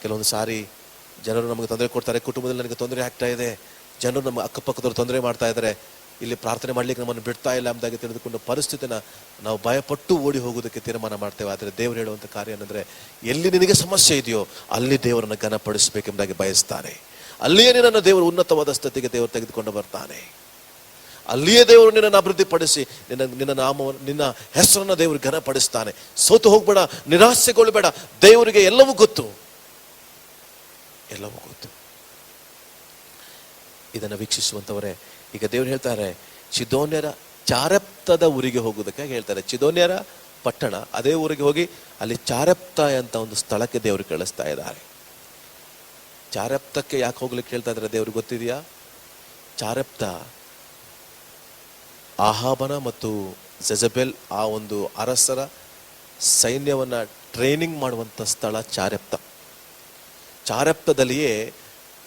ಕೆಲವೊಂದು ಸಾರಿ ಜನರು ನಮಗೆ ತೊಂದರೆ ಕೊಡ್ತಾರೆ, ಕುಟುಂಬದಲ್ಲಿ ನನಗೆ ತೊಂದರೆ ಆಗ್ತಾ ಇದೆ, ಜನರು ನಮ್ಮ ಅಕ್ಕಪಕ್ಕದವ್ರು ತೊಂದರೆ ಮಾಡ್ತಾ ಇದ್ದಾರೆ, ಇಲ್ಲಿ ಪ್ರಾರ್ಥನೆ ಮಾಡ್ಲಿಕ್ಕೆ ನಮ್ಮನ್ನು ಬಿಡ್ತಾ ಇಲ್ಲ ಎಂಬುದಾಗಿ ತಿಳಿದುಕೊಂಡು ಪರಿಸ್ಥಿತಿನ ನಾವು ಭಯಪಟ್ಟು ಓಡಿ ಹೋಗೋದಕ್ಕೆ ತೀರ್ಮಾನ ಮಾಡ್ತೇವೆ. ಆದರೆ ದೇವರು ಹೇಳುವಂಥ ಕಾರ್ಯ ಏನಂದ್ರೆ, ಎಲ್ಲಿ ನಿನಗೆ ಸಮಸ್ಯೆ ಇದೆಯೋ ಅಲ್ಲಿ ದೇವರನ್ನ ಘನಪಡಿಸಬೇಕೆಂಬುದಾಗಿ ಬಯಸ್ತಾನೆ. ಅಲ್ಲಿಯೇ ನಿನ್ನನ್ನು ದೇವರು ಉನ್ನತವಾದ ಸ್ಥಿತಿಗೆ ದೇವರು ತೆಗೆದುಕೊಂಡು ಬರ್ತಾನೆ. ಅಲ್ಲಿಯೇ ದೇವರು ನಿನ್ನನ್ನು ಅಭಿವೃದ್ಧಿಪಡಿಸಿ ನಿನ್ನ ಹೆಸರನ್ನ ದೇವರು ಘನಪಡಿಸ್ತಾನೆ. ಸೋತು ಹೋಗ್ಬೇಡ, ನಿರಾಸೆಗೊಳ್ಳಬೇಡ. ದೇವರಿಗೆ ಎಲ್ಲವೂ ಗೊತ್ತು. ಇದನ್ನು ವೀಕ್ಷಿಸುವಂತವರೇ, ಈಗ ದೇವರು ಹೇಳ್ತಾರೆ ಚಿದೋನ್ಯರ ಚಾರೆಪ್ತದ ಊರಿಗೆ ಹೋಗುವುದಕ್ಕಾಗಿ ಹೇಳ್ತಾರೆ. ಚಿದೋನ್ಯರ ಪಟ್ಟಣ, ಅದೇ ಊರಿಗೆ ಹೋಗಿ ಅಲ್ಲಿ ಚಾರೆಪ್ತ ಅಂತ ಒಂದು ಸ್ಥಳಕ್ಕೆ ದೇವರು ಕಳಿಸ್ತಾ ಇದ್ದಾರೆ. ಚಾರೆಪ್ತಕ್ಕೆ ಯಾಕೆ ಹೋಗ್ಲಿಕ್ಕೆ ಹೇಳ್ತಾ ಇದ್ದಾರೆ ದೇವ್ರಿಗೆ ಗೊತ್ತಿದೆಯಾ? ಚಾರೆಪ್ತ ಆಹಾಬನ ಮತ್ತು ಜೆಜಬೆಲ್ ಆ ಒಂದು ಅರಸರ ಸೈನ್ಯವನ್ನ ಟ್ರೈನಿಂಗ್ ಮಾಡುವಂತ ಸ್ಥಳ ಚಾರೆಪ್ತ. ಚಾರೆಪ್ತದಲ್ಲಿಯೇ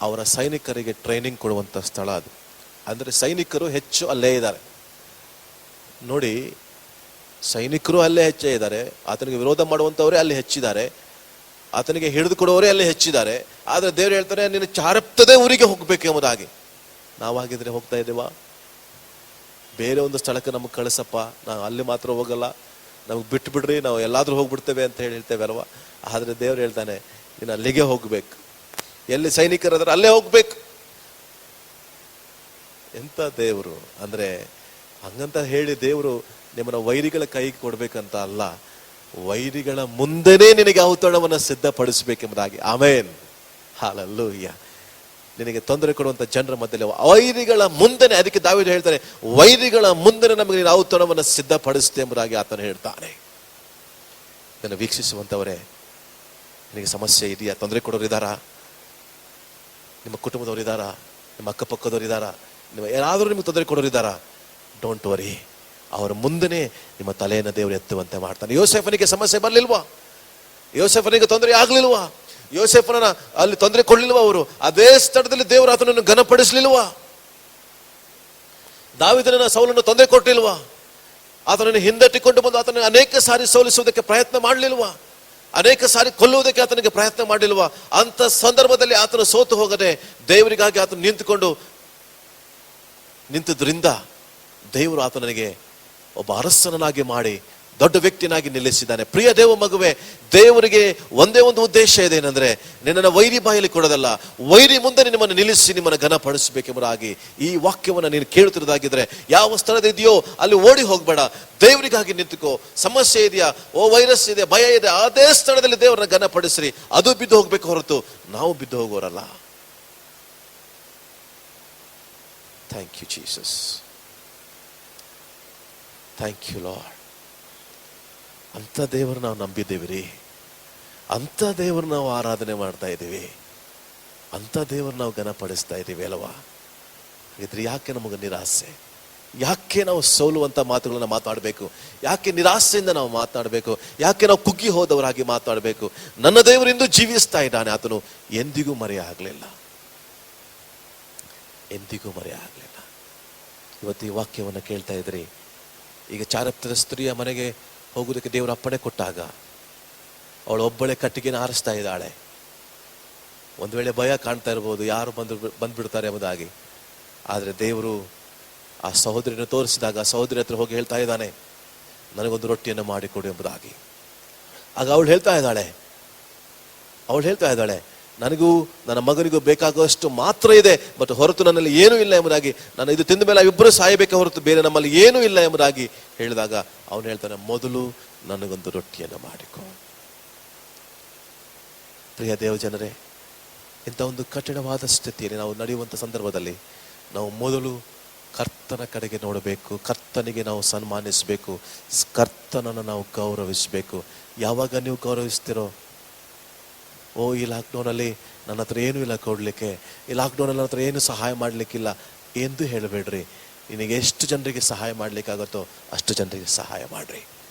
ಅವರ ಸೈನಿಕರಿಗೆ ಟ್ರೈನಿಂಗ್ ಕೊಡುವಂತ ಸ್ಥಳ ಅದು. ಅಂದ್ರೆ ಸೈನಿಕರು ಹೆಚ್ಚು ಅಲ್ಲೇ ಇದ್ದಾರೆ ನೋಡಿ. ಸೈನಿಕರು ಅಲ್ಲೇ ಹೆಚ್ಚೇ ಇದ್ದಾರೆ, ಆತನಿಗೆ ವಿರೋಧ ಮಾಡುವಂತವರೇ ಅಲ್ಲಿ ಹೆಚ್ಚಿದ್ದಾರೆ, ಆತನಿಗೆ ಹಿಡಿದು ಕೊಡುವವರೇ ಅಲ್ಲಿ ಹೆಚ್ಚಿದ್ದಾರೆ. ಆದ್ರೆ ದೇವರು ಹೇಳ್ತಾರೆ ನೀನು ಚಾರೆಪ್ತದೇ ಊರಿಗೆ ಹೋಗ್ಬೇಕು ಎಂಬುದಾಗಿ. ನಾವಾಗಿದ್ರೆ ಹೋಗ್ತಾ ಇದ್ದೇವಾ? ಬೇರೆ ಒಂದು ಸ್ಥಳಕ್ಕೆ ನಮಗೆ ಕಳಿಸಪ್ಪ, ನಾವು ಅಲ್ಲಿ ಮಾತ್ರ ಹೋಗಲ್ಲ, ನಮಗೆ ಬಿಟ್ಟು ಬಿಡ್ರಿ, ನಾವು ಎಲ್ಲಾದ್ರೂ ಹೋಗ್ಬಿಡ್ತೇವೆ ಅಂತ ಹೇಳ್ತೇವೆ ಅಲ್ವಾ? ಆದ್ರೆ ದೇವ್ರು ಹೇಳ್ತಾನೆ ನೀನು ಅಲ್ಲಿಗೆ ಹೋಗ್ಬೇಕು, ಎಲ್ಲಿ ಸೈನಿಕರಾದ್ರೆ ಅಲ್ಲೇ ಹೋಗ್ಬೇಕು. ಎಂತ ದೇವರು ಅಂದ್ರೆ, ಹಂಗಂತ ಹೇಳಿ ದೇವರು ನಿಮ್ಮನ್ನ ವೈರಿಗಳ ಕೈಗೆ ಕೊಡ್ಬೇಕಂತ ಅಲ್ಲ, ವೈರಿಗಳ ಮುಂದೆನೇ ನಿನಗೆ ಔತಣವನ್ನು ಸಿದ್ಧಪಡಿಸಬೇಕೆಂಬುದಾಗಿ. ಆಮೇನ್, ಹಲ್ಲೆಲೂಯಾ. ನಿನಗೆ ತೊಂದರೆ ಕೊಡುವಂತ ಜನರ ಮಧ್ಯೆ ವೈರಿಗಳ ಮುಂದೆನೆ, ಅದಕ್ಕೆ ದಾವೀದ ಹೇಳ್ತಾನೆ, ವೈರಿಗಳ ಮುಂದೆನೆ ನಮಗೆ ನೀನು ಔತಣವನ್ನು ಸಿದ್ಧಪಡಿಸುತ್ತೆ ಎಂಬುದಾಗಿ ಆತನು ಹೇಳ್ತಾನೆ. ಇದನ್ನು ವೀಕ್ಷಿಸುವಂತವರೇ, ನಿನಗೆ ಸಮಸ್ಯೆ ಇದೆಯಾ? ತೊಂದರೆ ಕೊಡೋರು ಇದ್ದಾರಾ? ನಿಮ್ಮ ಕುಟುಂಬದವರು ಇದ್ದಾರಾ? ನಿಮ್ಮ ಅಕ್ಕಪಕ್ಕದವರು ಇದ್ದಾರಾ? ನಿಮ್ಮ ಯಾರಾದರೂ ನಿಮಗೆ ತೊಂದರೆ ಕೊಡೋರು ಇದ್ದಾರಾ? ಡೋಂಟ್ ವರಿ, ಅವರ ಮುಂದೆನೆ ನಿಮ್ಮ ತಲೆಯನ್ನು ದೇವರು ಎತ್ತುವಂತೆ ಮಾಡ್ತಾನೆ. ಯೋಸೇಫನಿಗೆ ಸಮಸ್ಯೆ ಬರಲಿಲ್ವಾ? ಯೋಸೇಫನಿಗೆ ತೊಂದರೆ ಆಗ್ಲಿಲ್ವಾ? ಯೋಸೇಫನ ಅಲ್ಲಿ ತೊಂದರೆ ಕೊಡ್ಲಿಲ್ವಾ? ಅವರು ಅದೇ ಸ್ಥಳದಲ್ಲಿ ದೇವರು ಆತನನ್ನು ಘನಪಡಿಸಲಿಲ್ವಾ? ದಾವೀದನ ಸೌಲನ್ನು ತೊಂದರೆ ಕೊಟ್ಟಿಲ್ವಾ? ಆತನನ್ನು ಹಿಂದಟ್ಟಿಕೊಂಡು ಬಂದು ಆತನ ಅನೇಕ ಸಾರಿ ಸೋಲಿಸುವುದಕ್ಕೆ ಪ್ರಯತ್ನ ಮಾಡಲಿಲ್ವಾ? ಅನೇಕ ಸಾರಿ ಕೊಲ್ಲುವುದಕ್ಕೆ ಆತನಿಗೆ ಪ್ರಯತ್ನ ಮಾಡಲಿಲ್ವಾ? ಅಂತ ಸಂದರ್ಭದಲ್ಲಿ ಆತನು ಸೋತು ಹೋಗದೆ ದೇವರಿಗಾಗಿ ಆತನು ನಿಂತಿದ್ರಿಂದ ದೇವರು ಆತನಿಗೆ ಒಬ್ಬ ಅರಸನಾಗಿ ಮಾಡಿ ದೊಡ್ಡ ವ್ಯಕ್ತಿನಾಗಿ ನಿಲ್ಲಿಸಿದ್ದಾನೆ. ಪ್ರಿಯ ದೇವ ಮಗುವೆ, ದೇವರಿಗೆ ಒಂದೇ ಒಂದು ಉದ್ದೇಶ ಇದೆ, ಏನಂದ್ರೆ ನಿನ್ನನ್ನು ವೈರಿ ಬಾಯಲ್ಲಿ ಕೊಡೋದಲ್ಲ, ವೈರಿ ಮುಂದೆ ನಿಮ್ಮನ್ನು ನಿಲ್ಲಿಸಿ ನಿಮ್ಮನ್ನು ಘನಪಡಿಸಬೇಕೆಂಬುದಾಗಿ. ಈ ವಾಕ್ಯವನ್ನು ನೀನು ಕೇಳುತ್ತಿರೋದಾಗಿದ್ರೆ ಯಾವ ಸ್ಥಳದ ಇದೆಯೋ ಅಲ್ಲಿ ಓಡಿ ಹೋಗ್ಬೇಡ, ದೇವರಿಗಾಗಿ ನಿಂತುಕೋ. ಸಮಸ್ಯೆ ಇದೆಯಾ? ವೈರಸ್ ಇದೆ, ಭಯ ಇದೆ, ಅದೇ ಸ್ಥಳದಲ್ಲಿ ದೇವರನ್ನ ಘನಪಡಿಸ್ರಿ. ಅದು ಬಿದ್ದು ಹೋಗ್ಬೇಕು ಹೊರತು ನಾವು ಬಿದ್ದು ಹೋಗೋರಲ್ಲ. Thank you Jesus, thank you Lord. ಅಂತ ದೇವರು ನಾವು ನಂಬಿದ್ದೇವೆ ರೀ, ಅಂತ ದೇವರು ನಾವು ಆರಾಧನೆ ಮಾಡ್ತಾ ಇದ್ದೀವಿ, ಅಂತ ದೇವರು ನಾವು ಘನಪಡಿಸ್ತಾ ಇದ್ದೀವಿ ಅಲ್ವಾ? ಹಾಗಿದ್ರೆ ಯಾಕೆ ನಮಗೆ ನಿರಾಸೆ? ಯಾಕೆ ನಾವು ಸೋಲುವಂತ ಮಾತುಗಳನ್ನ ಮಾತಾಡಬೇಕು? ಯಾಕೆ ನಿರಾಸೆಯಿಂದ ನಾವು ಮಾತನಾಡಬೇಕು? ಯಾಕೆ ನಾವು ಕುಗ್ಗಿ ಹೋದವರಾಗಿ ಮಾತಾಡಬೇಕು? ನನ್ನ ದೇವರು ಇಂದು ಜೀವಿಸ್ತಾ ಇದ್ದಾನೆ, ಆತನು ಎಂದಿಗೂ ಮರೆಯ ಆಗಲಿಲ್ಲ, ಎಂದಿಗೂ ಮರೆಯ ಆಗಲಿಲ್ಲ. ಇವತ್ತು ಈ ವಾಕ್ಯವನ್ನು ಕೇಳ್ತಾ ಇದ್ರಿ. ಈಗ ಚಾರಪ್ತದ ಸ್ತ್ರೀಯ ಮನೆಗೆ ಹೋಗುವುದಕ್ಕೆ ದೇವರು ಅಪ್ಪಣೆ ಕೊಟ್ಟಾಗ ಅವಳು ಒಬ್ಬಳೆ ಕಟ್ಟಿಗೆನ ಆರಿಸ್ತಾ ಇದ್ದಾಳೆ. ಒಂದು ವೇಳೆ ಭಯ ಕಾಣ್ತಾ ಇರ್ಬೋದು, ಯಾರು ಬಂದ್ಬಿಡ್ತಾರೆ ಎಂಬುದಾಗಿ. ಆದರೆ ದೇವರು ಆ ಸಹೋದರಿಯನ್ನು ತೋರಿಸಿದಾಗ ಸಹೋದರಿ ಹತ್ರ ಹೋಗಿ ಹೇಳ್ತಾ ಇದ್ದಾನೆ, ನನಗೊಂದು ರೊಟ್ಟಿಯನ್ನು ಮಾಡಿಕೊಡು ಎಂಬುದಾಗಿ. ಆಗ ಅವಳು ಹೇಳ್ತಾ ಇದ್ದಾಳೆ, ನನಗೂ ನನ್ನ ಮಗನಿಗೂ ಬೇಕಾಗುವಷ್ಟು ಮಾತ್ರ ಇದೆ, ಬಟ್ ಹೊರತು ನನ್ನಲ್ಲಿ ಏನೂ ಇಲ್ಲ ಎಂಬುದಾಗಿ. ನಾನು ಇದು ತಿಂದ ಮೇಲೆ ಇಬ್ಬರು ಸಾಯಬೇಕೆ ಹೊರತು ಬೇರೆ ನಮ್ಮಲ್ಲಿ ಏನೂ ಇಲ್ಲ ಎಂಬುದಾಗಿ ಹೇಳಿದಾಗ ಅವನು ಹೇಳ್ತಾನೆ, ಮೊದಲು ನನಗೊಂದು ರೊಟ್ಟಿಯನ್ನು ಮಾಡಿಕೊ. ಪ್ರಿಯ ದೇವ ಜನರೇ, ಇಂಥ ಒಂದು ಕಠಿಣವಾದ ಸ್ಥಿತಿಯಲ್ಲಿ ನಾವು ನಡೆಯುವಂಥ ಸಂದರ್ಭದಲ್ಲಿ ನಾವು ಮೊದಲು ಕರ್ತನ ಕಡೆಗೆ ನೋಡಬೇಕು, ಕರ್ತನಿಗೆ ನಾವು ಸನ್ಮಾನಿಸಬೇಕು, ಕರ್ತನನ್ನು ನಾವು ಗೌರವಿಸಬೇಕು. ಯಾವಾಗ ನೀವು ಗೌರವಿಸ್ತಿರೋ, ಈ ಲಾಕ್ಡೌನಲ್ಲಿ ನನ್ನ ಹತ್ರ ಏನೂ ಇಲ್ಲ ಕೊಡಲಿಕ್ಕೆ, ಈ ಲಾಕ್ಡೌನಲ್ಲಿ ನನ್ನ ಹತ್ರ ಏನು ಸಹಾಯ ಮಾಡಲಿಕ್ಕಿಲ್ಲ ಎಂದು ಹೇಳಬೇಡ್ರಿ. ನಿನಗೆ ಎಷ್ಟು ಜನರಿಗೆ ಸಹಾಯ ಮಾಡಲಿಕ್ಕಾಗುತ್ತೋ ಅಷ್ಟು ಜನರಿಗೆ ಸಹಾಯ ಮಾಡಿರಿ.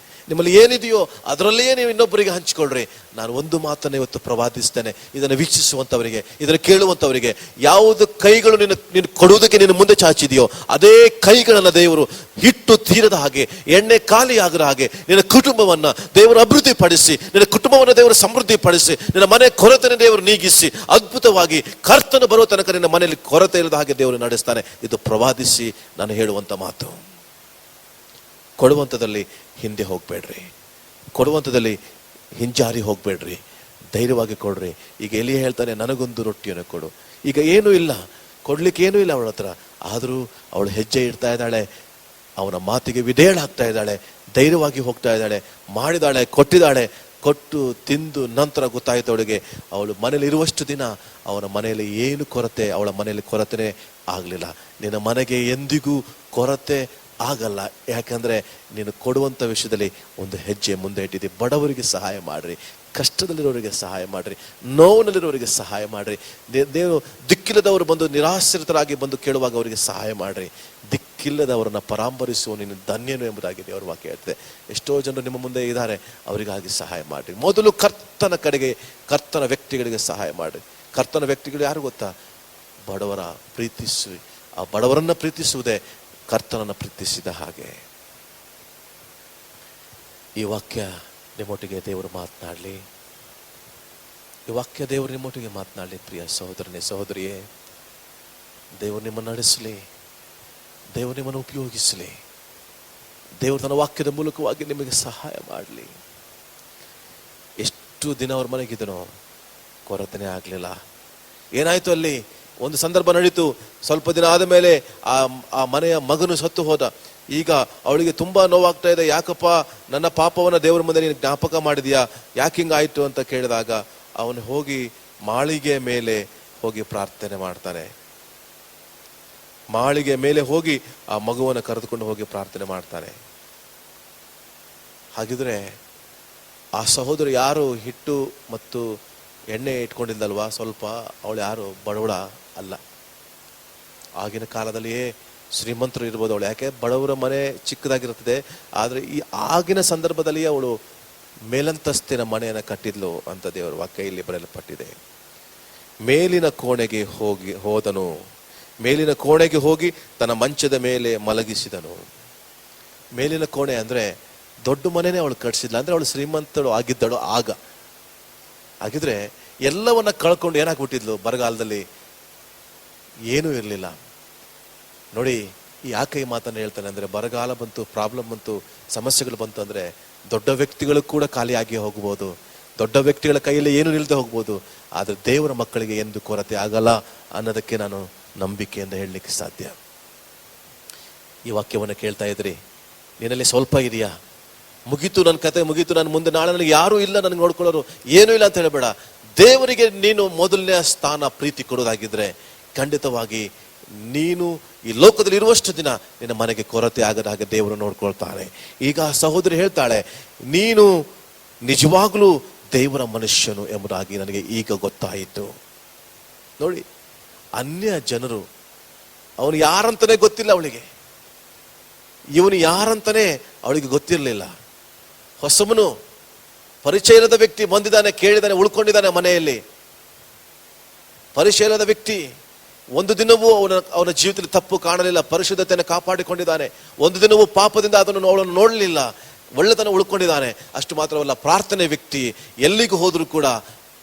ನಿಮ್ಮಲ್ಲಿ ಏನಿದೆಯೋ ಅದರಲ್ಲಿಯೇ ನೀವು ಇನ್ನೊಬ್ಬರಿಗೆ ಹಂಚಿಕೊಳ್ಳ್ರಿ. ನಾನು ಒಂದು ಮಾತನ್ನು ಇವತ್ತು ಪ್ರವಾದಿಸ್ತೇನೆ, ಇದನ್ನು ವೀಕ್ಷಿಸುವಂಥವರಿಗೆ, ಇದನ್ನು ಕೇಳುವಂಥವರಿಗೆ, ಯಾವುದು ಕೈಗಳು ನೀನು ಕೊಡುವುದಕ್ಕೆ ನೀನು ಮುಂದೆ ಚಾಚಿದೆಯೋ ಅದೇ ಕೈಗಳನ್ನು ದೇವರು ಹಿಟ್ಟು ತೀರದ ಹಾಗೆ, ಎಣ್ಣೆ ಖಾಲಿ ಆಗದ ಹಾಗೆ ನಿನ್ನ ಕುಟುಂಬವನ್ನು ದೇವರು ಅಭಿವೃದ್ಧಿಪಡಿಸಿ, ನಿನ್ನ ಕುಟುಂಬವನ್ನು ದೇವರು ಸಮೃದ್ಧಿಪಡಿಸಿ, ನಿನ್ನ ಮನೆ ಕೊರತೆಯನ್ನು ದೇವರು ನೀಗಿಸಿ, ಅದ್ಭುತವಾಗಿ ಕರ್ತನು ಬರುವ ತನಕ ನಿನ್ನ ಮನೆಯಲ್ಲಿ ಕೊರತೆ ಇಲ್ಲದ ಹಾಗೆ ದೇವರು ನಡೆಸ್ತಾನೆ. ಇದು ಪ್ರವಾದಿಸಿ ನಾನು ಹೇಳುವಂಥ ಮಾತು. ಕೊಡುವಂಥದ್ದಲ್ಲಿ ಹಿಂದೆ ಹೋಗ್ಬೇಡ್ರಿ, ಕೊಡುವಂಥದ್ದಲ್ಲಿ ಹಿಂಜಾರಿ ಹೋಗ್ಬೇಡ್ರಿ, ಧೈರ್ಯವಾಗಿ ಕೊಡ್ರಿ. ಈಗ ಎಲಿಯ ಹೇಳ್ತಾನೆ, ನನಗೊಂದು ರೊಟ್ಟಿಯನ್ನು ಕೊಡು. ಈಗ ಏನೂ ಇಲ್ಲ, ಕೊಡ್ಲಿಕ್ಕೆ ಏನೂ ಇಲ್ಲ ಅವಳ ಹತ್ರ, ಆದರೂ ಅವಳು ಹೆಜ್ಜೆ ಇಡ್ತಾ ಇದ್ದಾಳೆ, ಅವನ ಮಾತಿಗೆ ವಿಧೇಯಳಾಗ್ತಾ ಇದ್ದಾಳೆ, ಧೈರ್ಯವಾಗಿ ಹೋಗ್ತಾ ಇದ್ದಾಳೆ, ಮಾಡಿದಾಳೆ, ಕೊಟ್ಟಿದ್ದಾಳೆ. ಕೊಟ್ಟು ತಿಂದು ನಂತರ ಗೊತ್ತಾಯ್ತು ಅವಳಿಗೆ, ಅವಳು ಮನೇಲಿ ಇರುವಷ್ಟು ದಿನ ಅವನ ಮನೆಯಲ್ಲಿ ಏನು ಕೊರತೆ, ಅವಳ ಮನೆಯಲ್ಲಿ ಕೊರತೆನೇ ಆಗಲಿಲ್ಲ. ನಿನ್ನ ಮನೆಗೆ ಎಂದಿಗೂ ಕೊರತೆ ಆಗಲ್ಲ, ಯಾಕಂದ್ರೆ ನೀನು ಕೊಡುವಂಥ ವಿಷಯದಲ್ಲಿ ಒಂದು ಹೆಜ್ಜೆ ಮುಂದೆ ಇಟ್ಟಿದ್ದಿ. ಬಡವರಿಗೆ ಸಹಾಯ ಮಾಡ್ರಿ, ಕಷ್ಟದಲ್ಲಿರೋರಿಗೆ ಸಹಾಯ ಮಾಡ್ರಿ, ನೋವಿನಲ್ಲಿರೋರಿಗೆ ಸಹಾಯ ಮಾಡ್ರಿ. ದೇವರು ದಿಕ್ಕಿಲ್ಲದವರು ಬಂದು ನಿರಾಶ್ರಿತರಾಗಿ ಬಂದು ಕೇಳುವಾಗ ಅವರಿಗೆ ಸಹಾಯ ಮಾಡ್ರಿ. ದಿಕ್ಕಿಲ್ಲದವರನ್ನ ಪರಾಂಬರಿಸುವ ನೀನು ಧನ್ಯನು ಎಂಬುದಾಗಿ ದೇವರ ವಾಕ್ಯ ಹೇಳ್ತದೆ. ಎಷ್ಟೋ ಜನರು ನಿಮ್ಮ ಮುಂದೆ ಇದ್ದಾರೆ, ಅವರಿಗಾಗಿ ಸಹಾಯ ಮಾಡ್ರಿ. ಮೊದಲು ಕರ್ತನ ಕಡೆಗೆ, ಕರ್ತನ ವ್ಯಕ್ತಿಗಳಿಗೆ ಸಹಾಯ ಮಾಡ್ರಿ. ಕರ್ತನ ವ್ಯಕ್ತಿಗಳು ಯಾರು ಗೊತ್ತಾ? ಬಡವರ ಪ್ರೀತಿಸಿ, ಆ ಬಡವರನ್ನ ಪ್ರೀತಿಸುವುದೇ ಕರ್ತನನ್ನು ಪ್ರೀತಿಸಿದ ಹಾಗೆ. ಈ ವಾಕ್ಯ ನಿಮ್ಮೊಟ್ಟಿಗೆ ದೇವರು ಮಾತನಾಡಲಿ, ಈ ವಾಕ್ಯ ದೇವರು ನಿಮ್ಮೊಟ್ಟಿಗೆ ಮಾತನಾಡಲಿ. ಪ್ರಿಯ ಸಹೋದರನೇ, ಸಹೋದರಿಯೇ, ದೇವರು ನಿಮ್ಮನ್ನು ನಡೆಸಲಿ, ದೇವರು ನಿಮ್ಮನ್ನು ಉಪಯೋಗಿಸಲಿ, ದೇವರು ತನ್ನ ವಾಕ್ಯದ ಮೂಲಕವಾಗಿ ನಿಮಗೆ ಸಹಾಯ ಮಾಡಲಿ. ಎಷ್ಟು ದಿನ ಅವ್ರ ಮನೆಗಿದನೋ ಕೊರತೆನೇ ಆಗಲಿಲ್ಲ. ಏನಾಯ್ತು ಅಲ್ಲಿ? ಒಂದು ಸಂದರ್ಭ ನಡೀತು. ಸ್ವಲ್ಪ ದಿನ ಆದ ಮೇಲೆ ಆ ಮನೆಯ ಮಗನು ಸತ್ತು ಹೋದ. ಈಗ ಅವಳಿಗೆ ತುಂಬಾ ನೋವಾಗ್ತಾ ಇದೆ. ಯಾಕಪ್ಪ, ನನ್ನ ಪಾಪವನ್ನ ದೇವರ ಮುಂದೆ ನೀನು ಜ್ಞಾಪಕ ಮಾಡಿದ್ಯಾ, ಯಾಕೆ ಹಿಂಗಾಯ್ತು ಅಂತ ಕೇಳಿದಾಗ ಅವನು ಹೋಗಿ ಮಾಳಿಗೆ ಮೇಲೆ ಹೋಗಿ ಪ್ರಾರ್ಥನೆ ಮಾಡ್ತಾನೆ. ಮಾಳಿಗೆ ಮೇಲೆ ಹೋಗಿ ಆ ಮಗುವನ್ನು ಕರೆದುಕೊಂಡು ಹೋಗಿ ಪ್ರಾರ್ಥನೆ ಮಾಡ್ತಾನೆ. ಹಾಗಿದ್ರೆ ಆ ಸಹೋದರ ಯಾರು ಹಿಟ್ಟು ಮತ್ತು ಎಣ್ಣೆ ಇಟ್ಕೊಂಡಿದ್ದಲ್ವಾ ಸ್ವಲ್ಪ, ಅವಳು ಯಾರು ಬಡವಳ ಅಲ್ಲ. ಆಗಿನ ಕಾಲದಲ್ಲಿಯೇ ಶ್ರೀಮಂತರು ಇರ್ಬೋದು ಅವಳು, ಯಾಕೆ ಬಡವರ ಮನೆ ಚಿಕ್ಕದಾಗಿರುತ್ತದೆ. ಆದರೆ ಈ ಆಗಿನ ಸಂದರ್ಭದಲ್ಲಿಯೇ ಅವಳು ಮೇಲಂತಸ್ತಿನ ಮನೆಯನ್ನು ಕಟ್ಟಿದ್ಲು ಅಂತ ದೇವರ ವಾಕ್ಯ ಇಲ್ಲಿ ಬರೆಯಲ್ಪಟ್ಟಿದೆ. ಮೇಲಿನ ಕೋಣೆಗೆ ಹೋದನು, ಮೇಲಿನ ಕೋಣೆಗೆ ಹೋಗಿ ತನ್ನ ಮಂಚದ ಮೇಲೆ ಮಲಗಿಸಿದನು. ಮೇಲಿನ ಕೋಣೆ ಅಂದ್ರೆ ದೊಡ್ಡ ಮನೆನೇ ಅವಳು ಕಟ್ಸಿದ್ಲ, ಅಂದ್ರೆ ಅವಳು ಶ್ರೀಮಂತಳು ಆಗಿದ್ದಳು ಆಗ. ಹಾಗಿದ್ರೆ ಎಲ್ಲವನ್ನ ಕಳ್ಕೊಂಡು ಏನಾಗ್ಬಿಟ್ಟಿದ್ಲು, ಬರಗಾಲದಲ್ಲಿ ಏನೂ ಇರಲಿಲ್ಲ. ನೋಡಿ ಯಾಕೆ ಈ ಮಾತನ್ನು ಹೇಳ್ತಾನೆ ಅಂದ್ರೆ, ಬರಗಾಲ ಬಂತು, ಪ್ರಾಬ್ಲಮ್ ಬಂತು, ಸಮಸ್ಯೆಗಳು ಬಂತು ಅಂದ್ರೆ ದೊಡ್ಡ ವ್ಯಕ್ತಿಗಳು ಕೂಡ ಖಾಲಿಯಾಗಿ ಹೋಗ್ಬೋದು, ದೊಡ್ಡ ವ್ಯಕ್ತಿಗಳ ಕೈಯಲ್ಲಿ ಏನು ನಿಲ್ಲದೆ ಹೋಗ್ಬೋದು. ಆದ್ರೆ ದೇವರ ಮಕ್ಕಳಿಗೆ ಎಂದು ಕೊರತೆ ಆಗಲ್ಲ ಅನ್ನೋದಕ್ಕೆ ನಾನು ನಂಬಿಕೆಯಿಂದ ಹೇಳಲಿಕ್ಕೆ ಸಾಧ್ಯ. ಈ ವಾಕ್ಯವನ್ನು ಕೇಳ್ತಾ ಇದ್ರಿ, ನಿನ್ನಲ್ಲಿ ಸ್ವಲ್ಪ ಇದೆಯಾ, ಮುಗೀತು ನನ್ನ ಕತೆ ಮುಗೀತು, ನನ್ನ ಮುಂದೆ ನಾಳೆ ನನಗೆ ಯಾರೂ ಇಲ್ಲ, ನನಗೆ ನೋಡ್ಕೊಳ್ಳೋರು ಏನೂ ಇಲ್ಲ ಅಂತ ಹೇಳಬೇಡ. ದೇವರಿಗೆ ನೀನು ಮೊದಲನೇ ಸ್ಥಾನ ಪ್ರೀತಿ ಕೊಡೋದಾಗಿದ್ರೆ ಖಂಡಿತವಾಗಿ ನೀನು ಈ ಲೋಕದಲ್ಲಿ ಇರುವಷ್ಟು ದಿನ ನಿನ್ನ ಮನೆಗೆ ಕೊರತೆ ಆಗದ ಹಾಗೆ ದೇವರು ನೋಡ್ಕೊಳ್ತಾನೆ. ಈಗ ಸಹೋದರಿ ಹೇಳ್ತಾಳೆ, ನೀನು ನಿಜವಾಗ್ಲೂ ದೇವರ ಮನುಷ್ಯನು ಎಂಬುದಾಗಿ ನನಗೆ ಈಗ ಗೊತ್ತಾಯಿತು. ನೋಡಿ, ಅನ್ಯ ಜನರು, ಅವನು ಯಾರಂತಾನೆ ಗೊತ್ತಿಲ್ಲ ಅವಳಿಗೆ, ಇವನು ಯಾರಂತಾನೆ ಅವಳಿಗೆ ಗೊತ್ತಿರಲಿಲ್ಲ. ಹೊಸಮನು, ಪರಿಚಯ ಇಲ್ಲದ ವ್ಯಕ್ತಿ ಬಂದಿದ್ದಾನೆ, ಕೇಳಿದಾನೆ, ಉಳ್ಕೊಂಡಿದ್ದಾನೆ ಮನೆಯಲ್ಲಿ. ಪರಿಚಯ ಇಲ್ಲದ ವ್ಯಕ್ತಿ, ಒಂದು ದಿನವೂ ಅವನ ಜೀವಿತದಲ್ಲಿ ತಪ್ಪು ಕಾಣಲಿಲ್ಲ, ಪರಿಶುದ್ಧತೆಯನ್ನು ಕಾಪಾಡಿಕೊಂಡಿದ್ದಾನೆ. ಒಂದು ದಿನವೂ ಪಾಪದಿಂದ ಅವಳನ್ನು ನೋಡಲಿಲ್ಲ, ಒಳ್ಳೆತನ ಉಳ್ಕೊಂಡಿದ್ದಾನೆ. ಅಷ್ಟು ಮಾತ್ರವಲ್ಲ, ಪ್ರಾರ್ಥನೆ ವ್ಯಕ್ತಿ. ಎಲ್ಲಿಗೂ ಹೋದ್ರೂ ಕೂಡ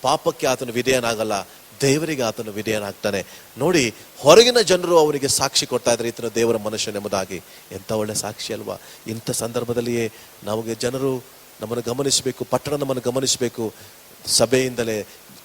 ಪಾಪಕ್ಕೆ ಆತನು ವಿಧೇಯನಾಗಲ್ಲ, ದೇವರಿಗೆ ಆತನು ವಿಧೇಯನಾಗ್ತಾನೆ. ನೋಡಿ, ಹೊರಗಿನ ಜನರು ಅವನಿಗೆ ಸಾಕ್ಷಿ ಕೊಡ್ತಾ ಇದ್ದಾರೆ, ಈತನ ದೇವರ ಮನುಷ್ಯನೆಂಬುದಾಗಿ. ಎಂಥ ಒಳ್ಳೆ ಸಾಕ್ಷಿ ಅಲ್ವಾ. ಇಂಥ ಸಂದರ್ಭದಲ್ಲಿಯೇ ನಮಗೆ ಜನರು ನಮ್ಮನ್ನು ಗಮನಿಸಬೇಕು, ಪಟ್ಟಣ ನಮ್ಮನ್ನು ಗಮನಿಸಬೇಕು. ಸಭೆಯಿಂದಲೇ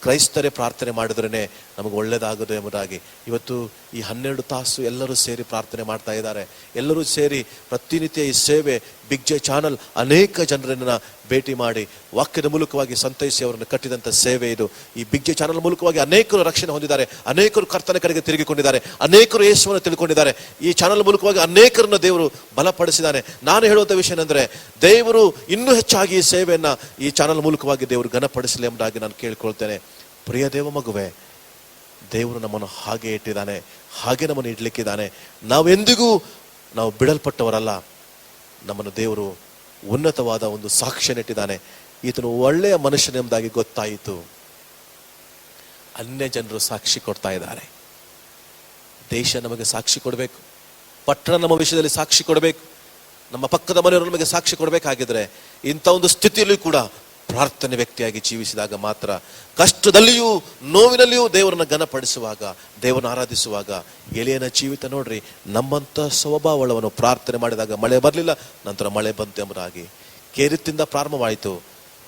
ಕ್ರೈಸ್ತರೇ ಪ್ರಾರ್ಥನೆ ಮಾಡಿದ್ರೇ ನಮಗೆ ಒಳ್ಳೇದಾಗೋದು ಎಂಬುದಾಗಿ ಇವತ್ತು ಈ 12 ತಾಸು ಎಲ್ಲರೂ ಸೇರಿ ಪ್ರಾರ್ಥನೆ ಮಾಡ್ತಾ ಇದ್ದಾರೆ. ಎಲ್ಲರೂ ಸೇರಿ ಪ್ರತಿನಿತ್ಯ ಈ ಸೇವೆ ಬಿಗ್ ಜೆ ಚಾನಲ್ ಅನೇಕ ಜನರನ್ನ ಭೇಟಿ ಮಾಡಿ ವಾಕ್ಯದ ಮೂಲಕವಾಗಿ ಸಂತೈಸಿ ಅವರನ್ನು ಕಟ್ಟಿದಂಥ ಸೇವೆ ಇದು. ಈ ಬಿಗ್ ಜೆ ಚಾನಲ್ ಮೂಲಕವಾಗಿ ಅನೇಕರು ರಕ್ಷಣೆ ಹೊಂದಿದ್ದಾರೆ, ಅನೇಕರು ಕರ್ತನ ಕಡೆಗೆ ತಿರುಗಿಕೊಂಡಿದ್ದಾರೆ, ಅನೇಕರು ಯೇಸುವನ್ನು ತಿಳ್ಕೊಂಡಿದ್ದಾರೆ. ಈ ಚಾನಲ್ ಮೂಲಕವಾಗಿ ಅನೇಕರನ್ನು ದೇವರು ಬಲಪಡಿಸಿದ್ದಾನೆ. ನಾನು ಹೇಳುವಂಥ ವಿಷಯ ಏನಂದ್ರೆ, ದೇವರು ಇನ್ನೂ ಹೆಚ್ಚಾಗಿ ಈ ಸೇವೆಯನ್ನ ಈ ಚಾನಲ್ ಮೂಲಕವಾಗಿ ದೇವರು ಘನಪಡಿಸಲಿ ಎಂಬುದಾಗಿ ನಾನು ಕೇಳ್ಕೊಳ್ತೇನೆ. ಪ್ರಿಯ ದೇವ ಮಗುವೆ, ದೇವರು ನಮ್ಮನ್ನು ಹಾಗೆ ಇಟ್ಟಿದ್ದಾನೆ, ಹಾಗೆ ನಮ್ಮನ್ನು ಇಡ್ಲಿಕ್ಕಿದ್ದಾನೆ. ನಾವೆಂದಿಗೂ ನಾವು ಬಿಡಲ್ಪಟ್ಟವರಲ್ಲ. ನಮ್ಮನ್ನು ದೇವರು ಉನ್ನತವಾದ ಒಂದು ಸಾಕ್ಷ್ಯನಿಟ್ಟಿದ್ದಾನೆ. ಈತನು ಒಳ್ಳೆಯ ಮನುಷ್ಯನೆಂಬುದಾಗಿ ಗೊತ್ತಾಯಿತು. ಅನ್ಯ ಜನರು ಸಾಕ್ಷಿ ಕೊಡ್ತಾ ಇದ್ದಾರೆ. ದೇಶ ನಮಗೆ ಸಾಕ್ಷಿ ಕೊಡಬೇಕು, ಪಟ್ಟಣ ನಮ್ಮ ವಿಷಯದಲ್ಲಿ ಸಾಕ್ಷಿ ಕೊಡಬೇಕು, ನಮ್ಮ ಪಕ್ಕದ ಮನೆಯವರು ನಮಗೆ ಸಾಕ್ಷಿ ಕೊಡಬೇಕಾಗಿದ್ರೆ ಇಂಥ ಒಂದು ಸ್ಥಿತಿಯಲ್ಲೂ ಕೂಡ ಪ್ರಾರ್ಥನೆ ವ್ಯಕ್ತಿಯಾಗಿ ಜೀವಿಸಿದಾಗ ಮಾತ್ರ, ಕಷ್ಟದಲ್ಲಿಯೂ ನೋವಿನಲ್ಲಿಯೂ ದೇವರನ್ನ ಘನಪಡಿಸುವಾಗ, ದೇವರನ್ನು ಆರಾಧಿಸುವಾಗ. ಎಲಿಯನ ಜೀವಿತ ನೋಡ್ರಿ, ನಮ್ಮಂತ ಸ್ವಭಾವವನ್ನು ಪ್ರಾರ್ಥನೆ ಮಾಡಿದಾಗ ಮಳೆ ಬರಲಿಲ್ಲ, ನಂತರ ಮಳೆ ಬಂತು ಎಂಬುದಾಗಿ. ಕೇರಿತ್ತಿಂದ ಪ್ರಾರಂಭವಾಯಿತು,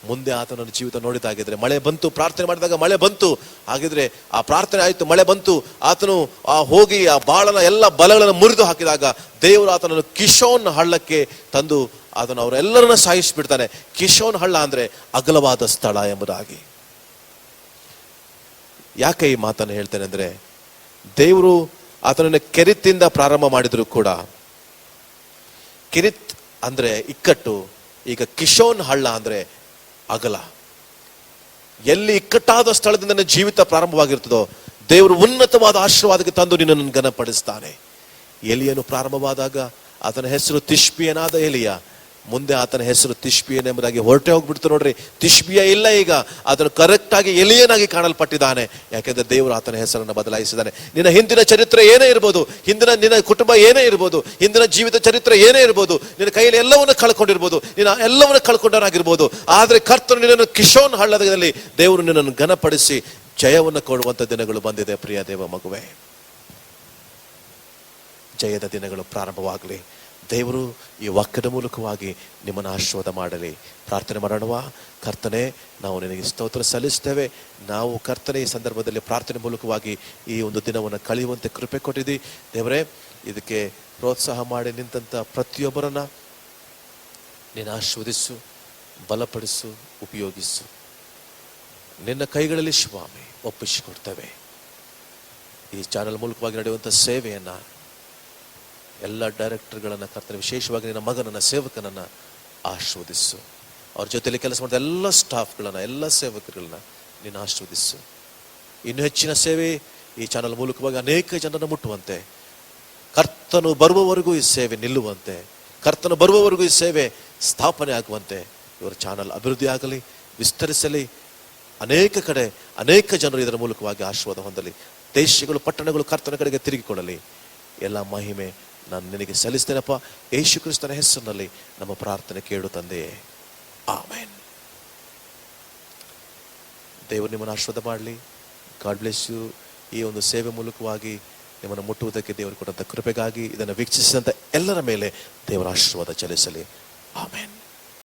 ಮುಂದೆ ಆತನ ಜೀವಿತ ನೋಡಿದಾಗಿದ್ರೆ ಮಳೆ ಬಂತು, ಪ್ರಾರ್ಥನೆ ಮಾಡಿದಾಗ ಮಳೆ ಬಂತು. ಹಾಗಿದ್ರೆ ಆ ಪ್ರಾರ್ಥನೆ ಆಯಿತು, ಮಳೆ ಬಂತು. ಆತನು ಹೋಗಿ ಆ ಬಾಳನ ಎಲ್ಲ ಬಲಗಳನ್ನು ಮುರಿದು ಹಾಕಿದಾಗ ದೇವರು ಆತನನ್ನು ಕಿಶೋನ್ ಹಳ್ಳಕ್ಕೆ ತಂದು ಅದನ್ನು ಅವರೆಲ್ಲರನ್ನ ಸಾಯಿಸಿಬಿಡ್ತಾನೆ. ಕಿಶೋನ್ ಹಳ್ಳ ಅಂದ್ರೆ ಅಗಲವಾದ ಸ್ಥಳ ಎಂಬುದಾಗಿ. ಯಾಕೆ ಈ ಮಾತನ್ನು ಹೇಳ್ತೇನೆ ಅಂದ್ರೆ, ದೇವರು ಆತನನ್ನು ಕೆರಿತ್ತಿಂದ ಪ್ರಾರಂಭ ಮಾಡಿದ್ರು ಕೂಡ, ಕೆರಿತ್ ಅಂದ್ರೆ ಇಕ್ಕಟ್ಟು, ಈಗ ಕಿಶೋನ್ ಹಳ್ಳ ಅಂದ್ರೆ ಅಗಲ. ಎಲ್ಲಿ ಇಕ್ಕಟ್ಟಾದ ಸ್ಥಳದಿಂದ ನನ್ನ ಜೀವಿತ ಪ್ರಾರಂಭವಾಗಿರ್ತದೋ ದೇವರು ಉನ್ನತವಾದ ಆಶೀರ್ವಾದಕ್ಕೆ ತಂದು ನಿನ್ನನ್ನು ಘನಪಡಿಸ್ತಾನೆ. ಎಲಿಯನು ಪ್ರಾರಂಭವಾದಾಗ ಆತನ ಹೆಸರು ತಿಷ್ಬಿಯನಾದ ಎಲಿಯ, ಮುಂದೆ ಆತನ ಹೆಸರು ತಿಷ್ಬಿಯನ್ ಎಂಬುದಾಗಿ ಹೊರಟೆ ಹೋಗ್ಬಿಡ್ತು. ನೋಡ್ರಿ, ತಿಷ್ಬಿಯ ಇಲ್ಲ, ಈಗ ಆತನು ಕರೆಕ್ಟ್ ಆಗಿ ಎಲಿಯನಾಗಿ ಕಾಣಲ್ಪಟ್ಟಿದ್ದಾನೆ. ಯಾಕೆಂದ್ರೆ ದೇವರು ಆತನ ಹೆಸರನ್ನು ಬದಲಾಯಿಸಿದ್ದಾನೆ. ನಿನ್ನ ಹಿಂದಿನ ಚರಿತ್ರೆ ಏನೇ ಇರ್ಬೋದು, ನಿನ್ನ ಕುಟುಂಬ ಏನೇ ಇರ್ಬೋದು, ಹಿಂದಿನ ಜೀವಿತ ಚರಿತ್ರೆ ಏನೇ ಇರ್ಬೋದು, ನಿನ್ನ ಕೈಯಲ್ಲಿ ಎಲ್ಲವನ್ನ ಕಳ್ಕೊಂಡಿರ್ಬೋದು, ನಿನ್ನ ಎಲ್ಲವನ್ನ ಕಳ್ಕೊಂಡವರಾಗಿರ್ಬೋದು. ಆದ್ರೆ ಕರ್ತನು ನಿನ್ನನ್ನು ಕಿಶೋನ್ ಹಳ್ಳದಲ್ಲಿ ದೇವರು ನಿನ್ನನ್ನು ಘನಪಡಿಸಿ ಜಯವನ್ನು ಕೊಡುವಂತ ದಿನಗಳು ಬಂದಿದೆ. ಪ್ರಿಯ ದೇವ ಮಗುವೆ, ಜಯದ ದಿನಗಳು ಪ್ರಾರಂಭವಾಗಲಿ. ದೇವರು ಈ ವಾಕ್ಯದ ಮೂಲಕವಾಗಿ ನಿಮ್ಮನ್ನು ಆಶೀರ್ವಾದ ಮಾಡಲಿ. ಪ್ರಾರ್ಥನೆ ಮಾಡೋಣವಾ? ಕರ್ತನೆ, ನಾವು ನಿನಗೆ ಸ್ತೋತ್ರ ಸಲ್ಲಿಸ್ತೇವೆ. ನಾವು ಕರ್ತನೆ ಈ ಸಂದರ್ಭದಲ್ಲಿ ಪ್ರಾರ್ಥನೆ ಮೂಲಕವಾಗಿ ಈ ಒಂದು ದಿನವನ್ನು ಕಳೆಯುವಂತೆ ಕೃಪೆ ಕೊಟ್ಟಿದ್ದಿ ದೇವರೇ. ಇದಕ್ಕೆ ಪ್ರೋತ್ಸಾಹ ಮಾಡಿ ನಿಂತ ಪ್ರತಿಯೊಬ್ಬರನ್ನ ನೀನು ಆಶೀರ್ವದಿಸು, ಬಲಪಡಿಸು, ಉಪಯೋಗಿಸು. ನಿನ್ನ ಕೈಗಳಲ್ಲಿ ಸ್ವಾಮಿ ಒಪ್ಪಿಸಿಕೊಡ್ತೇವೆ. ಈ ಚಾನೆಲ್ ಮೂಲಕವಾಗಿ ನಡೆಯುವಂಥ ಸೇವೆಯನ್ನು ಎಲ್ಲ ಡೈರೆಕ್ಟರ್ಗಳನ್ನು ಕರ್ತನೆ, ವಿಶೇಷವಾಗಿ ನಿನ್ನ ಮಗನನ್ನು, ಸೇವಕನನ್ನು ಆಶೀರ್ವದಿಸು. ಅವ್ರ ಜೊತೆಯಲ್ಲಿ ಕೆಲಸ ಮಾಡಿದ ಎಲ್ಲ ಸ್ಟಾಫ್ಗಳನ್ನು, ಎಲ್ಲ ಸೇವಕರುಗಳನ್ನ ನೀನು ಆಶೀರ್ವದಿಸು. ಇನ್ನು ಹೆಚ್ಚಿನ ಸೇವೆ ಈ ಚಾನಲ್ ಮೂಲಕವಾಗಿ ಅನೇಕ ಜನರನ್ನು ಮುಟ್ಟುವಂತೆ, ಕರ್ತನು ಬರುವವರೆಗೂ ಈ ಸೇವೆ ನಿಲ್ಲುವಂತೆ, ಕರ್ತನು ಬರುವವರೆಗೂ ಈ ಸೇವೆ ಸ್ಥಾಪನೆ ಆಗುವಂತೆ ಇವರ ಚಾನಲ್ ಅಭಿವೃದ್ಧಿ ಆಗಲಿ, ವಿಸ್ತರಿಸಲಿ. ಅನೇಕ ಕಡೆ ಅನೇಕ ಜನರು ಇದರ ಮೂಲಕವಾಗಿ ಆಶೀರ್ವಾದ ಹೊಂದಲಿ. ದೇಶಗಳು, ಪಟ್ಟಣಗಳು ಕರ್ತನ ಕಡೆಗೆ ತಿರುಗಿಕೊಳ್ಳಲಿ. ಎಲ್ಲ ಮಹಿಮೆ ನಾನು ನಿನಗೆ ಸಲ್ಲಿಸ್ತೇನಪ್ಪ. ಯೇಸು ಕ್ರಿಸ್ತನ ಹೆಸರಿನಲ್ಲಿ ನಮ್ಮ ಪ್ರಾರ್ಥನೆ ಕೇಳು ತಂದೆಯೇ, ಆಮೆನ್. ದೇವರು ನಿಮ್ಮನ್ನು ಆಶೀರ್ವಾದ ಮಾಡಲಿ. God bless you. ಈ ಒಂದು ಸೇವೆ ಮೂಲಕವಾಗಿ ನಿಮ್ಮನ್ನು ಮುಟ್ಟುವುದಕ್ಕೆ ದೇವರು ಕೊಟ್ಟಂಥ ಕೃಪೆಗಾಗಿ ಇದನ್ನು ವೀಕ್ಷಿಸಿದಂಥ ಎಲ್ಲರ ಮೇಲೆ ದೇವರ ಆಶೀರ್ವಾದ ಚಲಿಸಲಿ. ಆಮೆನ್.